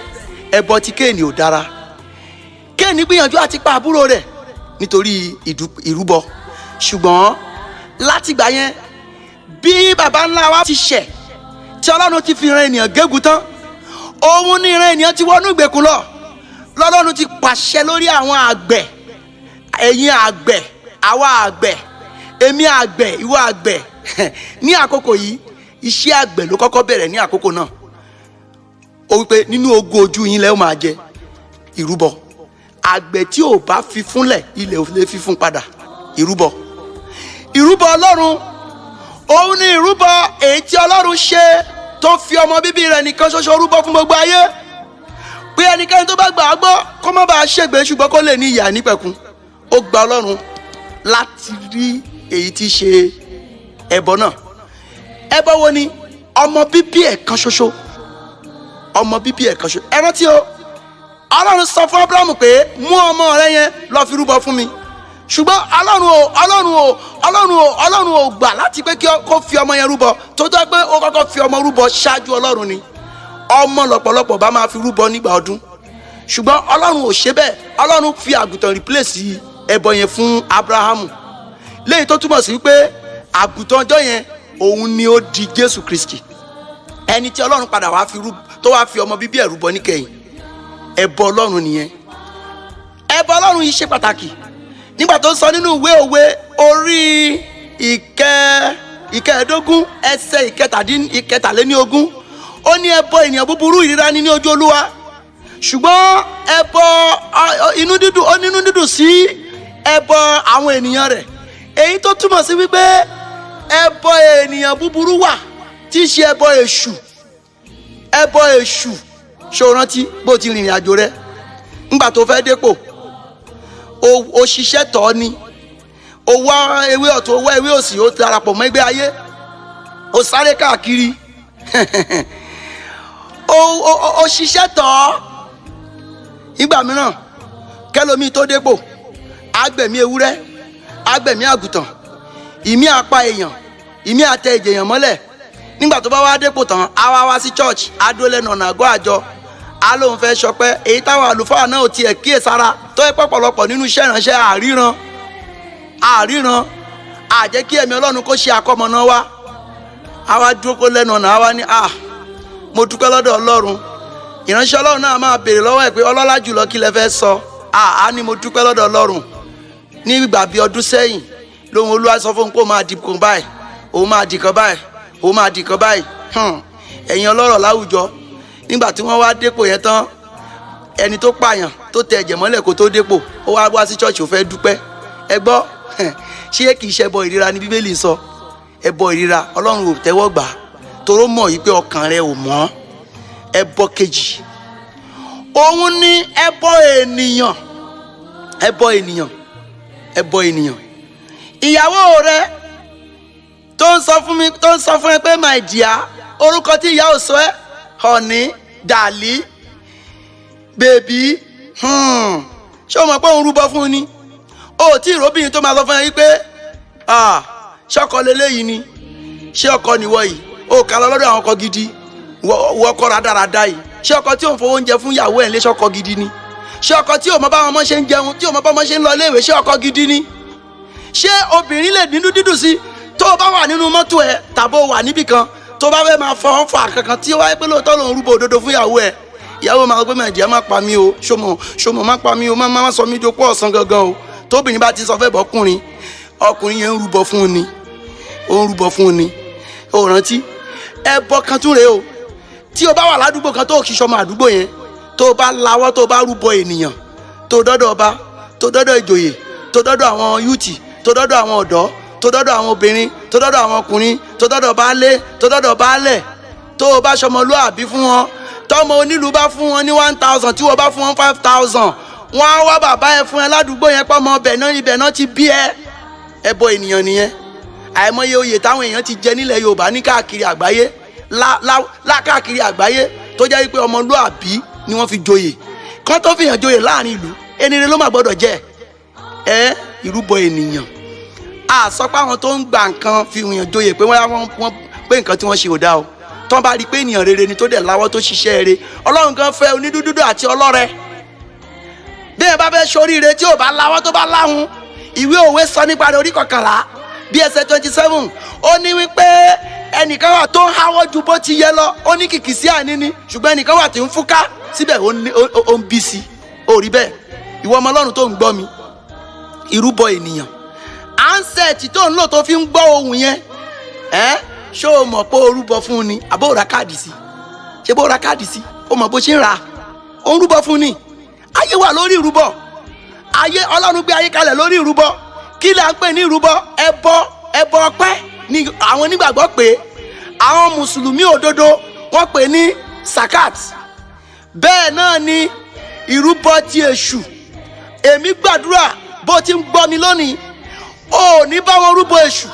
ẹbọ ti Kéènì ò dára. Kéènì gbìyànjú àti pa àbúrò rẹ̀ nítorí ìrúbọ, ṣùgbọ́n láti ìgbà yẹn bí baba ńlá wa ti ṣẹ̀, tí Ọlọ́run ti fi ìran ènìyàn gégùn tán, òun ní ìran ènìyàn ti wọnú ìgbèkùn lọ. Lọ́lọ́run ti pàṣẹ lórí àwọn àgbẹ̀, ẹ̀yin àgbẹ̀, àwa àgbẹ̀, èmi àgbẹ̀, ìwọ àgbẹ̀. Ní àkókò yìí iṣẹ́ àgbẹ̀ ló kọ́kọ́ bẹ̀rẹ̀ ní àkókò náà. Ó wípé nínú ogún ojú yín lẹ́ ó máa jẹ ìrúbọ. Àgbẹ̀ tí ò bá fi fúnlẹ̀, ilẹ̀ ò lè fi fún padà. Ìrúbọ Ọlọ́run òun ni ìrúbọ èyí tí Ọlọ́run ṣe, tó fi ọmọ bíbí rẹ̀ nìkan ṣoṣo rúbọ fún gbogbo ayé, pé ẹnikẹ́ni tó bá gbà á gbọ́ kó má bàa ṣègbé, ṣùgbọ́n kó lè ní ìyè nípẹ̀kun. Ó gba Ọlọ́run láti rí èyí tí ṣe ẹbọ náà. Ẹbọ wo ni? Ọmọ bíbí ẹ̀ kan ṣoṣo. Ọmọ bíbí ẹ̀ kan ṣoṣo. Ẹ rántí o, Ọlọ́run sọ fún Ábúráhámù pé mú ọmọ rẹ yẹn lọ fi rúbọ fún mi. Ṣùgbọ́n Ọlọ́run ò gbà láti pé kó fi ọmọ yẹn rúbọ, tó jẹ́ pé ó kọ́kọ́ fi ọmọ rúbọ ṣáájú Ọlọ́run ni. Ọmọ lọ́pọ̀lọpọ̀ bá máa fi rúbọ nígbà ọdún, ṣùgbọ́n Ọlọ́run ò ṣe bẹ́ẹ̀. Ọlọ́run fi àgùntàn replace ẹbọ yẹn fún Ábúráhámù, léyìí tó túmọ̀ sí wípé àgùntàn ọjọ́ yẹn òun ni ó di Jésù Kristi, ẹni tí Ọlọ́run padà wá fi rúbọ, tó wá fi ọmọ bíbí ẹ̀ rúbọ níkẹyìn. Ẹbọ Ọlọ́run nìyẹn. Ẹbọ Ọlọ́run yìí ṣe pàtàkì. Nígbà tó sọ nínú ìwé Òwe orí ìkẹẹ̀ẹ́dógún ẹsẹ̀ ìkẹtàléníogún, ó ní ẹbọ ènìyàn búburú ìríra ní ojú Olúwa, ṣùgbọ́n ẹbọ inú dídùn sí ẹbọ àwọn ènìyàn rẹ̀. Èyí tó túmọ̀ sí wípé ẹbọ ènìyàn búburú wà tí í ṣe ẹbọ èṣù. Ẹbọ èṣù, ṣé o rántí bó ti rìnrìn àjò rẹ ńgbà tó fẹ́ dépò? O ṣiṣẹ́ tọ́ ni, o wá ewé ọ̀tún, o wá ewé òsì, o darapọ̀ mọ́ ẹgbẹ́ ayé, o sáré káàkiri. O ṣiṣẹ́ tọ́. Ìgbà mìíràn kẹlòmíì tó dépò, agbẹ̀mí ewúrẹ́, agbẹ̀mí àgùntàn, ìmí apá èèyàn, ìmí àtẹ èèyàn mọ́lẹ̀. Nígbà tó bá wá dépò tán, a wá sí church, a dúró lẹ́nu ọ̀nà àgọ́ àjọ, a lóun fẹ́ ṣọpẹ́. Èyí táwọn àlùfáà náà ò tiẹ̀ kíyèsára, tó yẹ pọ̀pọ̀lọpọ̀ nínú iṣẹ́ ìránṣẹ́ àríran, àjẹ́ kí ẹ̀mí Ọlọ́run kó ṣe àkọmọ̀nà wa. A wá dúró kó lẹ́nu ọ̀nà, a wá ní mo dúpẹ́ lọ́dọ̀ Ọlọ́run. Ìránṣẹ́ Ọlọ́run náà máa béèrè lọ́wọ́ ẹ̀ pé ọlọ́lá jùlọ kí lẹ fẹ́ sọ? A ní mo dúpẹ́ lọ́dọ̀ Ọlọ́run. Ní ìgbà bíi ọdún sẹ́yìn lóhun Olúwa sọ fún pé ó máa dìkan báyìí, òun máa dìkan báyìí, òun máa dìkan báyìí. Ẹ̀yin ọlọ́rọ̀ láwùjọ, nígbà tí wọ́n wá dépò yẹn tán, ẹni tó pààyàn tó tẹ ẹ̀jẹ̀ mọ́lẹ̀ kó tó dépò, ó wá sí church, ó fẹ́ dúpẹ́. Ẹ gbọ́, ṣé kìí ṣe ẹbọ ìríra ní Bíbélì sọ? Ẹbọ ìríra Ọlọ́run ò tẹ́wọ́ gbà, toró mọ̀ yìí pé ọkàn rẹ ò mọ́. Ẹbọ kejì òun ni ẹbọ ènìyàn. Ẹbọ ènìyàn. Ìyàwó rẹ tó ń sọ fún ẹ pé my dear, orúkọ tí ìyá ò sọ ẹ́ honey, darling, baby, ṣé o mọ̀ pé òun rúbọ fún un ni? O tí ìróbìnrin tó máa sọ fún ẹ wípé ṣọkọ leléyìí ni, ṣé ọkọ nìwọ yìí? O kà lọ lọ́dọ̀ àwọn ọkọ gidi, wọ ọkọ rádaràda yìí. Ṣé ọkọ tí ò ń fowó oúnjẹ fún ìyàwó ẹ̀ lé ṣọkọ gidi ni? Ṣé ọkọ tí ò mọ báwọn ọmọ ṣe ń jẹun, tí ò mọ báwọn ṣe ń lọ iléèwé, ṣé ọkọ gidi ni? Ṣé obìnrin lè nínú dídùn sí tó o bá wà nínú mọ́tò ẹ tàbí o wà níbì kan tó bá fẹ́ máa fọ́ fà kankan tí ó wáyé pé lóòótọ́ lòun rúbọ òdodo fún ìyàwó ẹ, ìyàwó máa gbé mẹ̀jẹ̀ má pa mí o, ṣọmọ má pa mí o, má sọ mí jókòó ọ̀sán gangan o. Tóbìnrin bá ti sọ fẹ́ bọ́kùnrin, ọkùnrin yẹn ń rúbọ fún un ni, ó ń rúbọ fún un ni. O rántí ẹbọ kan tún rèé o, tí o bá wà ládùúgbò kan tó o kì í ṣọmọ àdúgbò yẹn, tó o bá lawọ́, tó o bá rúbọ ènìyàn, tó o dọ́dọ̀ ọba, tó o dọ́dọ̀ ìjòyè, tó o dọ́dọ̀ àwọn yúùtì, tó o dọ́dọ̀ àwọn ọ̀dọ́, tó o dọ́dọ̀ àwọn obìnrin, tó o dọ́dọ̀ àwọn ọkùnrin, tó o dọ́dọ̀ baálé, tó o dọ́dọ̀ baálẹ̀, tó o bá ṣọmọlúàbí fún wọn, tọ́mọ onílùú bá fún wọn ní 1000, tí wọ́n bá fún wọn 5000, wọ́n á wá bàbá ẹ fún ẹ ládùúgbò yẹn pọ̀ mọ́ ibẹ̀ náà ti bí ẹ. Ẹbọ ènìyàn nìyẹn. Àìmọye oyè táwọn èèyàn ti jẹ nílẹ̀ Yorùbá ní káàkiri àgbáyé, káàkiri àgbáyé, tó jẹ́ wípé ọmọlúàbí ni wọ́n fi joyè. Kán tó fi hàn joyè láàrin ìlú, ẹni rere ló má gbọ́dọ̀ jẹ́. Ìrúbọ ènìyàn. A sọ pé àwọn tó ń gba nǹkan fi hàn joyè pé wọ́n pé nǹkan tí wọ́n ṣe ò dá o. Tán bá rí pé ènìyàn rere ni tó dẹ̀ láwọ́ tó ṣiṣẹ́ rere, Ọlọ́run gan fẹ́ onídúdúdú àti ọlọ́rẹ. Bí ẹ bá fẹ́ ṣoríire tí ò bá láwọ́ tó bá láhùn, ìwé òwe sọ nípa rẹ̀ orí 11 bí ẹsẹ̀ 27, ó ní wípé ẹnìkan wà tó ń háwọ́ ju bó ti yẹ lọ, ó ní kìkì sí àníní, ṣùgbọ́n ẹnìkan wà tí ń fúnká síbẹ̀ ó ń bí sí. Ó rí bẹ́ẹ̀, ìwọ ọmọ Ọlọ́run tó ń gbọ́ mi, ìrúbọ ènìyàn, ansẹ̀tì tó ń lò tó fi ń gbọ́ ohùn yẹn, ṣé o mọ̀ pé o rúbọ fún un ni? Àbó o ra káàdì sí? Ṣé bó o ra káàdì sí? O mọ̀ bó ṣe ń ra? O ń rúbọ fún ni. Ayé wà lórí ìrúbọ. Ọlọ́run gbé ayé kalẹ̀ lórí ìrúbọ. Kí là ń pè ní ìrúbọ? Ẹbọ ọpẹ́ ni àwọn onígbàgbọ́ pé, àwọn mùsùlùmí òdodo wọ́n pè ní sakat. Bẹ́ẹ̀ náà ni ìrúbọ ti èṣù. Èmi gbàdúrà bó ti ń gbọ́ mi lónìí, o ò ní bá wọn rúbọ èṣù.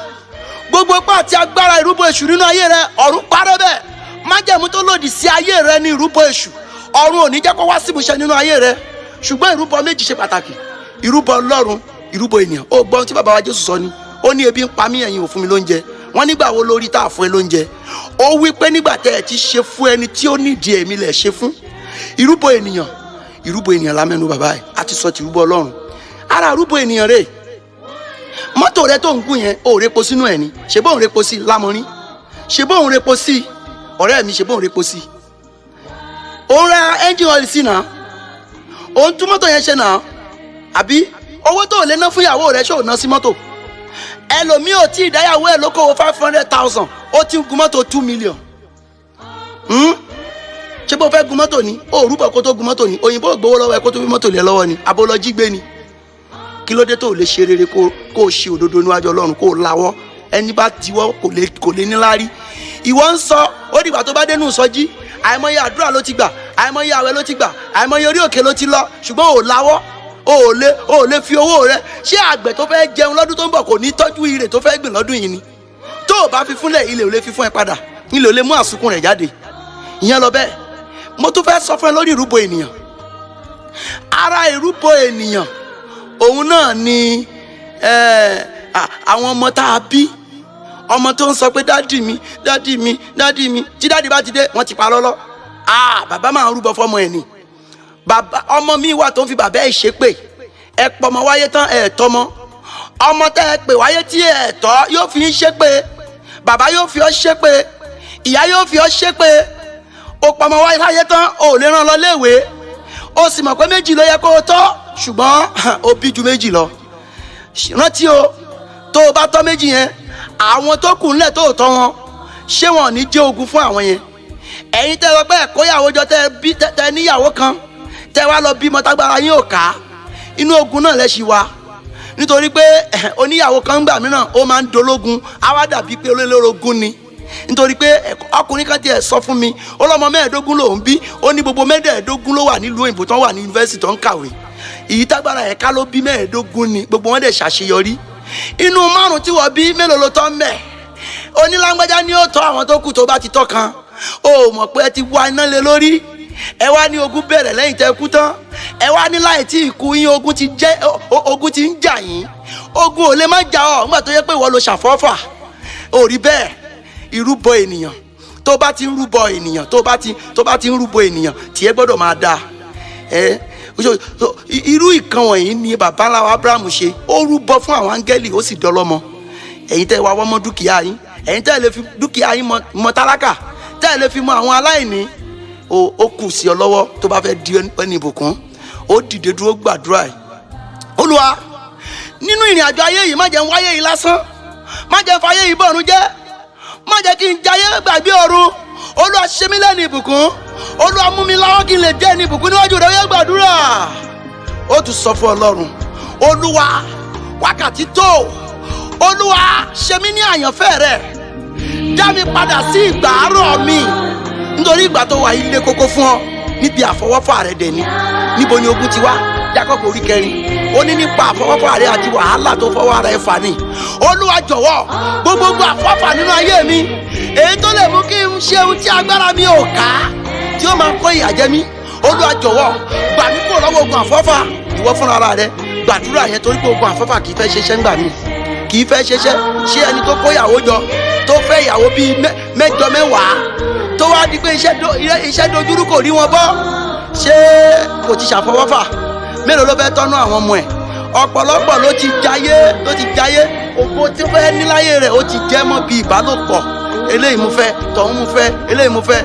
Gbogbo ipá àti agbára ìrúbọ èṣù nínú ayé rẹ, ọ̀run parẹ́ bẹ́ẹ̀. Májẹ̀mú tó lòdì sí ayé rẹ ní ìrúbọ èṣù, ọ̀run ò ní jẹ́ kó wá sí ìmúṣẹ nínú ayé rẹ. Ṣùgbọ́n ìrúbọ méjì ṣe pàtàkì: ìrúbọ Ọlọ́run, ìrúbọ ènìyàn. Ó gbọ́ ohun tí bàbá wa Jésù sọ ni, ó ní ebi ń pa mí, ẹ̀yin ò fún mi lóúnjẹ. Wọ́n nígbà wo lórí tá a fún ẹ lóúnjẹ? Ó wí pé nígbà tẹ́ ẹ ti ṣe fún ẹni tí ó nídìí èmi lẹ̀ ṣe fún. Ìrúbọ ènìyàn la mẹ́nu bàbá ẹ̀, a ti sọ ti ìrúbọ Ọlọ́run. Ara ìrúbọ ènìyàn rèé. Mọ́tò rẹ tó ń gùn yẹn, ó repo sínú ẹ̀ ni. Ṣé bóun repo sí lámọrin? Ṣé bóun repo sí ọ̀rẹ́ mi? Ṣé bóun repo sí? Òun ra engine oil sí náà, òun tún mọ́tò yẹn ṣe náà. Àbí owó tó lè ná fún ìyàwó rẹ ṣó ná sí mọ́tò? Ẹlòmíì ò tí ì dáyàwó ẹ̀ lókòwò 500,000, ó ti ń gun mọ́tò 2 million. Ṣé bó fẹ́ gun mọ́tò ni? Ó rúbọ kó tó gun mọ́tò ni? Òyìnbó gbowó lọ́wọ́ ẹ kó tó fi mọ́tò lé lọ́wọ́ ni? Àbó lọ jí gbé ni? Kí ló dé tó lè ṣe rere kó o ṣe òdodo níwájú Ọlọ́run, kó o lawọ́? Ẹni bá tiwọ́ kò lè níláárí. Ìwọ ń sọ, ó dìgbà tó bá dénú sọjí, àìmọye àdúrà ló ti gbà, àìmọye àwẹ̀ ló ti gbà, àìmọye orí òkè ló ti lọ, ṣùgbọ́n ò lawọ́, ò lè fi owó rẹ. Ṣé àgbẹ̀ tó fẹ́ jẹun lọ́dún tó ń bọ̀ kò ní tọ́jú ire tó fẹ́ gbìn lọ́dún yìí ni? Tó o bá fi fúnlẹ̀, ilẹ̀ ò lè fi fún ẹ padà, ilẹ̀ ò lè mú àsùnkún rẹ̀ jáde. Ìyẹn lọ bẹ́ẹ̀. Mo tún fẹ́ sọ fún ẹ lórí ìrúbọ ènìyàn. Ara ìrúbọ ènìyàn òun náà ni àwọn ọmọ tá a bí, ọmọ tó ń sọ pé dádì mi, tí dádì bá ti dé wọ́n ti pa lọ́lọ́. Bàbá máa ń rúbọ fọmọ ẹ̀ ni. Ọmọ mi wà tó ń fi bàbá ẹ̀ ṣépè. Ẹ pọmọ wáyé tán ẹ̀ tọmọ. Ọmọ tẹ́ ẹ pè wáyé tí ẹ̀ tọ́ yóò fi ń ṣépè. Bàbá yóò fi ọ́ ṣépè. Ìyá yóò fi ọ́ ṣépè. O pọmọ wáyé tán, o ò lè rán lọ léèwé. O sì mọ̀ pé méjì ló yẹ kó o tọ́, ṣùgbọ́n o bí ju méjì lọ. Rántí o, tó o bá tọ́ méjì yẹn, àwọn tó kù ńlẹ̀ tó o tọ́ wọn, ṣé wọn ò ní jẹ́ ogun fún àwọn yẹn? Ẹ̀yin tẹ́ lọ pé ẹ̀kọ́ ìyàwó jọ tẹ́ níyàwó kan, tẹ́ wá lọ bímọ tágbára yín ò ká, inú ogun náà lẹ́ ṣì wà. Nítorí pé oníyàwó kan gbà mìíràn ó máa ń dológun, á wá dàbí pé olólógún ni. Nítorí pé ọkùnrin kan tiẹ̀ sọ fún mi, ó lọ́mọ 15 lòún bí, ó ní gbogbo 15 ló wà nílùú òyìnbó tán wà ní yunifásitì tó ń kàwé. Ìyí tágbára ẹ̀ka ló bí 15 ni, gbogbo wọn dẹ̀ ṣàṣeyọrí. Inú 5 tí wọ́n bí, mélòó ló tọ́ mẹ́? onílágbájá ni ó tọ́ àwọn tó kù tó bá ti tọ́ kan ó mọ̀ pé ẹ ti wá iná lé lórí ẹ wá ní ogun bẹ̀rẹ̀ lẹ́yìn tẹ́ kú tán ẹ wá ní láì tí ìkú yín ogun ti ń jà yín ogun ò lè má jà ọ́ nígbà tó yẹ pé ìwọ ló ṣàfọ́fà ò rí bẹ́ẹ̀ ìrúbọ ènìyàn tó bá ti ń rúbọ ènìyàn tó bá ti ń rúbọ ènìyàn tiẹ̀ gbọ́dọ̀ máa dáa irú ìkan wọ̀nyí ni bàbá ńlá wa Abrahamu ṣe ó rúbọ fún àwọn áńgẹ́lì ó sì dọlọ́mọ ẹ̀yin tẹ́ wá wọ́n mọ́ dúkìá yín ẹ̀yin tẹ́ lè fi dúkìá yín mọ tálákà tẹ́ lè fi mọ àwọn aláìní ó kù sí ọ lọ́wọ́ tó bá fẹ́ di ẹni ìbùkún ó dìde dúró gbàdúrà yìí Olúwa nínú ìrìn àjò ayé yìí má jẹ́ ń wáyé yìí lásán má jẹ́ ń fayé yìí bọ̀run jẹ́ má jẹ́ kí n jayé gbàgbé ọ̀run Olúwa ṣe mí lẹ́ni ìbùkún Olúwa mú mi lọ́wọ́ kí n lè jẹ́ ẹni ìbùkún níwájú rẹ̀ ó yẹ gbàdúrà ó tún sọ fún Ọlọ́run Olúwa wákàtí tó Olúwa ṣe mí ní àyànfẹ́ rẹ̀ dá mi padà sí ìgbà àárọ̀ mi nítorí ìgbà tó wà ilé kókó fún ọ níbi àfọwọ́fà rẹ̀ dẹ̀ ni níbo ni ogun ti wá Jákọ́bù orí 4 ó ní nípa àfọwọ́fà rẹ̀ àti wàhálà tó fọwọ́ ara ẹ̀ fà ní Olúwa jọ̀wọ́ gbogbo àfọwọ́fà nínú ayé mi èyí tó lè mú kí n ṣe ohun tí agbára mi ò ká tí ó máa kó ìyà jẹ mí Olúwa jọ̀wọ́ gbà mí kúrò lọ́wọ́ ogun àfọwọ́fà ìwọ fúnra ara rẹ gbàdúrà yẹn torí pé ogun àfọwọ́fà kì í fẹ́ ṣiṣẹ́ ńgbà mí kì í fẹ́ ṣiṣẹ́ ṣé ẹni tó kó ìyàwó jọ tó fẹ́ ìyàwó bíi 8 10 tó wá di pé iṣẹ́ dojúrú kò rí wọn bọ́ ṣé kò ti ṣàfọwọ́fà mélòó ló fẹ́ tọ́nú àwọn ọmọ ẹ̀ ọ̀pọ̀lọpọ̀ ló ti jayé ògo tí ó fẹ́ níláyé rẹ̀ ó ti jẹ́ mọ́ bíi ìbálòpọ̀ eléyìí mo fẹ́ tọ̀hún mo fẹ́ eléyìí mo fẹ́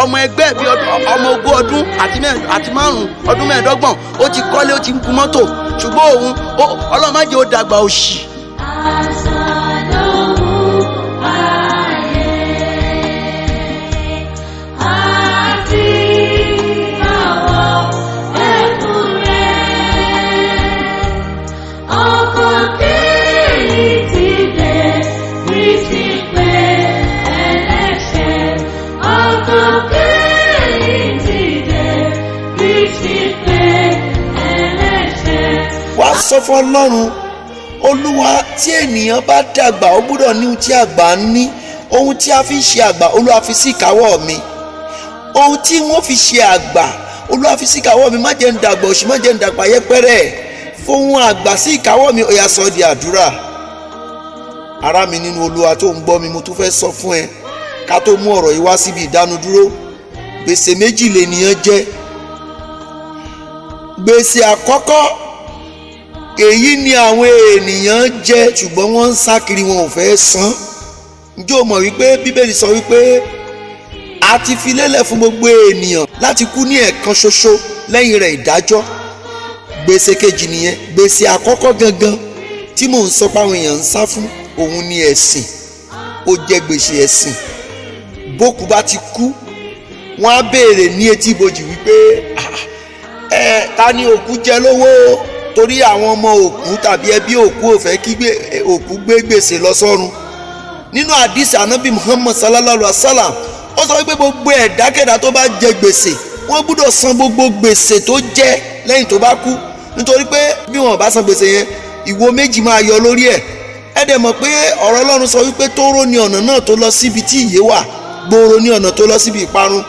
ọmọ ẹgbẹ́ bíi ọmọ 20 ọdún àti 5 ọdún 15 ó ti kọ́lé ó ti ń gun mọ́tò ṣùgbọ́n òun Ọlọ́run má jẹ́ ó dàgbà òṣì. Sọ fún Ọlọ́run Olúwa tí ènìyàn bá dàgbà ó gbọ́dọ̀ ní ohun tí àgbà ń ní ohun tí a fi ń ṣe àgbà Olúwa fi sí ìkáwọ́ mi ohun tí wọ́n fi ṣe àgbà Olúwa fi sí ìkáwọ́ mi má jẹ́ ń dàgbà òṣì má jẹ́ ń dàgbà yẹpẹrẹ fohun àgbà sí ìkáwọ́ mi ó yá sọ di àdúrà. Ará mi nínú Olúwa tó ń gbọ́ mi mo tún fẹ́ sọ fún ẹ ká tó mú ọ̀rọ̀ yìí wá síbi ìdánudúró gbèsè méjì lènìyàn jẹ. Gbèsè àkọ́kọ́ èyí ni àwọn ènìyàn jẹ ṣùgbọ́n wọ́n ń sá kiri wọn ò fẹ́ san. Ǹjẹ́ o mọ̀ wípé Bíbélì sọ wípé a ti fi lélẹ̀ fún gbogbo ènìyàn láti kú ní ẹ̀kan ṣoṣo lẹ́yìn rẹ̀ ìdájọ́. Gbèsè kejì nìyẹn. Gbèsè àkọ́kọ́ gangan tí mò ń sọ páwọn èèyàn ń sá fún òun ni ẹ̀sìn. Ó jẹ́ gbèsè ẹ̀sìn. Bókú bá ti kú wọ́n á béèrè ní etí ibojì wípé ta ni òkú jẹ lówó torí àwọn ọmọ òkú tàbí ẹbí òkú ò fẹ́ kí òkú gbé gbèsè lọ sọ́run. Nínú àdìsí ànábì Muhammad sallallahu alaihi wasallam ó sọ wípé gbogbo ẹ̀dákẹ́dá tó bá jẹ gbèsè wọ́n gbọ́dọ̀ san gbogbo gbèsè tó jẹ lẹ́yìn tó bá kú nítorí pé bí wọ́n bá san gbèsè yẹn ìwo méjì máa yọ lórí ẹ̀. Ẹ dẹ̀ mọ̀ pé ọ̀rọ̀ Ọlọ́run sọ wípé tóóró ni ọ̀nà náà tó lọ síbi tí ìyè wà gbòòrò ni ọ̀nà tó lọ síbi ìparun.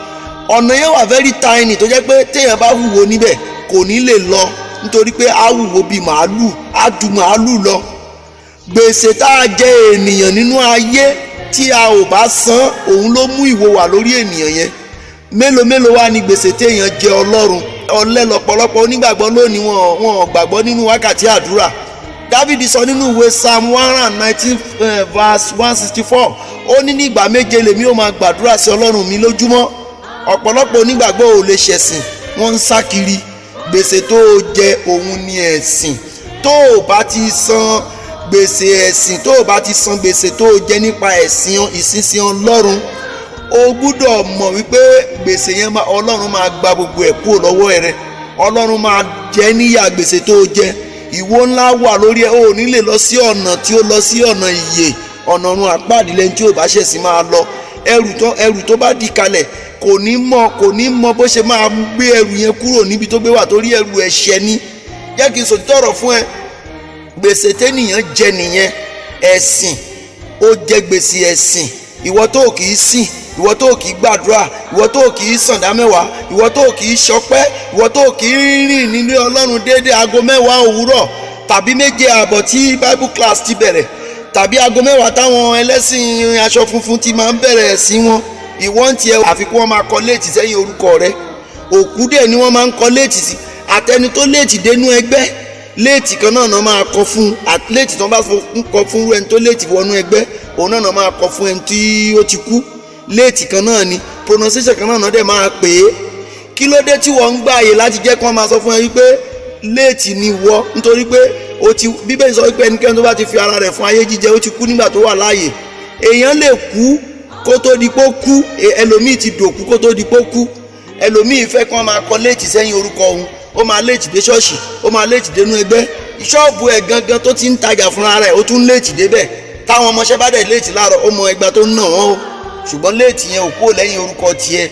Ọ̀nà yẹn wà very tiny tó jẹ́ pé téèyàn bá wúwo níbẹ̀ kò ní lè lọ nítorí pé a wúwo bíi màálù á ju màálù lọ. Gbèsè tá a jẹ ènìyàn nínú ayé tí a ò bá san òun ló mú ìwò wà lórí ènìyàn yẹn. Mélòó wá ní gbèsè téèyàn jẹ Ọlọ́run. Ọ̀lẹ lọ́pọ̀lọpọ̀ onígbàgbọ́ lónìí wọn ò gbàgbọ́ nínú wákàtí àdúrà. Dávidi sọ nínú ìwé Psalm 119 verse 164 ó ní nígbà méje lèmi ó máa gbàdúrà sí Ọlọ́run mi lójúmọ́. Ọ̀pọ̀lọpọ̀ onígbàgbọ́ ò lè ṣẹ̀sìn wọ́n ń sá kiri. Gbèsè tó o jẹ òun ni ẹ̀sìn. Tó o bá ti san gbèsè ẹ̀sìn tó o bá ti san gbèsè tó o jẹ nípa ìsinsin Ọlọ́run o gbúdọ̀ mọ̀ wípé gbèsè yẹn Ọlọ́run máa gba gbogbo ẹ̀ kúrò lọ́wọ́ rẹ. Ọlọ́run máa jẹ níyà gbèsè tó o jẹ. Ìwọ ńlá wà lórí ẹ o ní lè lọ sí ọ̀nà tí ó lọ sí ọ̀nà ìyè ọ̀nà ọ̀run àpáàdì lẹ́ni tí ò bá ṣẹ̀sìn máa lọ. Ẹrù tó bá dì kalẹ̀ kò ní mọ bó ṣe máa gbé ẹrù yẹn kúrò níbi tó gbé wà torí ẹrù ẹ̀ṣẹ̀ ni. Jẹ́ kí n sọ tọrọ fún ẹ gbèsè tẹ́nìyàn jẹ nìyẹn ẹ̀sìn ó jẹ gbèsè ẹ̀sìn, ìwọ tó kì í sìn, ìwọ tó kì í gbàdúrà, ìwọ tó kì í sàndá mẹ́wàá, ìwọ tó kì í ṣọpẹ́, ìwọ tó kì í rìn nílé Ọlọ́run déédéé aago 10 òwúrọ̀ tàbí 7:30 tí bible class ti bẹ̀rẹ̀, tàbí aago 10 táwọn ẹlẹ́sìn aṣọ funfun ti máa ń bẹ̀rẹ̀ sí wọn. ìwọ ń tiẹ̀ àfikún wọn máa kọ léètì sẹ́yìn orúkọ rẹ. òkú dẹ̀ ni wọ́n máa ń kọ léètì sí. àtẹni tó léètì dénú ẹgbẹ́, léètì kan náà máa kọ fún. léètì tó bá kọ fún ẹni tó léètì wọnú ẹgbẹ́, òun náà máa kọ fún ẹni tí ó ti kú. léètì kan náà ni, pronunciation kan náà dẹ̀ máa pè é. kí ló dé tí wọ́n ń gbààyè láti jẹ́ kí wọ́n máa sọ fún ẹ wípé léètì ni wọ́? nítorí pé bíbélì sọ wípé ẹnikẹ́ni tó bá ti fi ara rẹ̀ fún ayé jíjẹ ó ti kú nígbà tó wà láàyè. èèyàn lè kú kó tó di pé ó kú, ẹlòmíì ti dòkú kó tó di pé ó kú. ẹlòmíì fẹ́ kí wọ́n máa kọ léètì sẹ́yìn orúkọ òun, ó máa léètì dé ṣọ́ọ̀ṣì, ó máa léètì dénú ẹgbẹ́. ṣọ́ọ̀bù ẹ̀ gangan tó ti ń tajà fúnra rẹ̀ ó tún léètì débẹ̀. táwọn ọmọọṣẹ́ bá dẹ̀ léètì láàárọ̀ ó mọ ẹgbàá tó ń nà wọ́n o, ṣùgbọ́n léètì yẹn ò kúrò lẹ́yìn orúkọ tiẹ̀.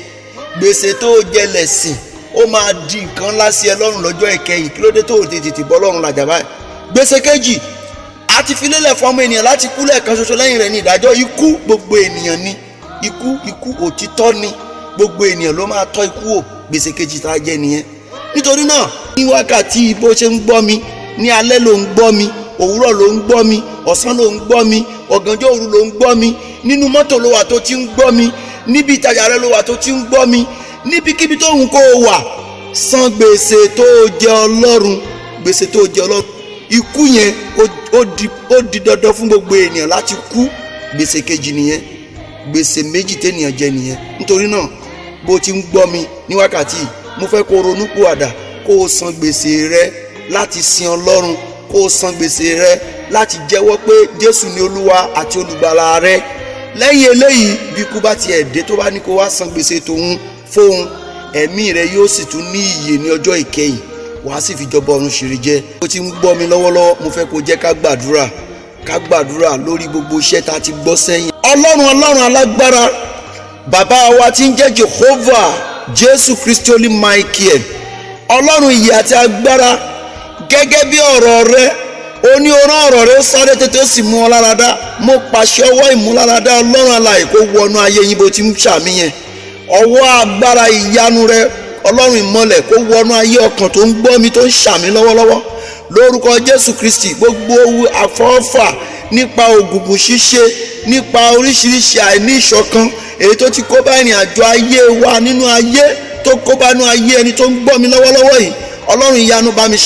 gbèsè tó jẹ lẹ̀sìn ó máa di nǹkan ńlá sí ẹ lọ́rùn lọ́jọ́ ìkẹyìn. kí ló dé tó tètè bọ́ lọ́rùn làjà báyìí? gbèsè kejì, a ti fi lélẹ̀ fún ọmọ ènìyàn láti kú lẹ́ẹ̀kan ṣoṣo, lẹ́yìn rẹ̀ ní ìdájọ́ ikú. gbogbo ènìyàn ni ikú òtítọ́ ni, gbogbo ènìyàn ló máa tọ́ ikú wò. gbèsè kejì tá a jẹ nìyẹn. nítorí náà ní wákàtí bó ṣe ń gbọ́ mi, ní alẹ́ ló ń gbọ́ mi, òwúrọ̀ ló ń gbọ́ mi, ọ̀sán ló ń gbọ́ mi, ọ̀gànjọ́ òru ló ń gbọ́ mi, nínú mọ́tò ló wà tó ti ń gbọ́ mi, níbi ìtajà rẹ ló wà tó ti ń gbọ́ mi, níbikíbi tó ń kó o wà, san gbèsè tó jẹ Ọlọ́run. gbèsè tó jẹ Ọlọ́run, ikú yẹn ó di dandan fún gbogbo ènìyàn láti kú. gbèsè kejì nìyẹn. gbèsè méjì tẹ́nìyàn jẹ nìyẹn. nítorí náà bó ti ń gbọ́ mi ní wákàtí, mo fẹ́ kó ronúpìwàdà, kó o san gbèsè rẹ láti sin Ọlọ́run, kó o san gbèsè rẹ láti jẹ́wọ́ pé Jésù ni Olúwa àti olùgbàlà rẹ. lẹ́yìn eléyìí, bí ikú bá tiẹ̀ dé tó bá ní kó wá san gbèsè tòun fóun, ẹ̀mí rẹ yóò sì tún ní ìyè ní ọjọ́ ìkẹyìn, wàá sì fi jọba ọ̀run ṣèrè jẹ. ó ti ń gbọ́ mi lọ́wọ́lọ́wọ́, mo fẹ́ kó jẹ́ ká gbàdúrà lórí gbogbo iṣẹ́ tá a ti gbọ́ sẹ́yìn. Ọlọ́run alágbára, bàbá wa tí ń jẹ́ Jehovah Jésù Kristi olú Michael, Ọlọ́run ìyè àti agbára, gẹ́gẹ́ bí ọ̀rọ̀ rẹ, ó ní orán ọ̀rọ̀ rẹ ó sáré tètè ó sì mú ọ láradá. mo pàṣẹ ọwọ́ ìmúláradá Ọlọ́run alààyè kó wọnú ayé yín bó ti ń ṣàmìyàn. ọwọ́ agbára ìyanu rẹ Ọlọ́run ìmọ́lẹ̀ kó wọnú ayé ọkàn tó ń gbọ́ mi, tó ń ṣàmì lọ́wọ́lọ́wọ́ lórúkọ Jésù Kristi. gbogbo àfọwọ́fà nípa ògùngùn ṣíṣe, nípa oríṣiríṣi àìní ìṣọ̀kan èyí tó ti kó bá ìrìn àjò ayé wa nínú ayé, tó kó bá inú ayé ẹni tó ń gbọ́ mi lọ́wọ́lọ́wọ́ yìí, Ọlọ́run ìyanu bá mi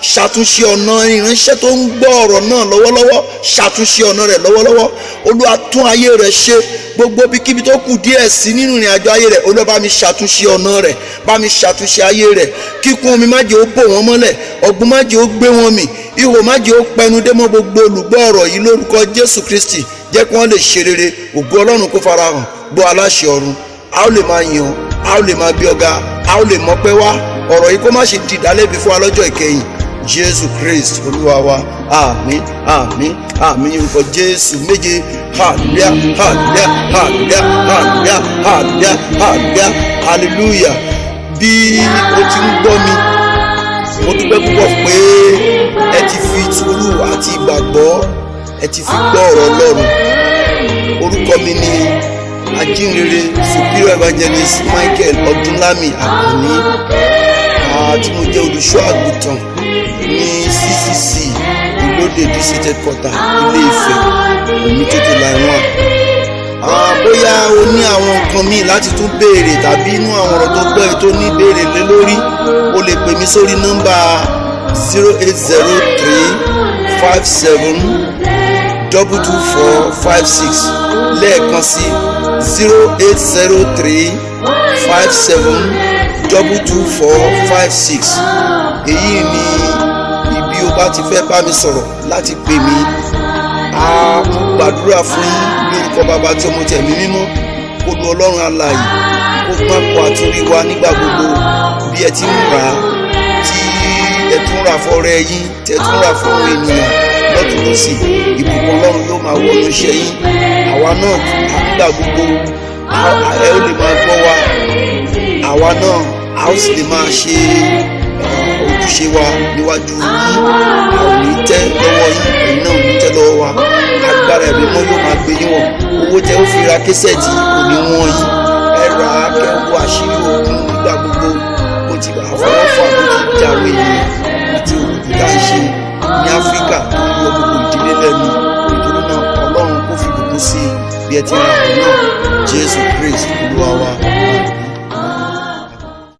ṣàtúnṣe ọ̀nà ìránṣẹ́ tó ń gbọ́ ọ̀rọ̀ náà lọ́wọ́lọ́wọ́, ṣàtúnṣe ọ̀nà rẹ̀ lọ́wọ́lọ́wọ́. Olúwa tún ayé rẹ̀ ṣe, gbogbo ibikíbi tó kù díẹ̀ sí nínú ìrìn àjò ayé rẹ̀, Olúwa bá mi ṣàtúnṣe ọ̀nà rẹ̀, bá mi ṣàtúnṣe ayé rẹ̀. kíkún omi má jẹ́ ó bò wọ́n mọ́lẹ̀, ọ̀gbun má jẹ́ ó gbé wọn mì, ihò má jẹ́ ó pẹnu dé mọ́ gbogbo olùgbọ́ ọ̀rọ̀ yìí lórúkọ Jésù Kristi. jẹ́ kí wọ́n lè ṣe rere, ògo Ọlọ́run kó farahàn. gbọ́ aláṣẹ ọ̀run, a ó lè máa yìn ọ́, a ó lè máa bí ọ̀gá, a ó lè mọ́pẹ́ wá. ọ̀rọ̀ yìí kó má ṣe di ìdálẹ́bi fún wa lọ́jọ́ ìkẹyìn. Jésù Kristi Olúwa wa. àmín àmín àmín. orúkọ Jésù méje. hallelujah hallelujah hallelujah hallelujah hallelujah hallelujah hallelujah. bí o ti ń gbọ́ mi, mo dúpẹ́ púpọ̀ pé ẹ ti fi sùúrù àti ìgbàgbọ́ ẹ ti fi gbọ́ ọ̀rọ̀ Ọlọ́run. orúkọ mi ni ajínrere superior evangelist Michael Ọdúnlámì Àkànní, tí mo jẹ́ olùṣọ́ àgùntàn ní CCC Ìlódé district headquarter Ilé Ifẹ̀, Òmìtètè line 1. bóyá o ní àwọn nǹkan míì láti tún béèrè, tàbí inú àwọn ọ̀rọ̀ tó gbọ́ tó ní béèrè lé lórí, o lè pè mí sórí nọ́mbà 080357222456 lẹ́ẹ̀kan sí 080357222456. èyí ni ibi o bá ti fẹ́ bá mi sọ̀rọ̀ láti pè mí. mo gbàdúrà fún yín lórúkọ bàbá tí ọmọ tẹ̀mí mímọ́, kó lu Ọlọ́run alààyè kó gbọ́n kó àtúrí wa nígbà gbogbo bí ẹ ti ń rà á, tí ẹ tún rà fọ́rẹ́ yín, tẹ tún rà fún ènìyàn lọ́tún lọ́sì. ìbùkún Ọlọ́run yóò máa wọnú iṣẹ́ yín. àwa náà nígbà gbogbo ẹ ó lè máa gbọ́ wa, àwa náà a ó sì lè máa ṣe ojúṣe wa níwájú yín. a ò ní tẹ́ lọ́wọ́ yín, ẹ̀yin náà ò ní tẹ́ lọ́wọ́ wa. agbára ẹ̀mí mọ́ yóò máa gbé yín wọ̀, owó tẹ́ ó fi ra késẹ̀tì kò ní wọ́n yín, ẹ rà á kẹ́wọ́ àṣírí Ògùn nígbà gbogbo. Ó ti bá àfọwọ́fà bó ti dàrú ènìyàn àti òkùnkùn tá à ń ṣe ní Áfíríkà tó ń yọ gbogbo ìdílé lẹ́nu. Nítorí náà Ọlọ́run kò fi gbogbo sí bí ẹ ti ra àwọn náà. Jésù Christ Olúwa wa.